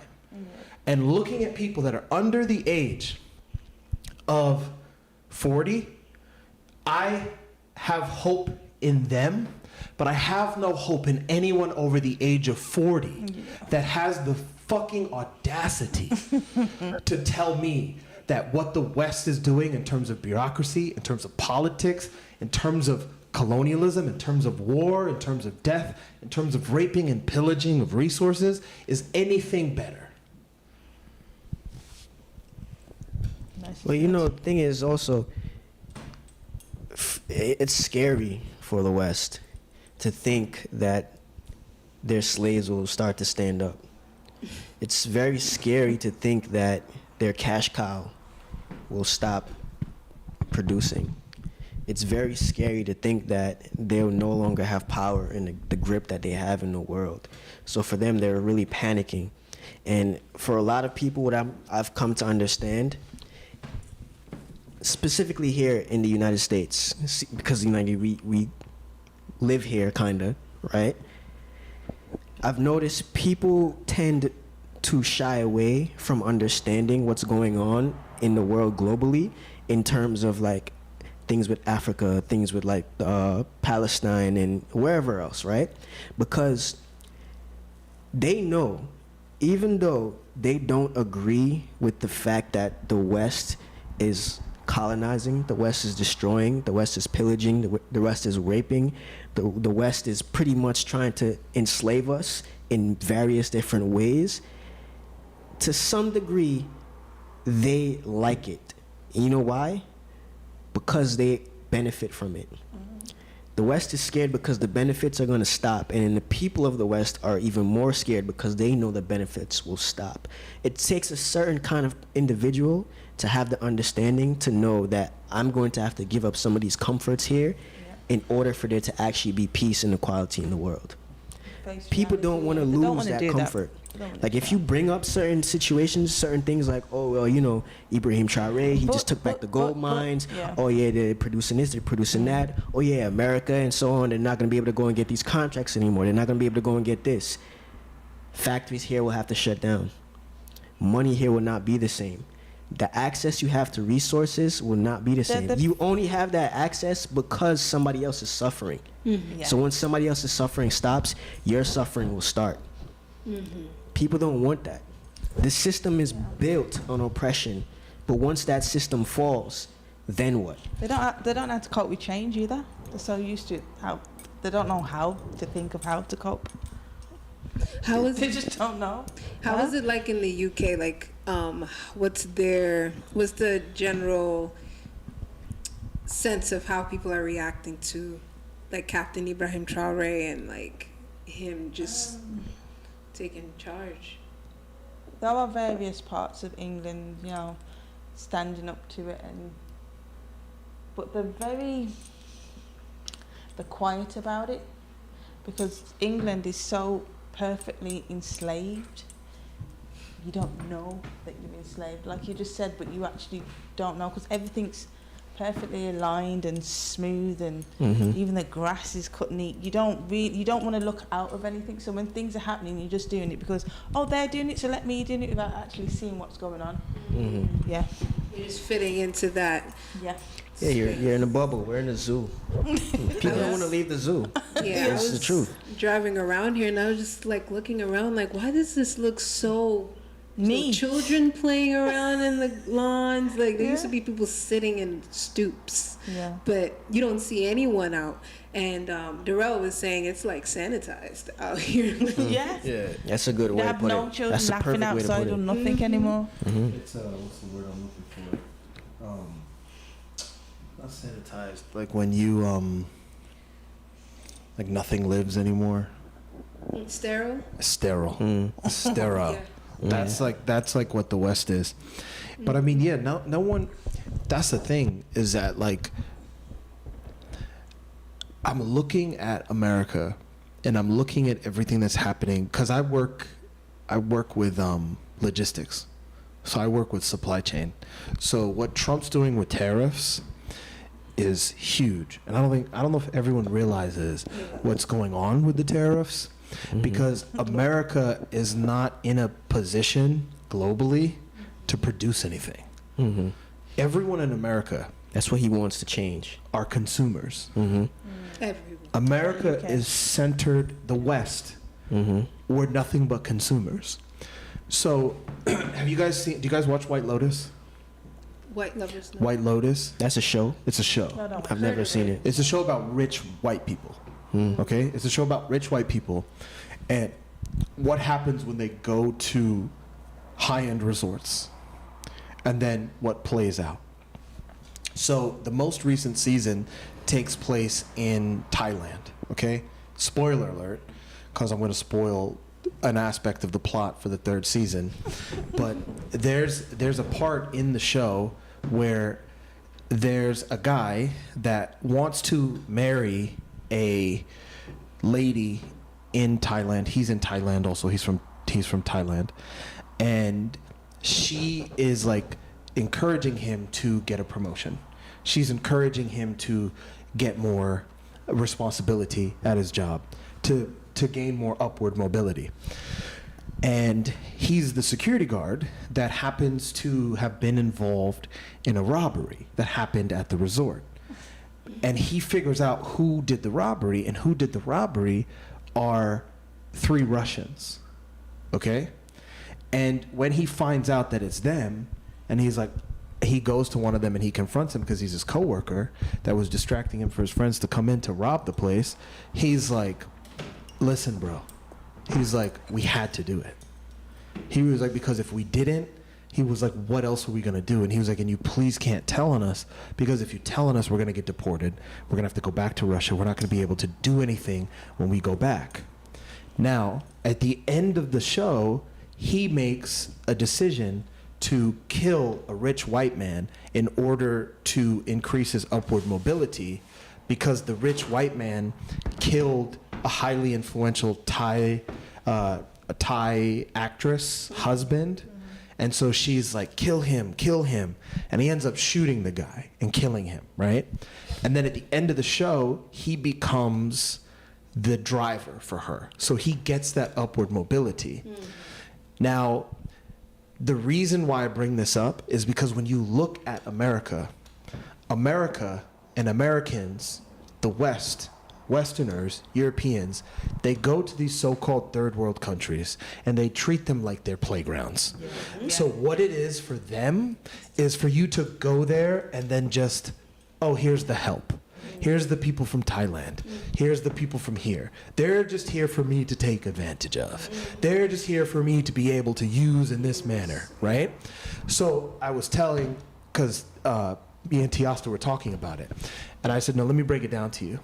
And looking at people that are under the age of 40, I have hope in them, but I have no hope in anyone over the age of 40 that has the fucking audacity to tell me that what the West is doing in terms of bureaucracy, in terms of politics, in terms of colonialism, in terms of war, in terms of death, in terms of raping and pillaging of resources is anything better. Well, you know, the thing is also, it's scary for the West to think that their slaves will start to stand up. It's very scary to think that their cash cow will stop producing. It's very scary to think that they'll no longer have power in the grip that they have in the world. So for them, they're really panicking. And for a lot of people, what I've come to understand, specifically here in the United States, because we live here, kind of, right? I've noticed people tend to shy away from understanding what's going on in the world globally in terms of like things with Africa, things with like Palestine and wherever else, right? Because they know, even though they don't agree with the fact that the West is colonizing, the West is destroying, the West is pillaging, the West is raping, the West is pretty much trying to enslave us in various different ways, to some degree, they like it. And you know why? Because they benefit from it. The West is scared because the benefits are going to stop, and the people of the West are even more scared because they know the benefits will stop. It takes a certain kind of individual to have the understanding to know that I'm going to have to give up some of these comforts here in order for there to actually be peace and equality in the world. People don't want to lose that comfort. Like if you bring up certain situations, certain things like, oh, well, you know, Ibrahim Traore, he just took back the gold mines. Oh, yeah, they're producing this, they're producing that. Oh, yeah, America and so on, they're not going to be able to go and get these contracts anymore. They're not going to be able to go and get this. Factories here will have to shut down. Money here will not be the same. The access you have to resources will not be the same. You only have that access because somebody else is suffering. So when somebody else's suffering stops, your suffering will start. People don't want that. The system is built on oppression, but once that system falls, then what? They don't have to cope with change either. They're so used to how they don't know how to think of how to cope. They just don't know. How is it like in the UK? Like, what's the general sense of how people are reacting to, like, Captain Ibrahim Traore and like him just taking charge? There are various parts of England, you know, standing up to it, but they're quiet about it because England is so perfectly enslaved. You don't know that you're enslaved, like you just said, but you actually don't know because everything's perfectly aligned and smooth, and Mm-hmm. even the grass is cut neat. You don't want to look out of anything. So when things are happening, you're just doing it because, oh, they're doing it, so let me do it, without actually seeing what's going on. Mm-hmm. Yeah. You're just fitting into that. Yeah. Yeah, you're in a bubble. We're in a zoo. People don't want to leave the zoo. Yeah, That's the truth. driving around here, and I was just like looking around, like, why does this look so Neat. children playing around in the lawns? Like, there used to Yeah. be people sitting in stoops, Yeah. but you don't see anyone out. And Darrell was saying it's like sanitized out here. Yeah. Yeah. That's a good way They to have put no it. children That's the laughing perfect way to outside put or it. nothing anymore. Mm-hmm. It's what's the word I'm looking for? Not sanitized. Like when you like nothing lives anymore. Sterile. Sterile. Mm. Sterile. Yeah. That's like what the West is. But I mean, yeah, no one. That's the thing, is that like I'm looking at America, and I'm looking at everything that's happening, because I work with logistics, so I work with supply chain. So what Trump's doing with tariffs is huge, and I don't know if everyone realizes what's going on with the tariffs, because America is not in a position globally to produce anything. Mm-hmm. Everyone in America That's what he wants to change. are consumers. Mm-hmm. Everyone. America Okay. is centered, the West, Mm-hmm. we're nothing but consumers. So, do you guys watch White Lotus? White lovers. No. White Lotus? That's a show. It's a show. No, no. I've never seen it. It's a show about rich white people. Mm. Okay? It's a show about rich white people and what happens when they go to high-end resorts, and then what plays out. So the most recent season takes place in Thailand, okay? Spoiler alert, because I'm going to spoil an aspect of the plot for the third season. But there's a part in the show where there's a guy that wants to marry a lady in Thailand. He's in Thailand also. He's from Thailand. And she is like encouraging him to get a promotion. She's encouraging him to get more responsibility at his job, to gain more upward mobility. And he's the security guard that happens to have been involved in a robbery that happened at the resort. And he figures out who did the robbery, and who did the robbery are 3 Russians. Okay? And when he finds out that it's them, and he's like, he goes to one of them and he confronts him because he's his coworker that was distracting him for his friends to come in to rob the place. He's like, listen, bro. He's like, we had to do it. He was like, because if we didn't, he was like, what else are we going to do? And he was like, and you please can't tell on us, because if you tell on us, we're going to get deported. We're going to have to go back to Russia. We're not going to be able to do anything when we go back. Now, at the end of the show, he makes a decision to kill a rich white man in order to increase his upward mobility, because the rich white man killed a highly influential Thai actress husband. And so she's like, kill him. And he ends up shooting the guy and killing him, right? And then at the end of the show, he becomes the driver for her. So he gets that upward mobility. Now, the reason why I bring this up is because when you look at America and Americans, the West, Westerners, Europeans, they go to these so-called third world countries and they treat them like their playgrounds. Yeah. So what it is for them is for you to go there and then just, oh, here's the help. Here's the people from Thailand. Here's the people from here. They're just here for me to take advantage of. They're just here for me to be able to use in this manner, right? So I was telling, because me and Tiasta were talking about it, and I said, no, let me break it down to you.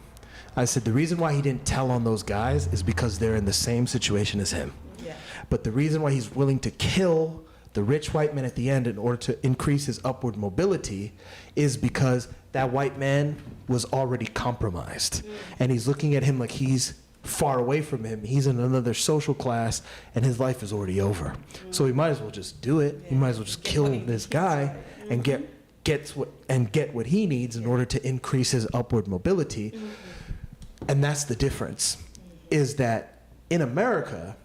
I said, the reason why he didn't tell on those guys is because they're in the same situation as him. Yeah. But the reason why he's willing to kill the rich white man at the end in order to increase his upward mobility is because that white man was already compromised. And he's looking at him like he's far away from him. He's in another social class and his life is already over. So he might as well just do it. He might as well just kill this guy and get get what he needs in order to increase his upward mobility. And that's the difference, is that in America,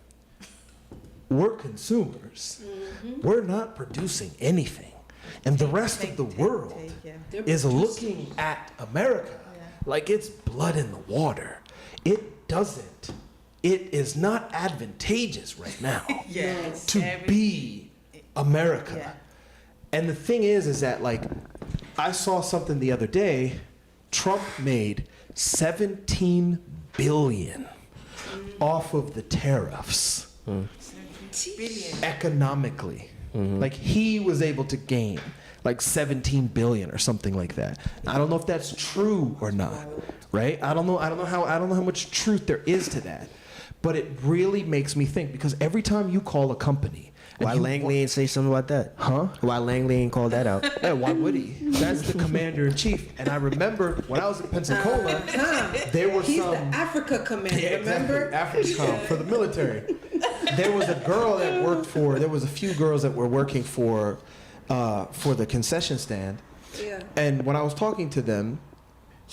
we're consumers. We're not producing anything. And the rest of the world is looking at America like it's blood in the water. It doesn't. It is not advantageous right now to be America. And the thing is that, like, I saw something the other day. Trump made $17 billion off of the tariffs. Economically. Like, he was able to gain like 17 billion or something like that. I don't know if that's true or not, right? I don't know how much truth there is to that. But it really makes me think, because every time you call a company, why Langley ain't say something about that? Huh? Why Langley ain't call that out? Yeah, why would he? That's the commander in chief. And I remember when I was in Pensacola, there was He's some. the Africa commander, remember? AFRICOM for the military. There was a girl that worked for. There was a few girls that were working for the concession stand. Yeah. And when I was talking to them,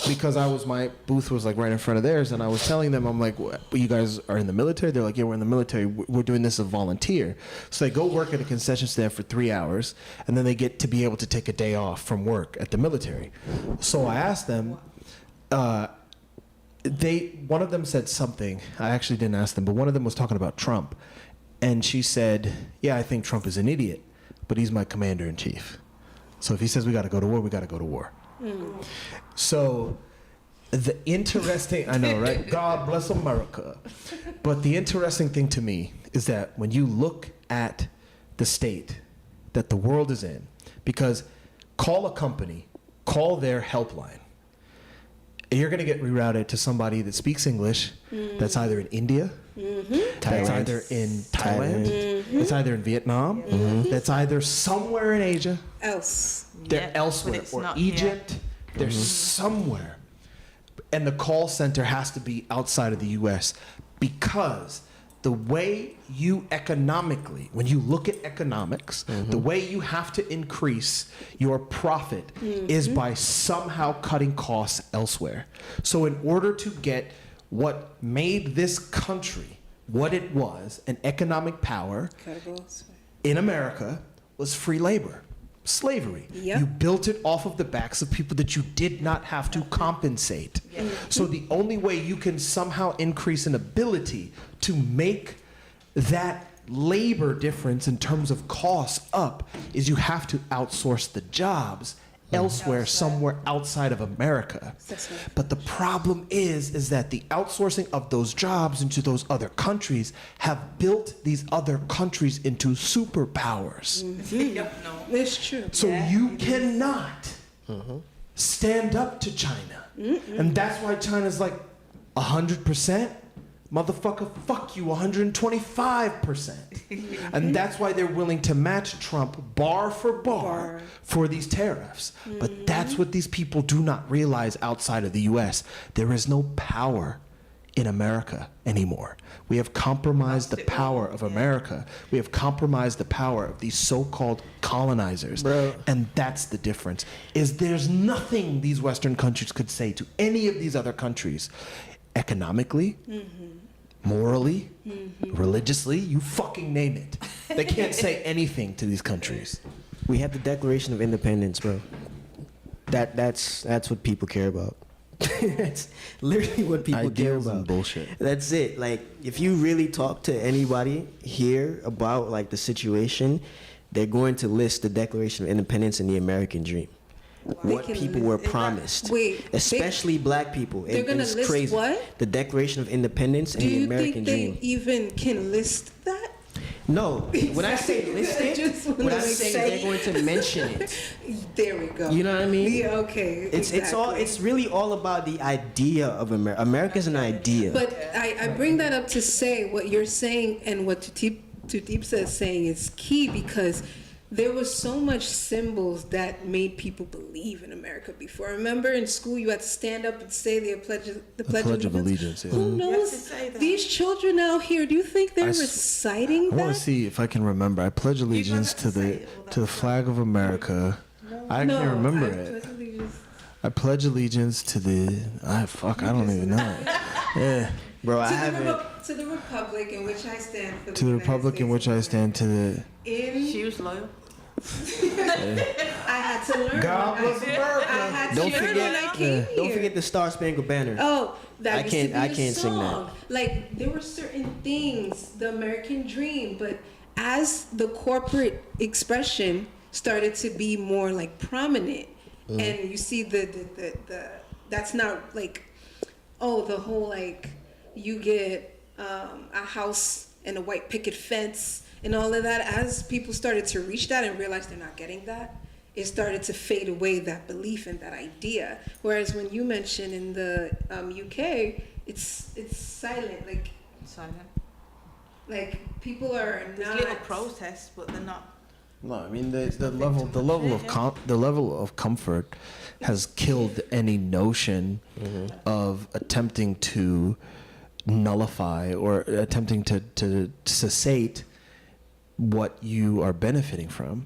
because my booth was like right in front of theirs, and I was telling them, I'm like, what, you guys are in the military? They're like, yeah, we're in the military. We're doing this as a volunteer. So they go work at a concession stand for 3 hours, and then they get to be able to take a day off from work at the military. So I asked them, one of them said something. I actually didn't ask them, but one of them was talking about Trump. And she said, yeah, I think Trump is an idiot, but he's my commander in chief. So if he says we got to go to war, we got to go to war. So the interesting, I know, right? God bless America. But the interesting thing to me is that when you look at the state that the world is in, because call a company, call their helpline, you're going to get rerouted to somebody that speaks English, that's either in India, that's either in Thailand, that's either in Vietnam, that's either somewhere in Asia, they're elsewhere, or Egypt, they're somewhere. And the call center has to be outside of the US, because the way you economically, when you look at economics, the way you have to increase your profit is by somehow cutting costs elsewhere. So in order to get what made this country what it was, an economic power in America, was free labor. Slavery. You built it off of the backs of people that you did not have to compensate. So the only way you can somehow increase an ability to make that labor difference in terms of costs up is you have to outsource the jobs elsewhere, somewhere outside of America. But the problem is that the outsourcing of those jobs into those other countries have built these other countries into superpowers. It's true. So you cannot stand up to China. And that's why China's like 100%. Motherfucker, fuck you, 125%. And that's why they're willing to match Trump bar for bar for these tariffs. But that's what these people do not realize outside of the US. There is no power in America anymore. We have compromised the power of America. We have compromised the power of these so-called colonizers. And that's the difference. Is there's nothing these Western countries could say to any of these other countries. Economically, morally, religiously, you fucking name it. They can't say anything to these countries. We have the Declaration of Independence, bro. That's what people care about. That's literally what people care about. And bullshit. That's it. Like, if you really talk to anybody here about like the situation, they're going to list the Declaration of Independence and the American dream. What people were promised, especially black people. They're going to list crazy. What? The Declaration of Independence and the American dream. Do you think they even can list that? No. When I say list it, what I'm saying they're going to mention it. There we go. You know what I mean? Yeah, okay. It's really all about the idea of America. America's an idea. But I bring that up to say what you're saying and what TutibSaa is saying is key, because there was so much symbols that made people believe in America before. Remember in school you had to stand up and say the Pledge of Allegiance? Yeah. Who knows? These children out here, do you think they're reciting that? I want to see if I can remember. I pledge allegiance to the flag of America I can't remember it. Pledge allegiance. I pledge allegiance to the. I don't even know. Yeah, bro. I haven't. To the republic in which I stand for the To the United republic in States which of I stand. To the. In She was loyal. I had to learn. God bless America. I had to Don't learn forget- when I came Don't here. forget the Star Spangled Banner. Oh, that I used can't- to be I a can't sing that. song. Like there were certain things, the American dream, but as the corporate expression started to be more like prominent, and you see the that's not like, oh, the whole like you get a house and a white picket fence and all of that. As people started to reach that and realize they're not getting that, it started to fade away, that belief and that idea. Whereas when you mention in the UK, it's silent. Silent. Like people are There's not. little protests, but they're not. No, I mean the nothing level too the much level there, of yeah. the level of comfort has killed any notion of attempting to nullify or attempting to cessate what you are benefiting from.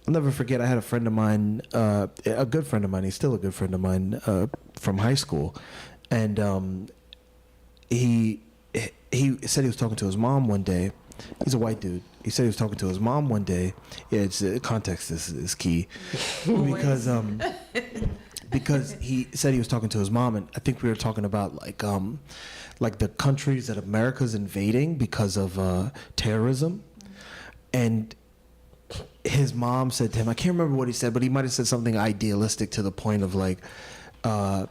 I'll never forget. I had a friend of mine, a good friend of mine. He's still a good friend of mine from high school, and he said he was talking to his mom one day. He's a white dude. He said he was talking to his mom one day. Yeah, it's context is key because he said he was talking to his mom, and I think we were talking about like the countries that America's invading because of terrorism, and his mom said to him, I can't remember what he said, but he might have said something idealistic to the point of I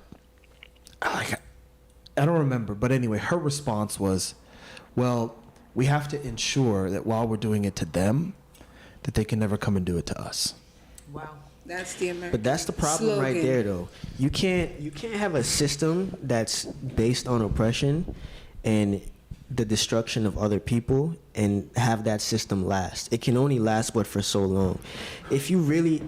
don't remember, but anyway, her response was, well, we have to ensure that while we're doing it to them, that they can never come and do it to us. Wow. That's the American. But that's the problem slogan. right there, though. You can't have a system that's based on oppression and the destruction of other people and have that system last. It can only last but for so long. If you really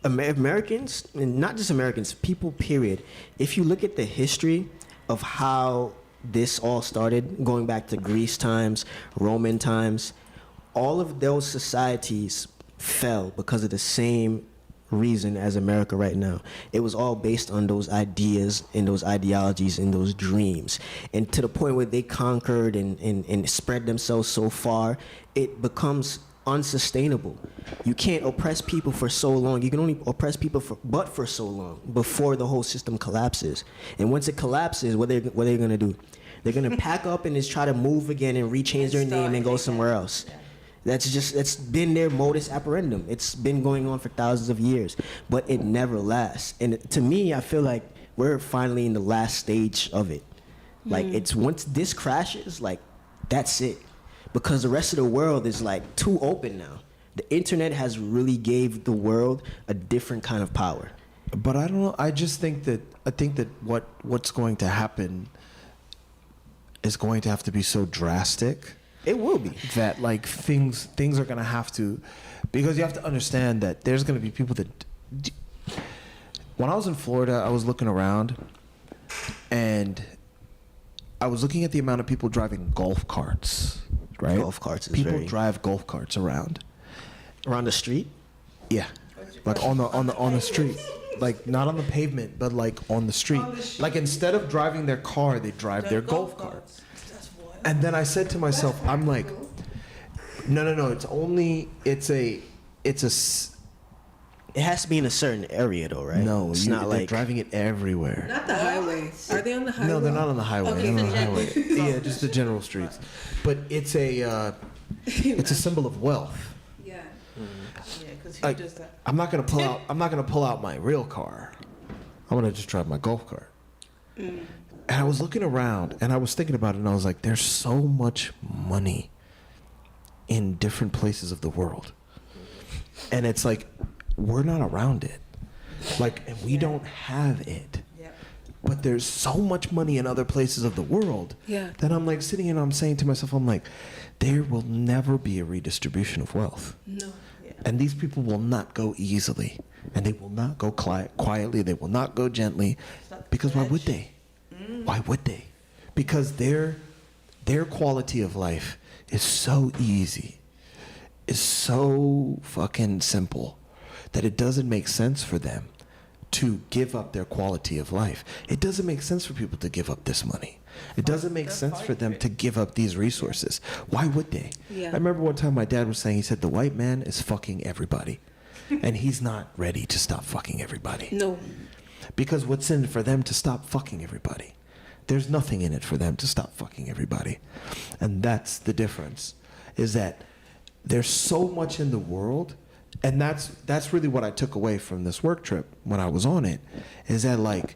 Americans, and not just Americans, people period, if you look at the history of how this all started, going back to Greece times, Roman times, all of those societies fell because of the same reason as America right now. It was all based on those ideas and those ideologies and those dreams. And to the point where they conquered and spread themselves so far, it becomes unsustainable. You can't oppress people for so long. You can only oppress people for so long before the whole system collapses. And once it collapses, what are they going to do? They're going to pack up and just try to move again and rechange their name and go somewhere else. That's been their modus operandum. It's been going on for thousands of years, but it never lasts. And to me, I feel like we're finally in the last stage of it. Like it's once this crashes, like that's it, because the rest of the world is like too open now. The internet has really gave the world a different kind of power. But I don't know. I think that what's going to happen is going to have to be so drastic. It will be. That like things are gonna have to, because you have to understand that there's gonna be people that. When I was in Florida, I was looking around, and I was looking at the amount of people driving golf carts. Right. Golf carts is people very- drive golf carts around Around the street? Yeah, like on the street, like not on the pavement, but like on the street. Like instead of driving their car, they drive their golf cart. And then I said to myself, I'm like, no. It has to be in a certain area, though, right? No, it's they're not like driving it everywhere. Not the highway. Are they on the highway? No, they're not on the highway. Okay, They're not on the the highway. general Yeah, just the general streets. But it's a symbol of wealth. Yeah. Yeah, because who Like, does that? I'm not gonna pull out my real car. I'm gonna just drive my golf cart. And I was looking around and I was thinking about it, and I was like, there's so much money in different places of the world. And it's like, we're not around it. Like, and we don't have it. Yep. But there's so much money in other places of the world that I'm like sitting and I'm saying to myself, I'm like, there will never be a redistribution of wealth. No. And these people will not go easily. And they will not go quietly. They will not go gently. Because why would they? Why would they? Because their quality of life is so easy. Is so fucking simple that it doesn't make sense for them to give up their quality of life. It doesn't make sense for people to give up this money. It doesn't make sense for them to give up these resources. Why would they? Yeah. I remember one time my dad was saying, he said, the white man is fucking everybody. And he's not ready to stop fucking everybody. No. Because what's in it for them to stop fucking everybody? There's nothing in it for them to stop fucking everybody. And that's the difference, is that there's so much in the world, and that's really what I took away from this work trip when I was on it, is that like,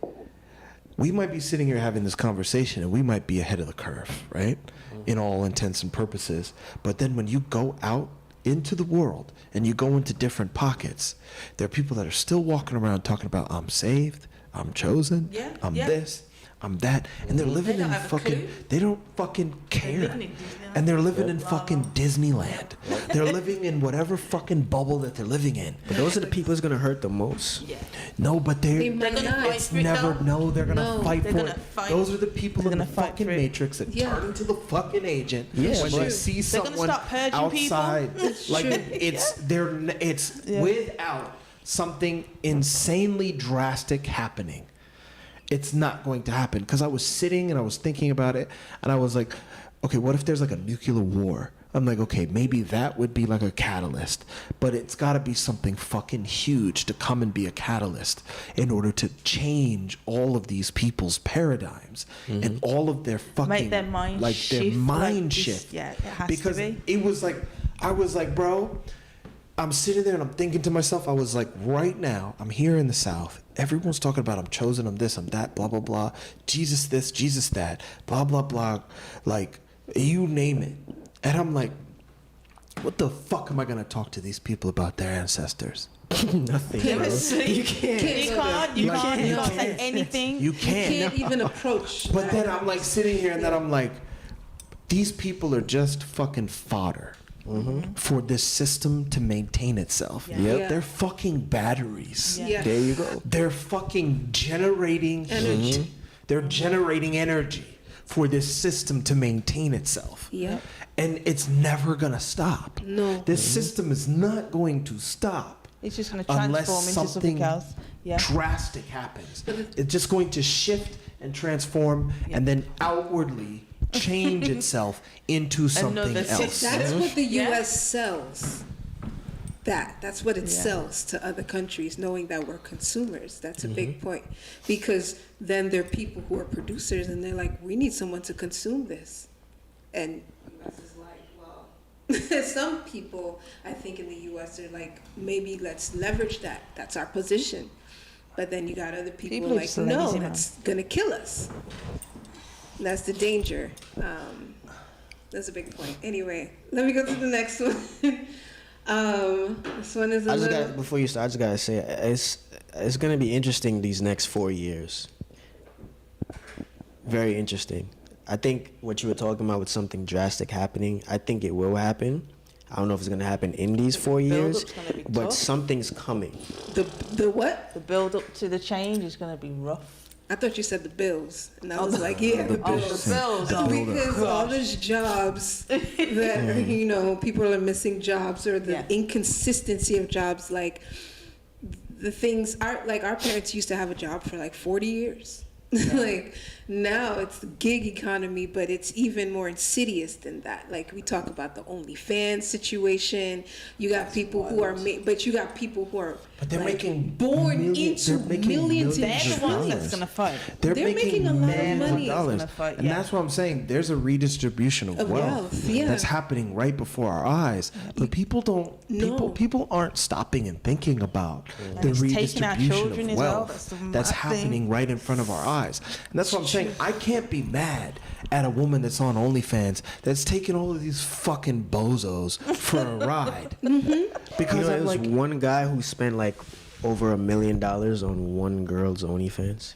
we might be sitting here having this conversation and we might be ahead of the curve, right? In all intents and purposes. But then when you go out into the world and you go into different pockets, there are people that are still walking around talking about, I'm saved, I'm chosen, I'm this, I'm that, and they're living in fucking, they don't fucking care. And they're living in fucking Disneyland. They're living in whatever fucking bubble that they're living in. But those are the people that's gonna hurt the most. Yeah. No, but They might not. it's never, no, they're gonna No. fight They're for gonna it. fight. Those are the people They're in the gonna fight fucking for it. matrix that Yeah. turn into the fucking agent Yeah, when but- they see They're gonna someone start purging people. outside. Like true. it's Yeah. without something insanely drastic happening. It's not going to happen, because I was sitting and I was thinking about it, and I was like, okay, what if there's like a nuclear war? I'm like, okay, maybe that would be like a catalyst, but it's got to be something fucking huge to come and be a catalyst in order to change all of these people's paradigms and all of their fucking Make their mind like shift. their mind like this- shift. Yeah, it has Because to be. it was like, I was like, bro, I'm sitting there and I'm thinking to myself, I was like, right now, I'm here in the South. Everyone's talking about I'm chosen, I'm this, I'm that, blah, blah, blah. Jesus this, Jesus that, blah, blah, blah. Like, you name it. And I'm like, what the fuck am I going to talk to these people about their ancestors? Nothing. Yeah, bro. but see, You can't. You You can't say can't. anything. You You can't. can't even approach. But then I'm like sitting here and then I'm like, these people are just fucking fodder for this system to maintain itself. Yeah. Yep. Yeah. They're fucking batteries. Yeah. Yeah. There you go. They're fucking generating Energy. heat. They're generating energy for this system to maintain itself. Yep. And it's never gonna stop. No. This system is not going to stop It's just going to unless transform into something something else. Yeah. drastic happens. It's just going to shift and transform and then outwardly change itself into something Another else. That's what the Yeah. U.S. sells. That's what it Yeah. sells to other countries, knowing that we're consumers. That's a big point. Because then there are people who are producers and they're like, we need someone to consume this. And US is like, well, some people, I think in the U.S. are like, maybe let's leverage that. That's our position. But then you got other people, People are like, just no, lazy, man. that's going to kill us. That's the danger. That's a big point. Anyway, let me go to the next one. This one is a I just little. got before you start. I just gotta say it's gonna be interesting these next 4 years. Very interesting. I think what you were talking about with something drastic happening. I think it will happen. I don't know if it's gonna happen in these 4 years, build-up's gonna be but tough. something's coming. The what? The build up to the change is going to be rough. I thought you said the bills, and I Oh, was the- like, yeah, the Oh, bills. the bills. Oh, Because all those jobs that people are missing jobs, or the Yeah. inconsistency of jobs, like the things our parents used to have a job for like 40 years. Like now it's the gig economy, but it's even more insidious than that. Like we talk about the OnlyFans situation. You got people who are but you got people who are But they're like, making born millions- into they're making millions They're millions the of ones dollars. that's going to fight. They're They're making making a lot of millions money. of dollars. Gonna fight, And yeah. that's what I'm saying. There's a redistribution of Of wealth, yeah. that's happening right before our eyes. But people don't No. people aren't stopping and thinking about the it's taking our redistribution children of as well. wealth That's the that's mad thing. happening right in front of our eyes. And that's what I'm saying. I can't be mad at a woman that's on OnlyFans that's taking all of these fucking bozos for a ride. Because You know, I'm there's like, one guy who spent like over $1 million on one girl's OnlyFans.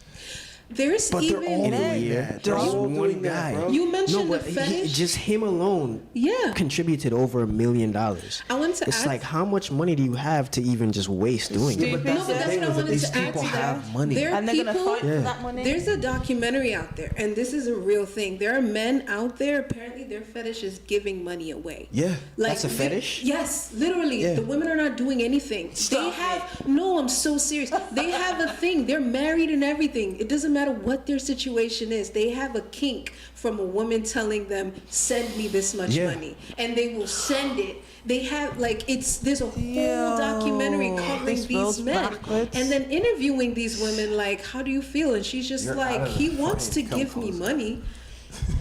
There's But they're all even doing that. They're Just all one doing guy. that, bro. You mentioned no, the but fetish. just him alone Yeah. contributed over $1 million. I wanted to It's add, like, how much money do you have to even just waste doing it? Stupid. no, but that's thing what I is that wanted these to add people to have that. money. There are And they're gonna people. fight for that money. There's a documentary out there, and this is a real thing. There are men out there. Apparently, their fetish is giving money away. Yeah. That's a fetish? Yes, literally. Yeah. The women are not doing anything. They have no. I'm so serious. They have a thing. They're married and everything. It doesn't matter what their situation is. They have a kink from a woman telling them, "Send me this much Yeah. money," and they will send it. They have like there's a whole Yo, documentary covering this these world's men backwards. and then interviewing these women like, "How do you feel?" And she's just You're like, out of "He the wants to frame. Come give me closer. money."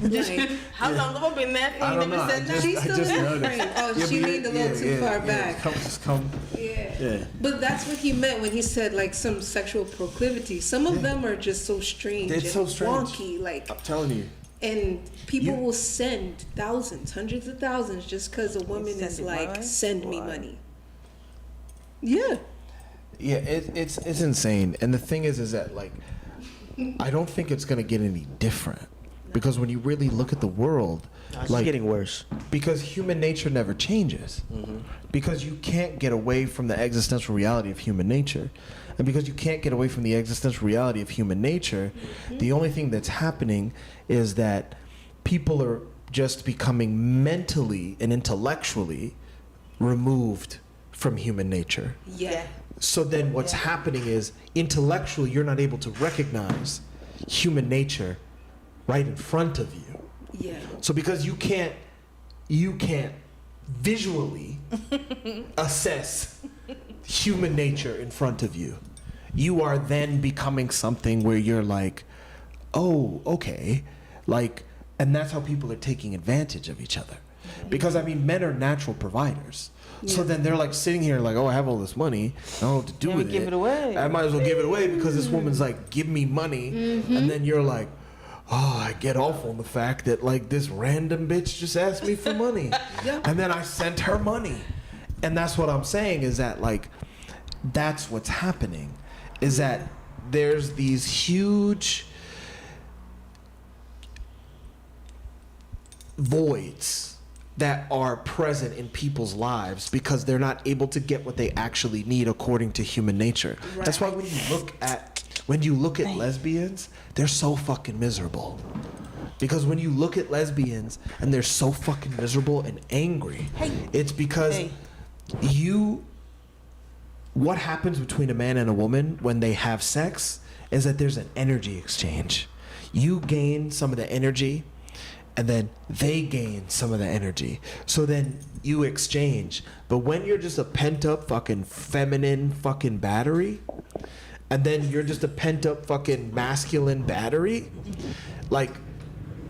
Like, How long have I been there? I You don't never know. said that. She's still in the frame. Oh, Yeah, she but leaned a little too far back. Just come. Yeah. But that's what he meant when he said like some sexual proclivity. Some of them are just so strange It's and so strange. wonky, like, I'm telling you. and people You- will send thousands, hundreds of thousands just because a woman Send is it like, why? "Send me Why? money." Yeah. Yeah, it's insane. And the thing is that like, I don't think it's gonna get any different, because when you really look at the world, It's like, getting worse. because human nature never changes, because you can't get away from the existential reality of human nature, and because you can't get away from the existential reality of human nature, the only thing that's happening is that people are just becoming mentally and intellectually removed from human nature. Yeah. So then what's happening is intellectually you're not able to recognize human nature right in front of you. Yeah. So because you can't visually assess human nature in front of you, you are then becoming something where you're like, oh, okay. Like, and that's how people are taking advantage of each other. Because I mean, men are natural providers. So then they're like sitting here like, oh, I have all this money. I don't know what to do Let me with give it away. I might as well give it away because this woman's like, give me money. And then you're like, oh, I get off on the fact that like this random bitch just asked me for money. And then I sent her money. And that's what I'm saying is that like, that's what's happening. Is that there's these huge voids that are present in people's lives because they're not able to get what they actually need according to human nature. That's why when you look at lesbians, they're so fucking miserable. Because when you look at lesbians and they're so fucking miserable and angry, it's because what happens between a man and a woman when they have sex is that there's an energy exchange. You gain some of the energy, and then they gain some of the energy. So then you exchange. But when you're just a pent up fucking feminine fucking battery, and then you're just a pent up fucking masculine battery, like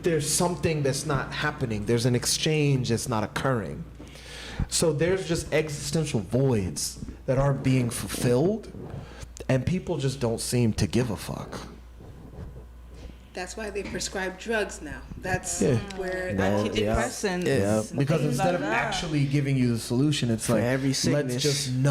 there's something that's not happening. There's an exchange that's not occurring. So there's just existential voids that aren't being fulfilled, and people just don't seem to give a fuck. That's why they prescribe drugs now. That's Yeah. where Antidepressants. Yeah. Because things instead like of that. actually giving you the solution, it's For like, every let's sickness, just we have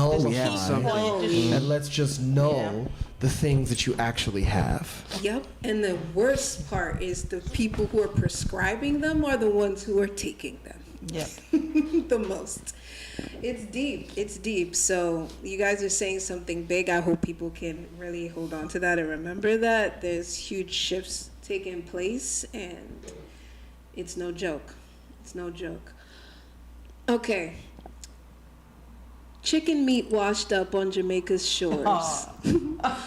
nullify something. and let's just know the things that you actually have. Yep. And the worst part is the people who are prescribing them are the ones who are taking them. Yep. The most. It's deep. It's deep. So you guys are saying something big. I hope people can really hold on to that and remember that there's huge shifts taking place, and it's no joke. It's no joke. Okay. Chicken meat washed up on Jamaica's shores. I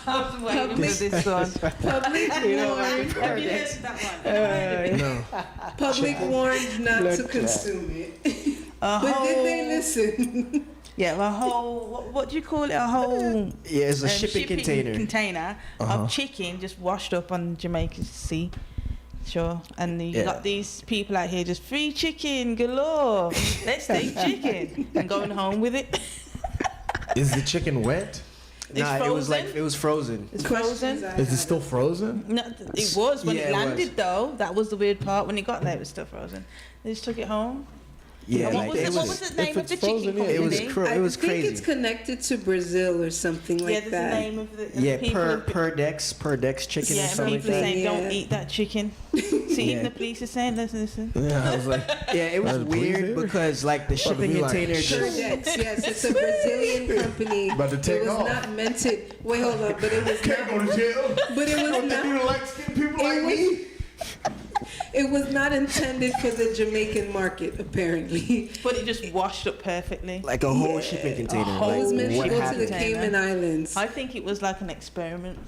was waiting for this one. Public warned. Have you heard that one? No. Public warned not to consume it. But did they listen? Yeah, a whole, what do you call it? A whole Yeah, it's a shipping container. of chicken just washed up on Jamaica's sea. Sure. And you got these people out here just free chicken galore. Let's take chicken and going home with it. Is the chicken wet? It's Nah, frozen. it was frozen. It's frozen. Is it still frozen? No, it was when Yeah, it it landed was. though. That was the weird part. When it got there, it was still frozen. They just took it home. Yeah, And like what was the name of the chicken company? it was I think crazy. it's connected to Brazil or something like yeah, there's that. the name of the Yeah, people. per dex chicken Yeah, or and something people like are that. saying, don't Yeah. eat that chicken. See, Yeah. even the police are saying, listen. Yeah, I was like, Yeah, it was Are the police weird here? because like the shipping be like, container just Perdex, yes, it's a Brazilian company. About to take it was off. not meant to. Wait, hold on, but it was can't go not. to jail. But it was not. You like skin people like It me? It was not intended for the Jamaican market, apparently. But it just washed up perfectly. like a whole shipping container. whole It was Like, meant to what go to the happened? Cayman Islands. I think it was like an experiment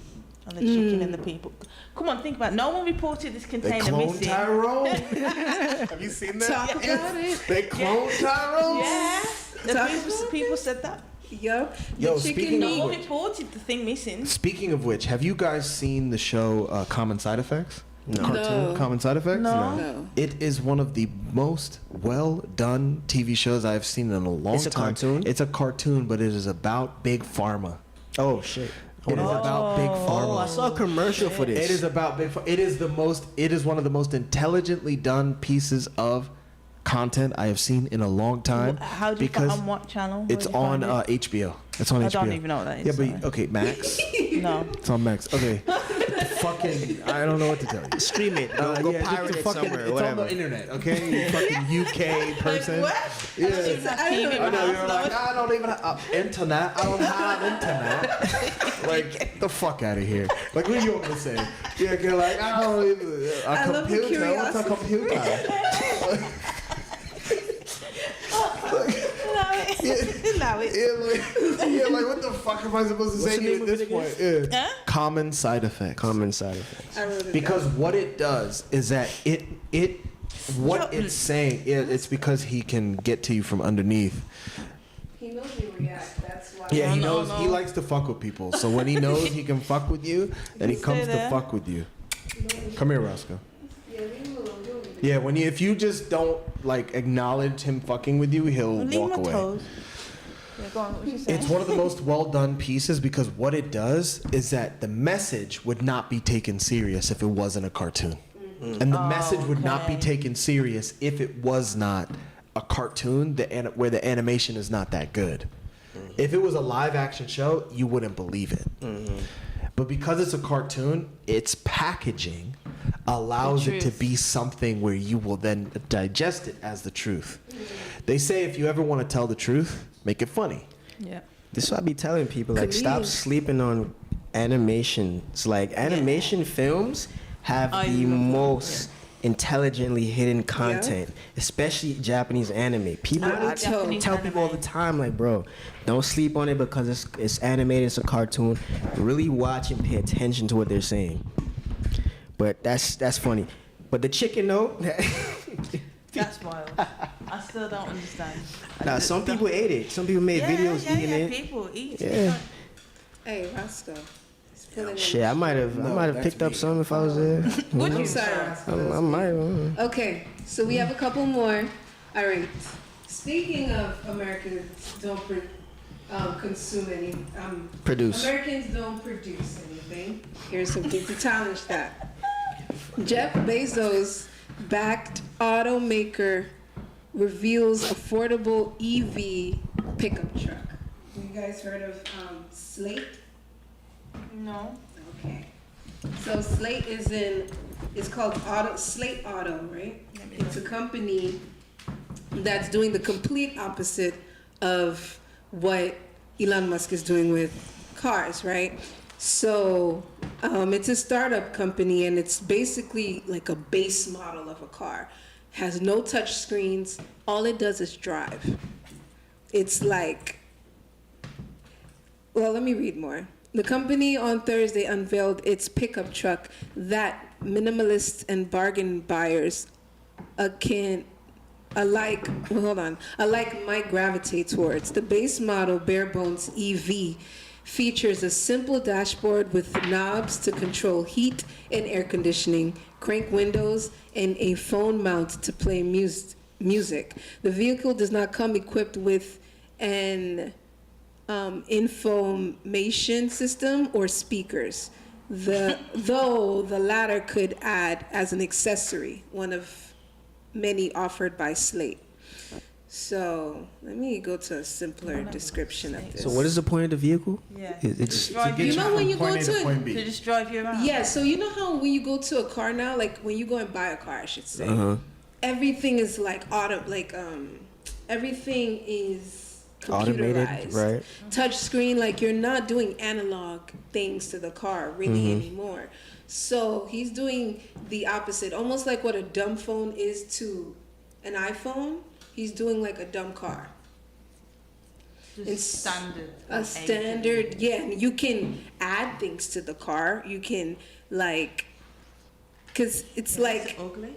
on the chicken and the people. Come on, think about it. No one reported this They container cloned missing. Tyrone. Have you seen that? Talk about it. They cloned Tyrone. Yeah. The Talk people said that. Yup. Yo, The speaking chicken of No meat. one which- reported the thing missing. Speaking of which, have you guys seen the show Common Side Effects? The No. cartoon No. Common Side Effects? No. No. It is one of the most well done TV shows I've seen in a long It's a time. cartoon? It's a cartoon, but it is about big pharma. Oh shit. It is about big Oh, pharma. I saw a commercial for this. It is about big. It is the most. It is one of the most intelligently done pieces of content I have seen in a long time. How do you find on what channel? It's Where do on you find HBO. It's on I HBO. don't even know what that is, Yeah, sorry. but okay, Max. it? No. It's on Max. Okay. Fucking. I don't know what to tell you. Stream it. Go Yeah, pirate just it fucking, somewhere. it's Whatever. on the internet, okay? You fucking UK person. Like, what? Yeah. I don't even have TV in I my know you're house, like, though. I don't even have internet. I don't have internet. Like, get the fuck out of here. Like, what you want me to say? Yeah, you're like, I don't even. A I love the computer. What's a computer? Allow it. Yeah, like what the fuck am I supposed to What's say the to you name at of this it point? again? Yeah. Huh? Common side effects. Common side effects. I wrote it Because down. what it does is that what it's saying it's because he can get to you from underneath. He knows you react. That's why. Yeah, he No, knows no. he likes to fuck with people. So when he knows he can fuck with you, then he Stay comes to there. fuck with you. Come here, Roscoe. Yeah, leave him alone. Don't leave him. Yeah, if you just don't like acknowledge him fucking with you, he'll Leave walk my away. toes. Yeah, go on. What you saying? It's one of the most well done pieces because what it does is that the message would not be taken serious if it wasn't a cartoon. And the message would not be okay. taken serious if it was not a cartoon where the animation is not that good. If it was a live action show, you wouldn't believe it. But because it's a cartoon, its packaging allows The it to truth. be something where you will then digest it as the truth. They say if you ever want to tell the truth, make it funny. Yeah. This is what I be telling people. Like, stop Comedians. sleeping on animations. Like, animation films have I the love them, most intelligently hidden content, especially Japanese anime. People, I Naruto. tell Japanese people all the time, like, bro, don't sleep on it because it's animated, it's a cartoon. Really watch and pay attention to what they're saying. But that's funny. But the chicken, though. That's wild. I still don't understand. Nah, some people ate it. Some people made videos eating it. People eat Yeah. it. Hey, Roscoe. He's pulling in. Shit, I might have that's picked up me. some if I was there. Would I'm you? sorry, I Roscoe. might. Okay, so we have a couple more. All right. Speaking of Americans don't consume any. Produce. Americans don't produce anything. Here's something to challenge that. Jeff Bezos backed automaker reveals affordable EV pickup truck. You guys heard of Slate? No. Okay. So Slate it's called Slate Auto, right? It's a company that's doing the complete opposite of what Elon Musk is doing with cars, right? So it's a startup company and it's basically like a base model of a car. Has no touch screens. All it does is drive. It's like, well, let me read more. The company on Thursday unveiled its pickup truck that minimalists and bargain buyers alike might gravitate towards. The base model bare bones EV features a simple dashboard with knobs to control heat and air conditioning, crank windows, and a phone mount to play music. The vehicle does not come equipped with an information system or speakers, though the latter could add as an accessory, one of many offered by Slate. So let me go to a simpler description of this. So what is the point of the vehicle? Yeah. It's Drive You know when you go Point A to to point B. to just drive you around. yeah, so you know how when you go to a car now, like when you go and buy a car, I should say, everything is like everything is automated, computerized, right? touch screen. Like you're not doing analog things to the car really anymore. So he's doing the opposite, almost like what a dumb phone is to an iPhone. He's doing like a dumb car. Just It's standard. A standard, yeah. And you can add things to the car. You can like, cause it's like, ugly.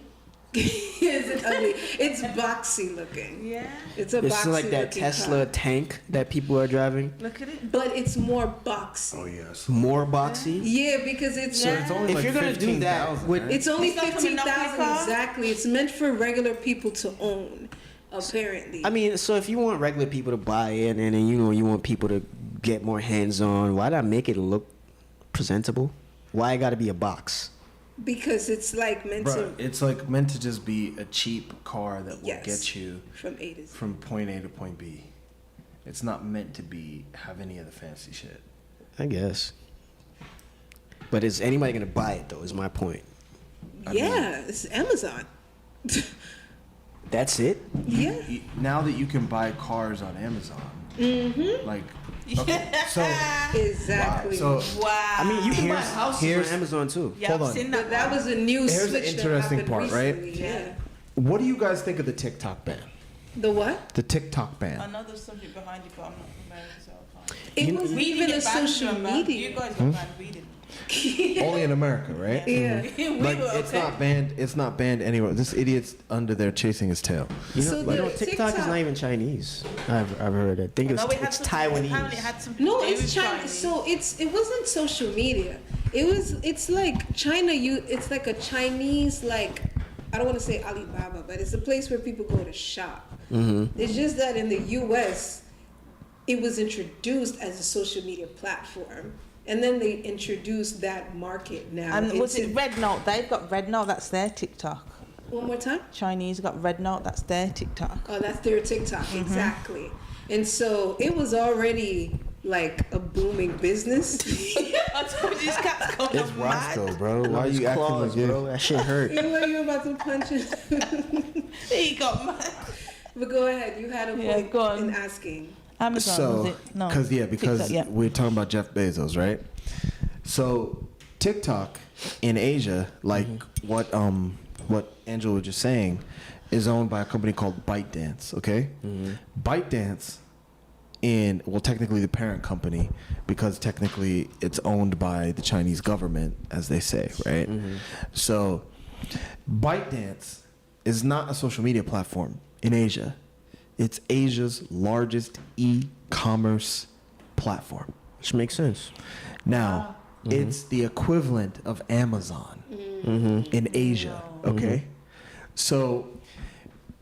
is it ugly? It's boxy looking. Yeah. It's a It's boxy like that looking Tesla car. tank that people are driving. Look at it. But it's more boxy. Oh yes. More boxy. Yeah, because it's Yeah. It's only If like you're gonna do that 15,000, with- right? it's only It's not coming off your 15,000 car? exactly. It's meant for regular people to own, apparently. I mean, so if you want regular people to buy in, and then you want people to get more hands-on, why not make it look presentable? Why it got to be a box? because it's like meant Bruh, to it's like meant to just be a cheap car that will Yes. get you from A to Z. from point A to point B. It's not meant to have any of the fancy shit. I guess. But is anybody gonna buy it though? Is my point. Yeah, it's Amazon. That's it. Yeah. Now that you can buy cars on Amazon, like okay, so Exactly. so Wow. I mean, you can buy Here's- houses here's- on Amazon too. yeah, hold I've on. seen but that one. was a new Here's the switch that interesting happened part, right? recently, Yeah. what do you guys think of the TikTok ban? The what? The TikTok I ban. know there's something behind it, but I'm not American, so I can't. It You- wasn't We didn't even a get banned, social remember? You media. guys got banned, we didn't. Only in America, right? Yeah. we Like were it's okay. not banned. It's not banned anywhere. This idiot's under there chasing his tail. You know, So you know the TikTok is TikTok- not even Chinese. I've heard it. I think No, it had it's something- Apparently, it Taiwanese. had something No, to do it's with China. Chinese. So it wasn't social media. It's like China. It's like a Chinese like I don't want to say Alibaba, but it's a place where people go to shop. It's just that in the U.S. it was introduced as a social media platform, and then they introduced that market now. And was into- it Red Note? They've got Red Note. That's their TikTok. One more time. Chinese got Red Note. That's their TikTok. Oh, that's their TikTok, exactly. And so it was already like a booming business. I told you this cat's going It's on mad. Roscoe, bro. Why are His you acting claws, like you? bro? That shit hurt. You know you're about to punch it. He got mad. But go ahead, you had a Yeah, point go on. in asking. Amazon was So, it? No. because TikTok, yeah. we're talking about Jeff Bezos, right? So TikTok in Asia, like what Angela was just saying, is owned by a company called ByteDance. Okay, ByteDance, technically the parent company, because technically it's owned by the Chinese government, as they say, right? So ByteDance is not a social media platform in Asia. It's Asia's largest e-commerce platform. Which makes sense. Now, it's the equivalent of Amazon in Asia, okay? So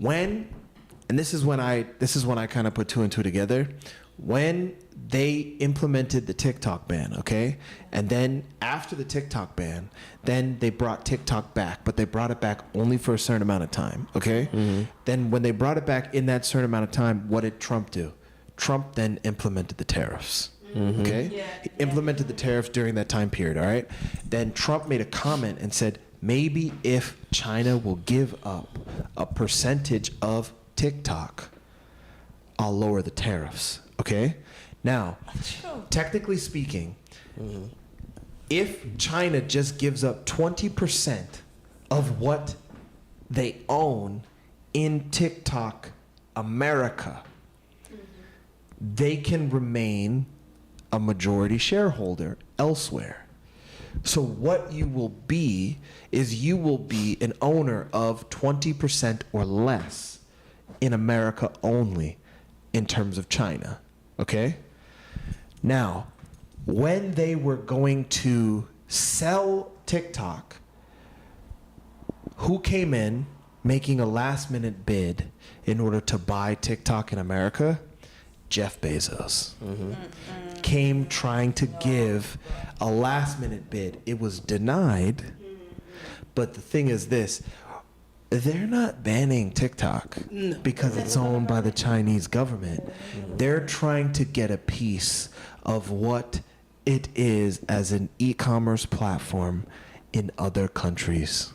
and this is when I kind of put two and two together, when they implemented the TikTok ban, okay? And then after the TikTok ban, then they brought TikTok back, but they brought it back only for a certain amount of time, okay? Then when they brought it back in that certain amount of time, what did Trump do? Trump then implemented the tariffs. Okay? Yeah, He implemented the tariffs during that time period, all right? Then Trump made a comment and said, maybe if China will give up a percentage of TikTok, I'll lower the tariffs, okay? Now, technically speaking, if China just gives up 20% of what they own in TikTok America, they can remain a majority shareholder elsewhere. So what you will be is you will be an owner of 20% or less in America only in terms of China. Okay? Now, when they were going to sell TikTok, who came in making a last minute bid in order to buy TikTok in America? Jeff Bezos came trying to give a last minute bid. It was denied. But the thing is this, they're not banning TikTok because it's owned by the Chinese government. They're trying to get a piece of what it is as an e-commerce platform in other countries.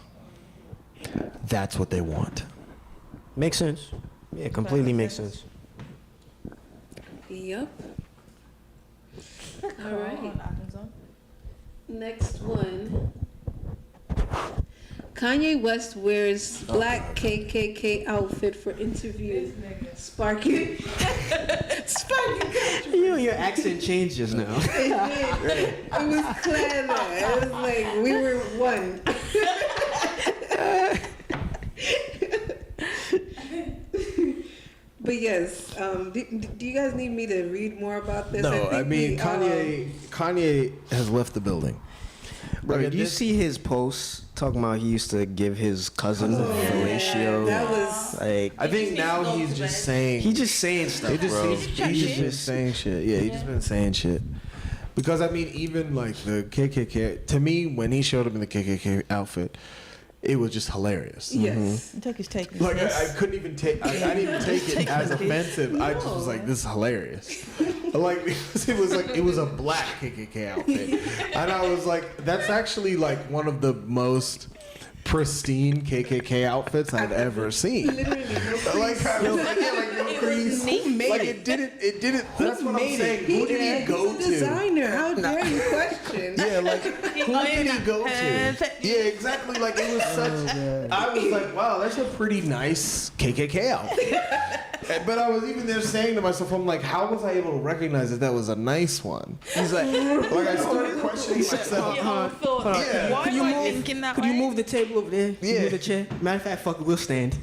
That's what they want. Makes sense. Yeah, completely makes sense. Yep. All right. Next one. Kanye West wears black KKK outfit for interview, sparking. Your accent changed just now. It was clever. It was like we were one. But yes, do you guys need me to read more about this? No, I mean think Kanye has left the building. Bro, did you see his posts talking about he used to give his cousin fellatio? that was Like, I think now he's just saying. he just saying stuff, bro. He's just saying shit. Yeah, he's just been saying shit. Because I mean, even like the KKK. To me, when he showed up in the KKK outfit, it was just hilarious. yes. He took his take. Like I couldn't even take. I didn't even take it as offensive. I just was like, "This is hilarious." Like because it was a black KKK outfit, and I was like, "That's actually like one of the most pristine KKK outfits I've ever seen." Literally, Like I was like, yeah, like no crease. Like it didn't. That's what I'm saying. Who did he go He's a to? designer. How dare you question? Yeah, like who did he go to? Yeah, exactly. Like it was such. I was like, wow, that's a pretty nice KKK outfit. But I was even there saying to myself, I'm like, how was I able to recognize that was a nice one? He's like I started questioning myself. Yeah. Why Could you am I move- thinking that Could way? you move the table over there? Yeah. Move the chair. Matter of fact, fuck it, we'll stand.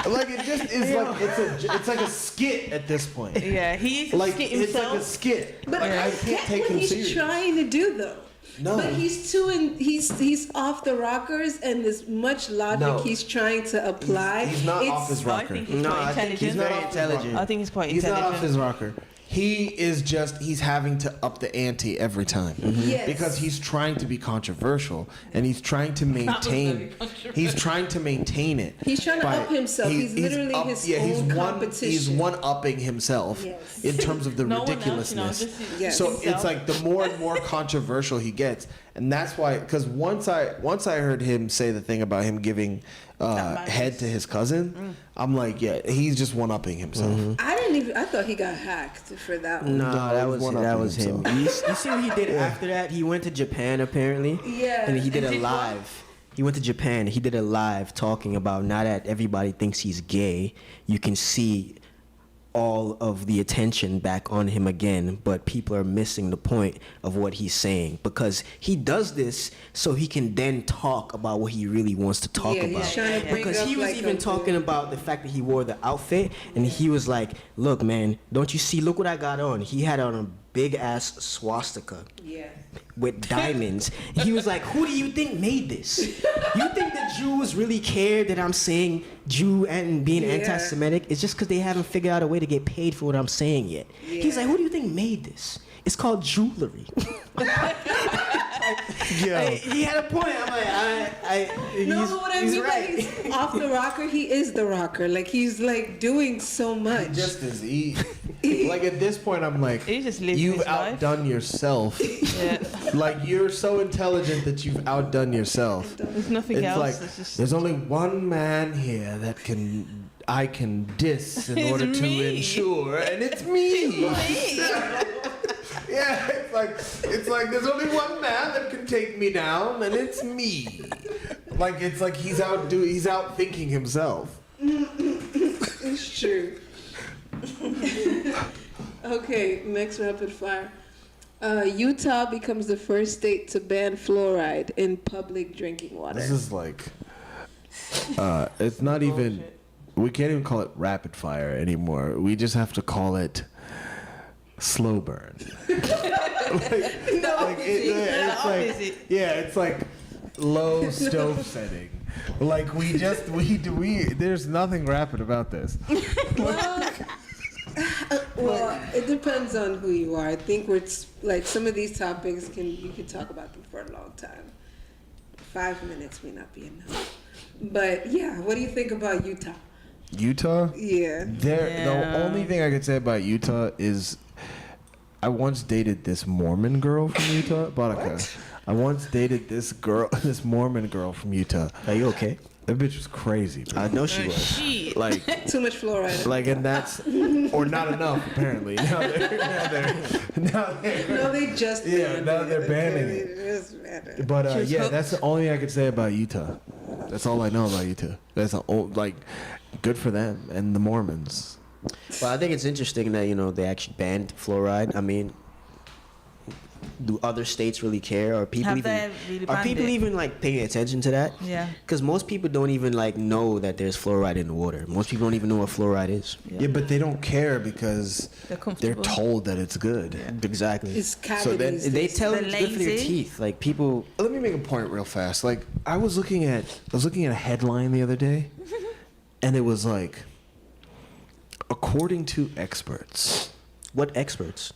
Like it just is like it's like a skit at this point. Yeah, he's Like skit it's like a himself. skit. But Like I I can't get take what him he's serious. trying to do though. No. But he's off the rockers, and there's much logic No. he's trying to apply. He's not off his I rocker. think he's No, quite I think he's intelligent. very intelligent. I think he's quite He's not intelligent. off his rocker. He's having to up the ante every time. Yes. Because he's trying to be controversial and he's trying to maintain it. He's trying to by- up himself. He's literally his own competition. He's one-upping himself Yes. in terms of the No one else, ridiculousness. Yes. So himself. it's like the more and more controversial he gets, and that's why. Because once I heard him say the thing about him giving head to his cousin, I'm like, yeah, he's just one-upping himself. I thought he got hacked for that one. No, that he's one that up was him. himself. You see what he did after that? He went to Japan apparently. Yeah. And he did And a did what? live. He went to Japan. He did a live talking about now that everybody thinks he's gay, you can see all of the attention back on him again, but people are missing the point of what he's saying because he does this so he can then talk about what he really wants to talk Yeah, about. he's trying to bring Because up he was like even talking about the fact that he wore the outfit, and he was like, "Look, man, don't you see? Look what I got on." He had on a big ass swastika Yeah. with diamonds. And he was like, "Who do you think made this? You think the Jews really care that I'm saying Jew and being Yeah. anti-Semitic? It's just because they haven't figured out a way to get paid for what I'm saying yet." He's like, "Who do you think made this? It's called jewelry." Yeah. He had a point. I'm like, No, he's, but what I he's mean, right. like, he's off the rocker. He is the rocker. Like he's like doing so much. Just as like at this point, I'm like, He's just living you've his life. outdone yourself. Yeah. Like you're so intelligent that you've outdone yourself. There's nothing It's else. like it's just there's only one man here that I can diss in It's order to me. ensure, and it's me. Yeah, it's like there's only one man that can take me down, and it's me. Like it's like he's out thinking himself. It's true. Okay, next rapid fire. Utah becomes the first state to ban fluoride in public drinking water. This is like, it's not even. We can't even call it rapid fire anymore. We just have to call it slow burn. It's like low stove setting. Like we there's nothing rapid about this. Well, it depends on who you are. I think like some of these topics you could talk about them for a long time. 5 minutes may not be enough. But yeah, what do you think about Utah? Utah? Yeah. The only thing I could say about Utah is I once dated this Mormon girl from Utah. Baraka. I once dated this Mormon girl from Utah. Are you okay? That bitch was crazy, bro. I know she was. Shit. Like, Too much fluoride. like, and that's, or not enough, apparently. Now they're No, they just banned now it. they're banning They it. just banned it. But She yeah, was that's the only thing I could say about Utah. That's all I know about Utah. That's like, good for them and the Mormons. Well, I think it's interesting that, you know, they actually banned fluoride. I mean, do other states really care? Or people Have even they really are banned people it? even like paying attention to that? Yeah. Because most people don't even like know that there's fluoride in the water. Most people don't even know what fluoride is. Yeah, but they don't care because They're they're comfortable. told that it's good. Exactly. It's cavities. So then They tell They're you it's good for your lazy. teeth. Like people. Let me make a point real fast. Like I was looking at a headline the other day, and it was like, according to experts. What experts?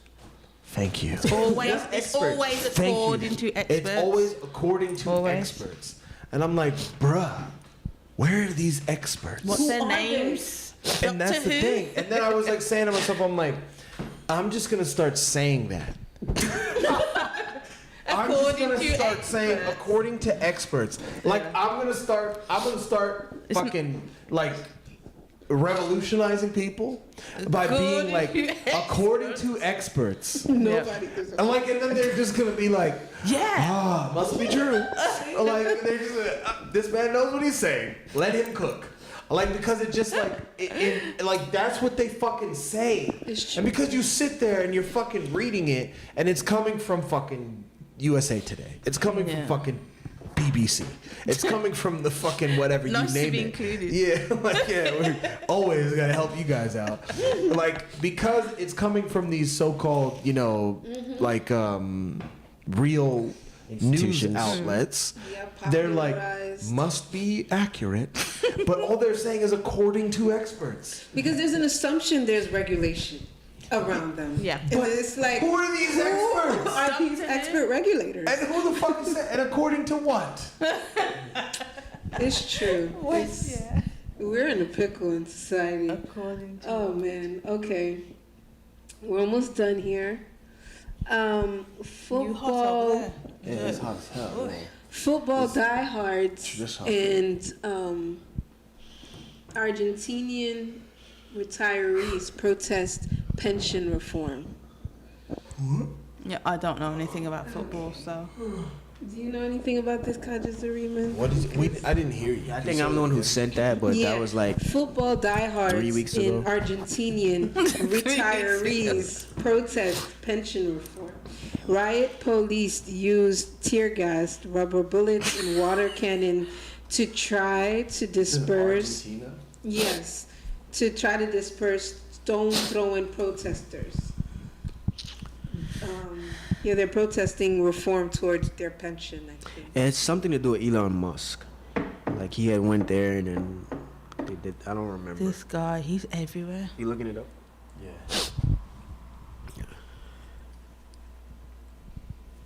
Thank you. Always, it's Experts. always Thank according you. to experts. It's always according to Always. experts, and I'm like, bruh, where are these experts? What's their names? And that's Doctor the Who? thing. And then I was like saying to myself, I'm like, I'm just gonna start saying that. I'm just According gonna to start saying experts. according to experts. Like I'm gonna start fucking like revolutionizing people by being like according to experts. Nobody gives a And like and then they're just gonna be like, Yeah. must be true. Like they're just this man knows what he's saying. Let him cook. Like because it just like like that's what they fucking say. It's true. And because you sit there and you're fucking reading it and it's coming from fucking USA Today. It's coming from Yeah. fucking BBC. It's coming from the fucking whatever Nice you to name be it. included. Yeah, like we're always gotta help you guys out. Like because it's coming from these so-called, you know, like real news Institutions. outlets. Yeah, They're like popularized. must be accurate, but all they're saying is according to experts. Because there's an assumption there's regulation around them. Yeah. And it's like, Who are these experts? are these expert regulators? And who the fuck is that? And according to what? It's true. It's- Yeah. We're in a pickle in society. According to. Oh man. Okay. We're almost done here. You hot over Football. there. Yeah, it's hot as hell. Football diehards Just hot. and Argentinian retirees protest pension reform. Yeah, I don't know anything about football, so. Do you know anything about this, Kajas Ariman? What is? I didn't hear you. I think I'm the one who sent that, but that was like football diehards 3 weeks in ago. Argentinian retirees protest pension reform. Riot police used tear gas, rubber bullets, and water cannon to try to disperse. Yes, to try to disperse stone throwing protesters. Yeah, they're protesting reform towards their pension, I think. And it's something to do with Elon Musk. Like he had went there and then they did. I don't remember. This guy, he's everywhere. You looking it up? Yeah.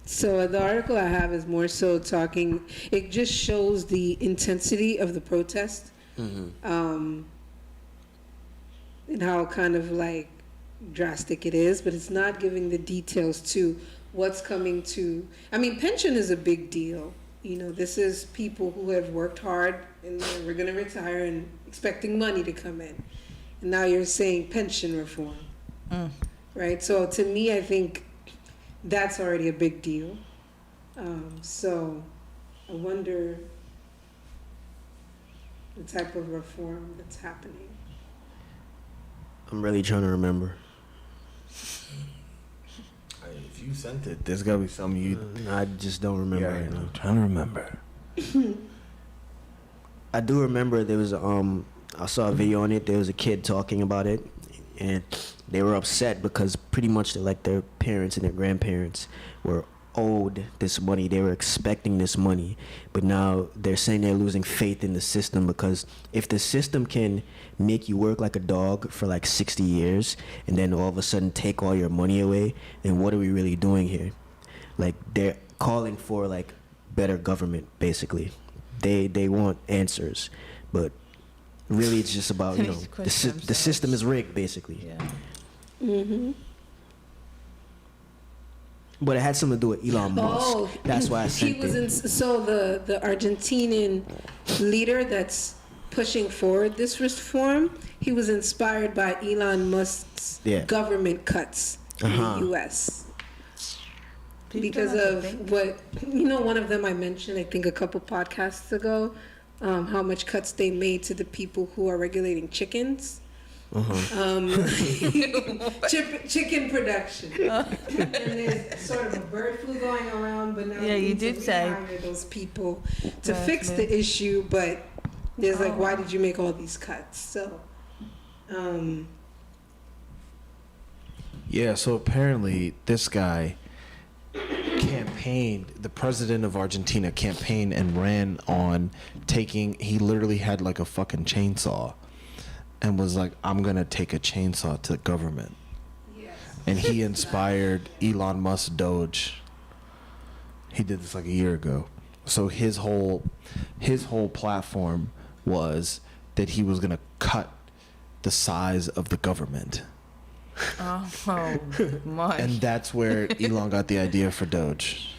So the article I have is more so talking, it just shows the intensity of the protest, and how kind of like drastic it is, but it's not giving the details to what's coming to. I mean, pension is a big deal. You know, this is people who have worked hard and we're going to retire and expecting money to come in. And now you're saying pension reform, right? So to me, I think that's already a big deal. So I wonder the type of reform that's happening. I'm really trying to remember. If you sent it, there's gotta be something you. I just don't remember right now. I'm trying to remember. I do remember there was I saw a video on it. There was a kid talking about it, and they were upset because pretty much like their parents and their grandparents were owed this money. They were expecting this money, but now they're saying they're losing faith in the system because if the system can make you work like a dog for like 60 years and then all of a sudden take all your money away, then what are we really doing here? Like they're calling for like better government. Basically, they want answers, but really it's just about, you know, the system is rigged, basically. Yeah. Mm-hmm. But it had something to do with Elon Musk. Oh, That's why I sent he was it. so the Argentinian leader that's pushing forward this reform, he was inspired by Elon Musk's government cuts in the U.S. because of what, you know, one of them I mentioned, I think a couple podcasts ago, how much cuts they made to the people who are regulating chickens. Chicken production. And there's sort of a bird flu going around, but now you did say hire those people to fix the issue, but there's like, why did you make all these cuts? So yeah, so apparently this guy campaigned, the president of Argentina campaigned and ran on he literally had like a fucking chainsaw and was like, I'm gonna take a chainsaw to the government. Yes. And he inspired Elon Musk Doge. He did this like a year ago. So his whole platform was that he was gonna cut the size of the government. Oh my! And that's where Elon got the idea for Doge.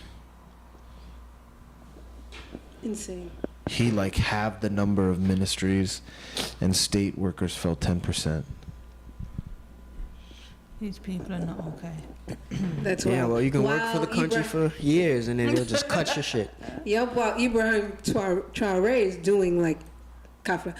insane. He like halved the number of ministries, and state workers fell 10%. These people are not okay. That's why. Yeah, well, you can work for the country for years, and then they'll just cut your shit. Yep, while Ibrahim Traore is doing like, Captain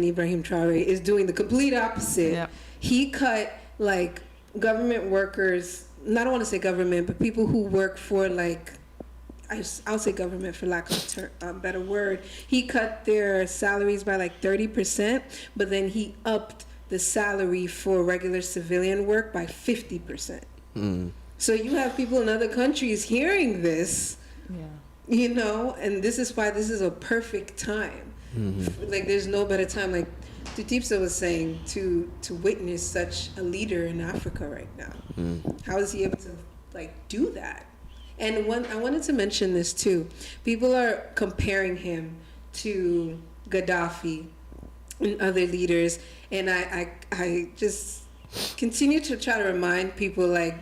Ibrahim Traore is doing the complete opposite. Yep. He cut like government workers, I don't want to say government, but people who work for like, I'll say government for lack of a better word. He cut their salaries by like 30%, but then he upped the salary for regular civilian work by 50%. So you have people in other countries hearing this, you know, and this is why this is a perfect time. Like there's no better time, like TutibSaa was saying, to witness such a leader in Africa right now. How is he able to like do that? And I wanted to mention this too. People are comparing him to Gaddafi and other leaders, and I just continue to try to remind people, like,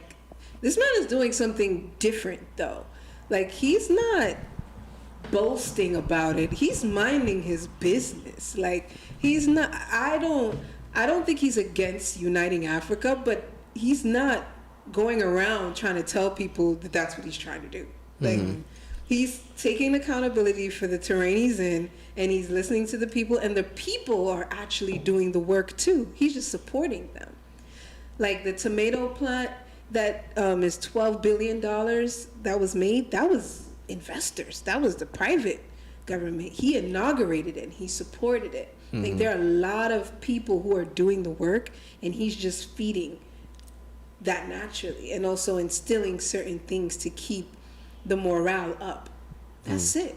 this man is doing something different though. Like, he's not boasting about it. He's minding his business. Like, he's not, I don't think he's against uniting Africa, but he's not going around trying to tell people that that's what he's trying to do. Like, he's taking accountability for the terrain he's in, and he's listening to the people, and the people are actually doing the work too. He's just supporting them. Like the tomato plant that is $12 billion that was made, that was investors. That was the private government. He inaugurated it and he supported it. Like, there are a lot of people who are doing the work, and he's just feeding that naturally, and also instilling certain things to keep the morale up. That's it.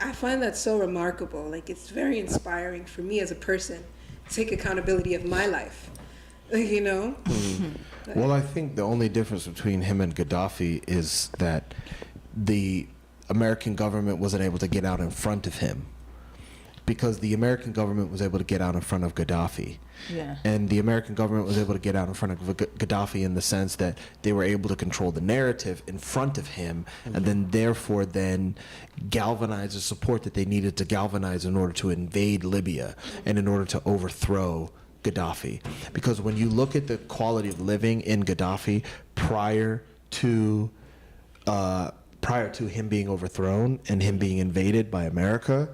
I find that so remarkable. Like, it's very inspiring for me as a person to take accountability of my life, you know? Well, I think the only difference between him and Gaddafi is that the American government wasn't able to get out in front of him, because the American government was able to get out in front of Gaddafi. Yeah. And the American government was able to get out in front of Gaddafi in the sense that they were able to control the narrative in front of him, and then therefore then galvanize the support that they needed to galvanize in order to invade Libya and in order to overthrow Gaddafi. Because when you look at the quality of living in Gaddafi prior to him being overthrown and him being invaded by America,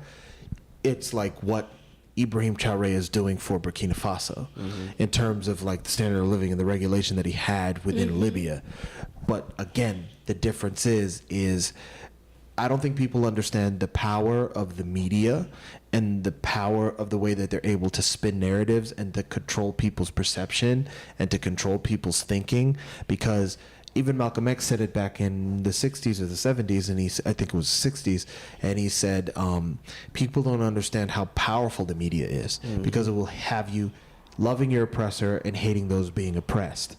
it's like what Ibrahim Traore is doing for Burkina Faso in terms of like the standard of living and the regulation that he had within Libya. But again, the difference is I don't think people understand the power of the media and the power of the way that they're able to spin narratives and to control people's perception and to control people's thinking, because even Malcolm X said it back in the 60s or the 70s, and I think it was 60s, and he said, people don't understand how powerful the media is, because it will have you loving your oppressor and hating those being oppressed.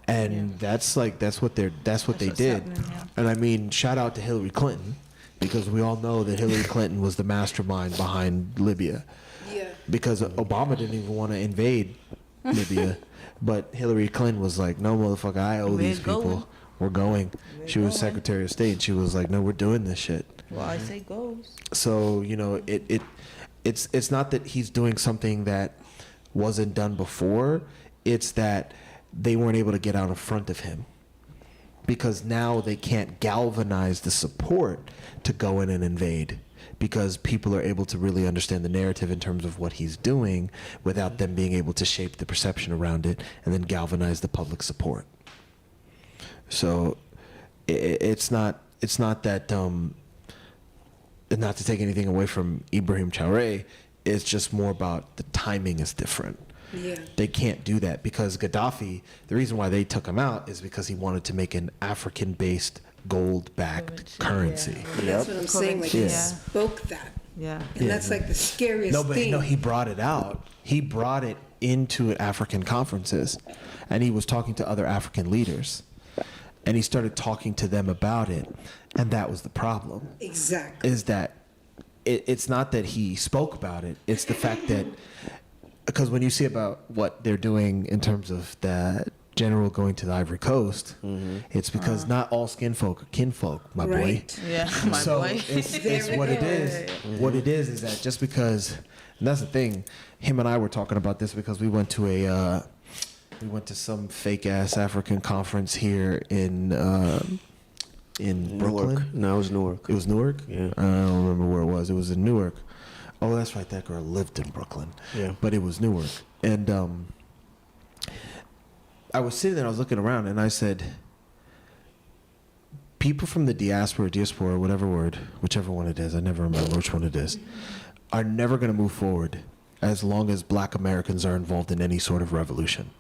And that's what they what's did. happening, yeah. And I mean, shout out to Hillary Clinton, because we all know that Hillary Clinton was the mastermind behind Libya. Yeah. Because Obama didn't even want to invade Libya, but Hillary Clinton was like, "No, motherfucker, I owe these people. going. We're going." She was going. Secretary of State, and she was like, "No, we're doing this shit." Well, I say goes. So it's not that he's doing something that wasn't done before. It's that they weren't able to get out in front of him, because now they can't galvanize the support to go in and invade, because people are able to really understand the narrative in terms of what he's doing without them being able to shape the perception around it and then galvanize the public support. So it's not that not to take anything away from Ibrahim Traoré, it's just more about the timing is different. Yeah. They can't do that because Gaddafi, the reason why they took him out is because he wanted to make an African-based gold-backed currency. That's what I'm saying. Like, he Yeah. spoke that. Yeah. And that's like the scariest thing. No, he brought it out. He brought it into African conferences, and he was talking to other African leaders, and he started talking to them about it, and that was the problem. Exactly. Is that it's not that he spoke about it, it's the fact that, because when you see about what they're doing in terms of the general going to the Ivory Coast, it's because not all kinfolk are kinfolk, my Right. boy. Yeah, my So boy. it's what it is. What it is that just because, and that's the thing, him and I were talking about this because we went to some fake ass African conference here in Brooklyn. Newark. No, it was Newark. It was Newark? Yeah. I don't remember where it was. It was in Newark. Oh, that's right. That girl lived in Brooklyn. Yeah. But it was Newark. And I was sitting there, I was looking around, and I said, people from the diaspora, whatever word, whichever one it is, I never remember which one it is, are never going to move forward as long as black Americans are involved in any sort of revolution.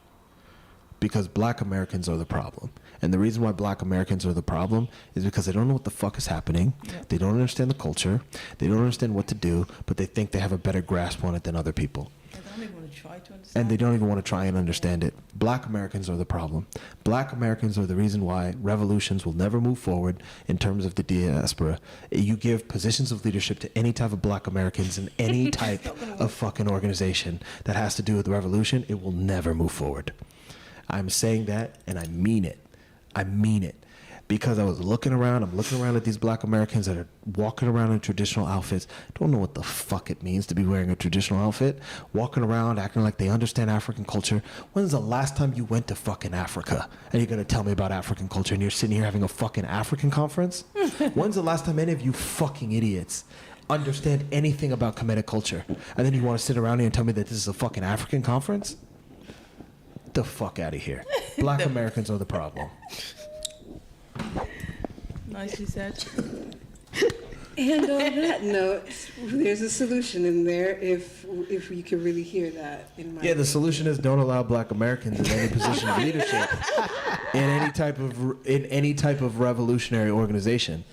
Because black Americans are the problem. And the reason why black Americans are the problem is because they don't know what the fuck is happening. Yep. They don't understand the culture. They don't understand what to do, but they think they have a better grasp on it than other people. I don't even want to try to understand. And they don't even want to try and understand it. Black Americans are the problem. Black Americans are the reason why revolutions will never move forward in terms of the diaspora. You give positions of leadership to any type of black Americans in any type of fucking organization that has to do with the revolution, it will never move forward. I'm saying that, and I mean it. I mean it. Because I was looking around, I'm looking around at these black Americans that are walking around in traditional outfits, don't know what the fuck it means to be wearing a traditional outfit, walking around acting like they understand African culture. When's the last time you went to fucking Africa? And you're gonna tell me about African culture and you're sitting here having a fucking African conference? When's the last time any of you fucking idiots understand anything about Kemetic culture? And then you wanna sit around here and tell me that this is a fucking African conference? The fuck out of here. Black Americans are the problem. Nicely said. And on that note, there's a solution in there if you can really hear that. In my Yeah, the solution is don't allow black Americans in any position of leadership in any type of revolutionary organization.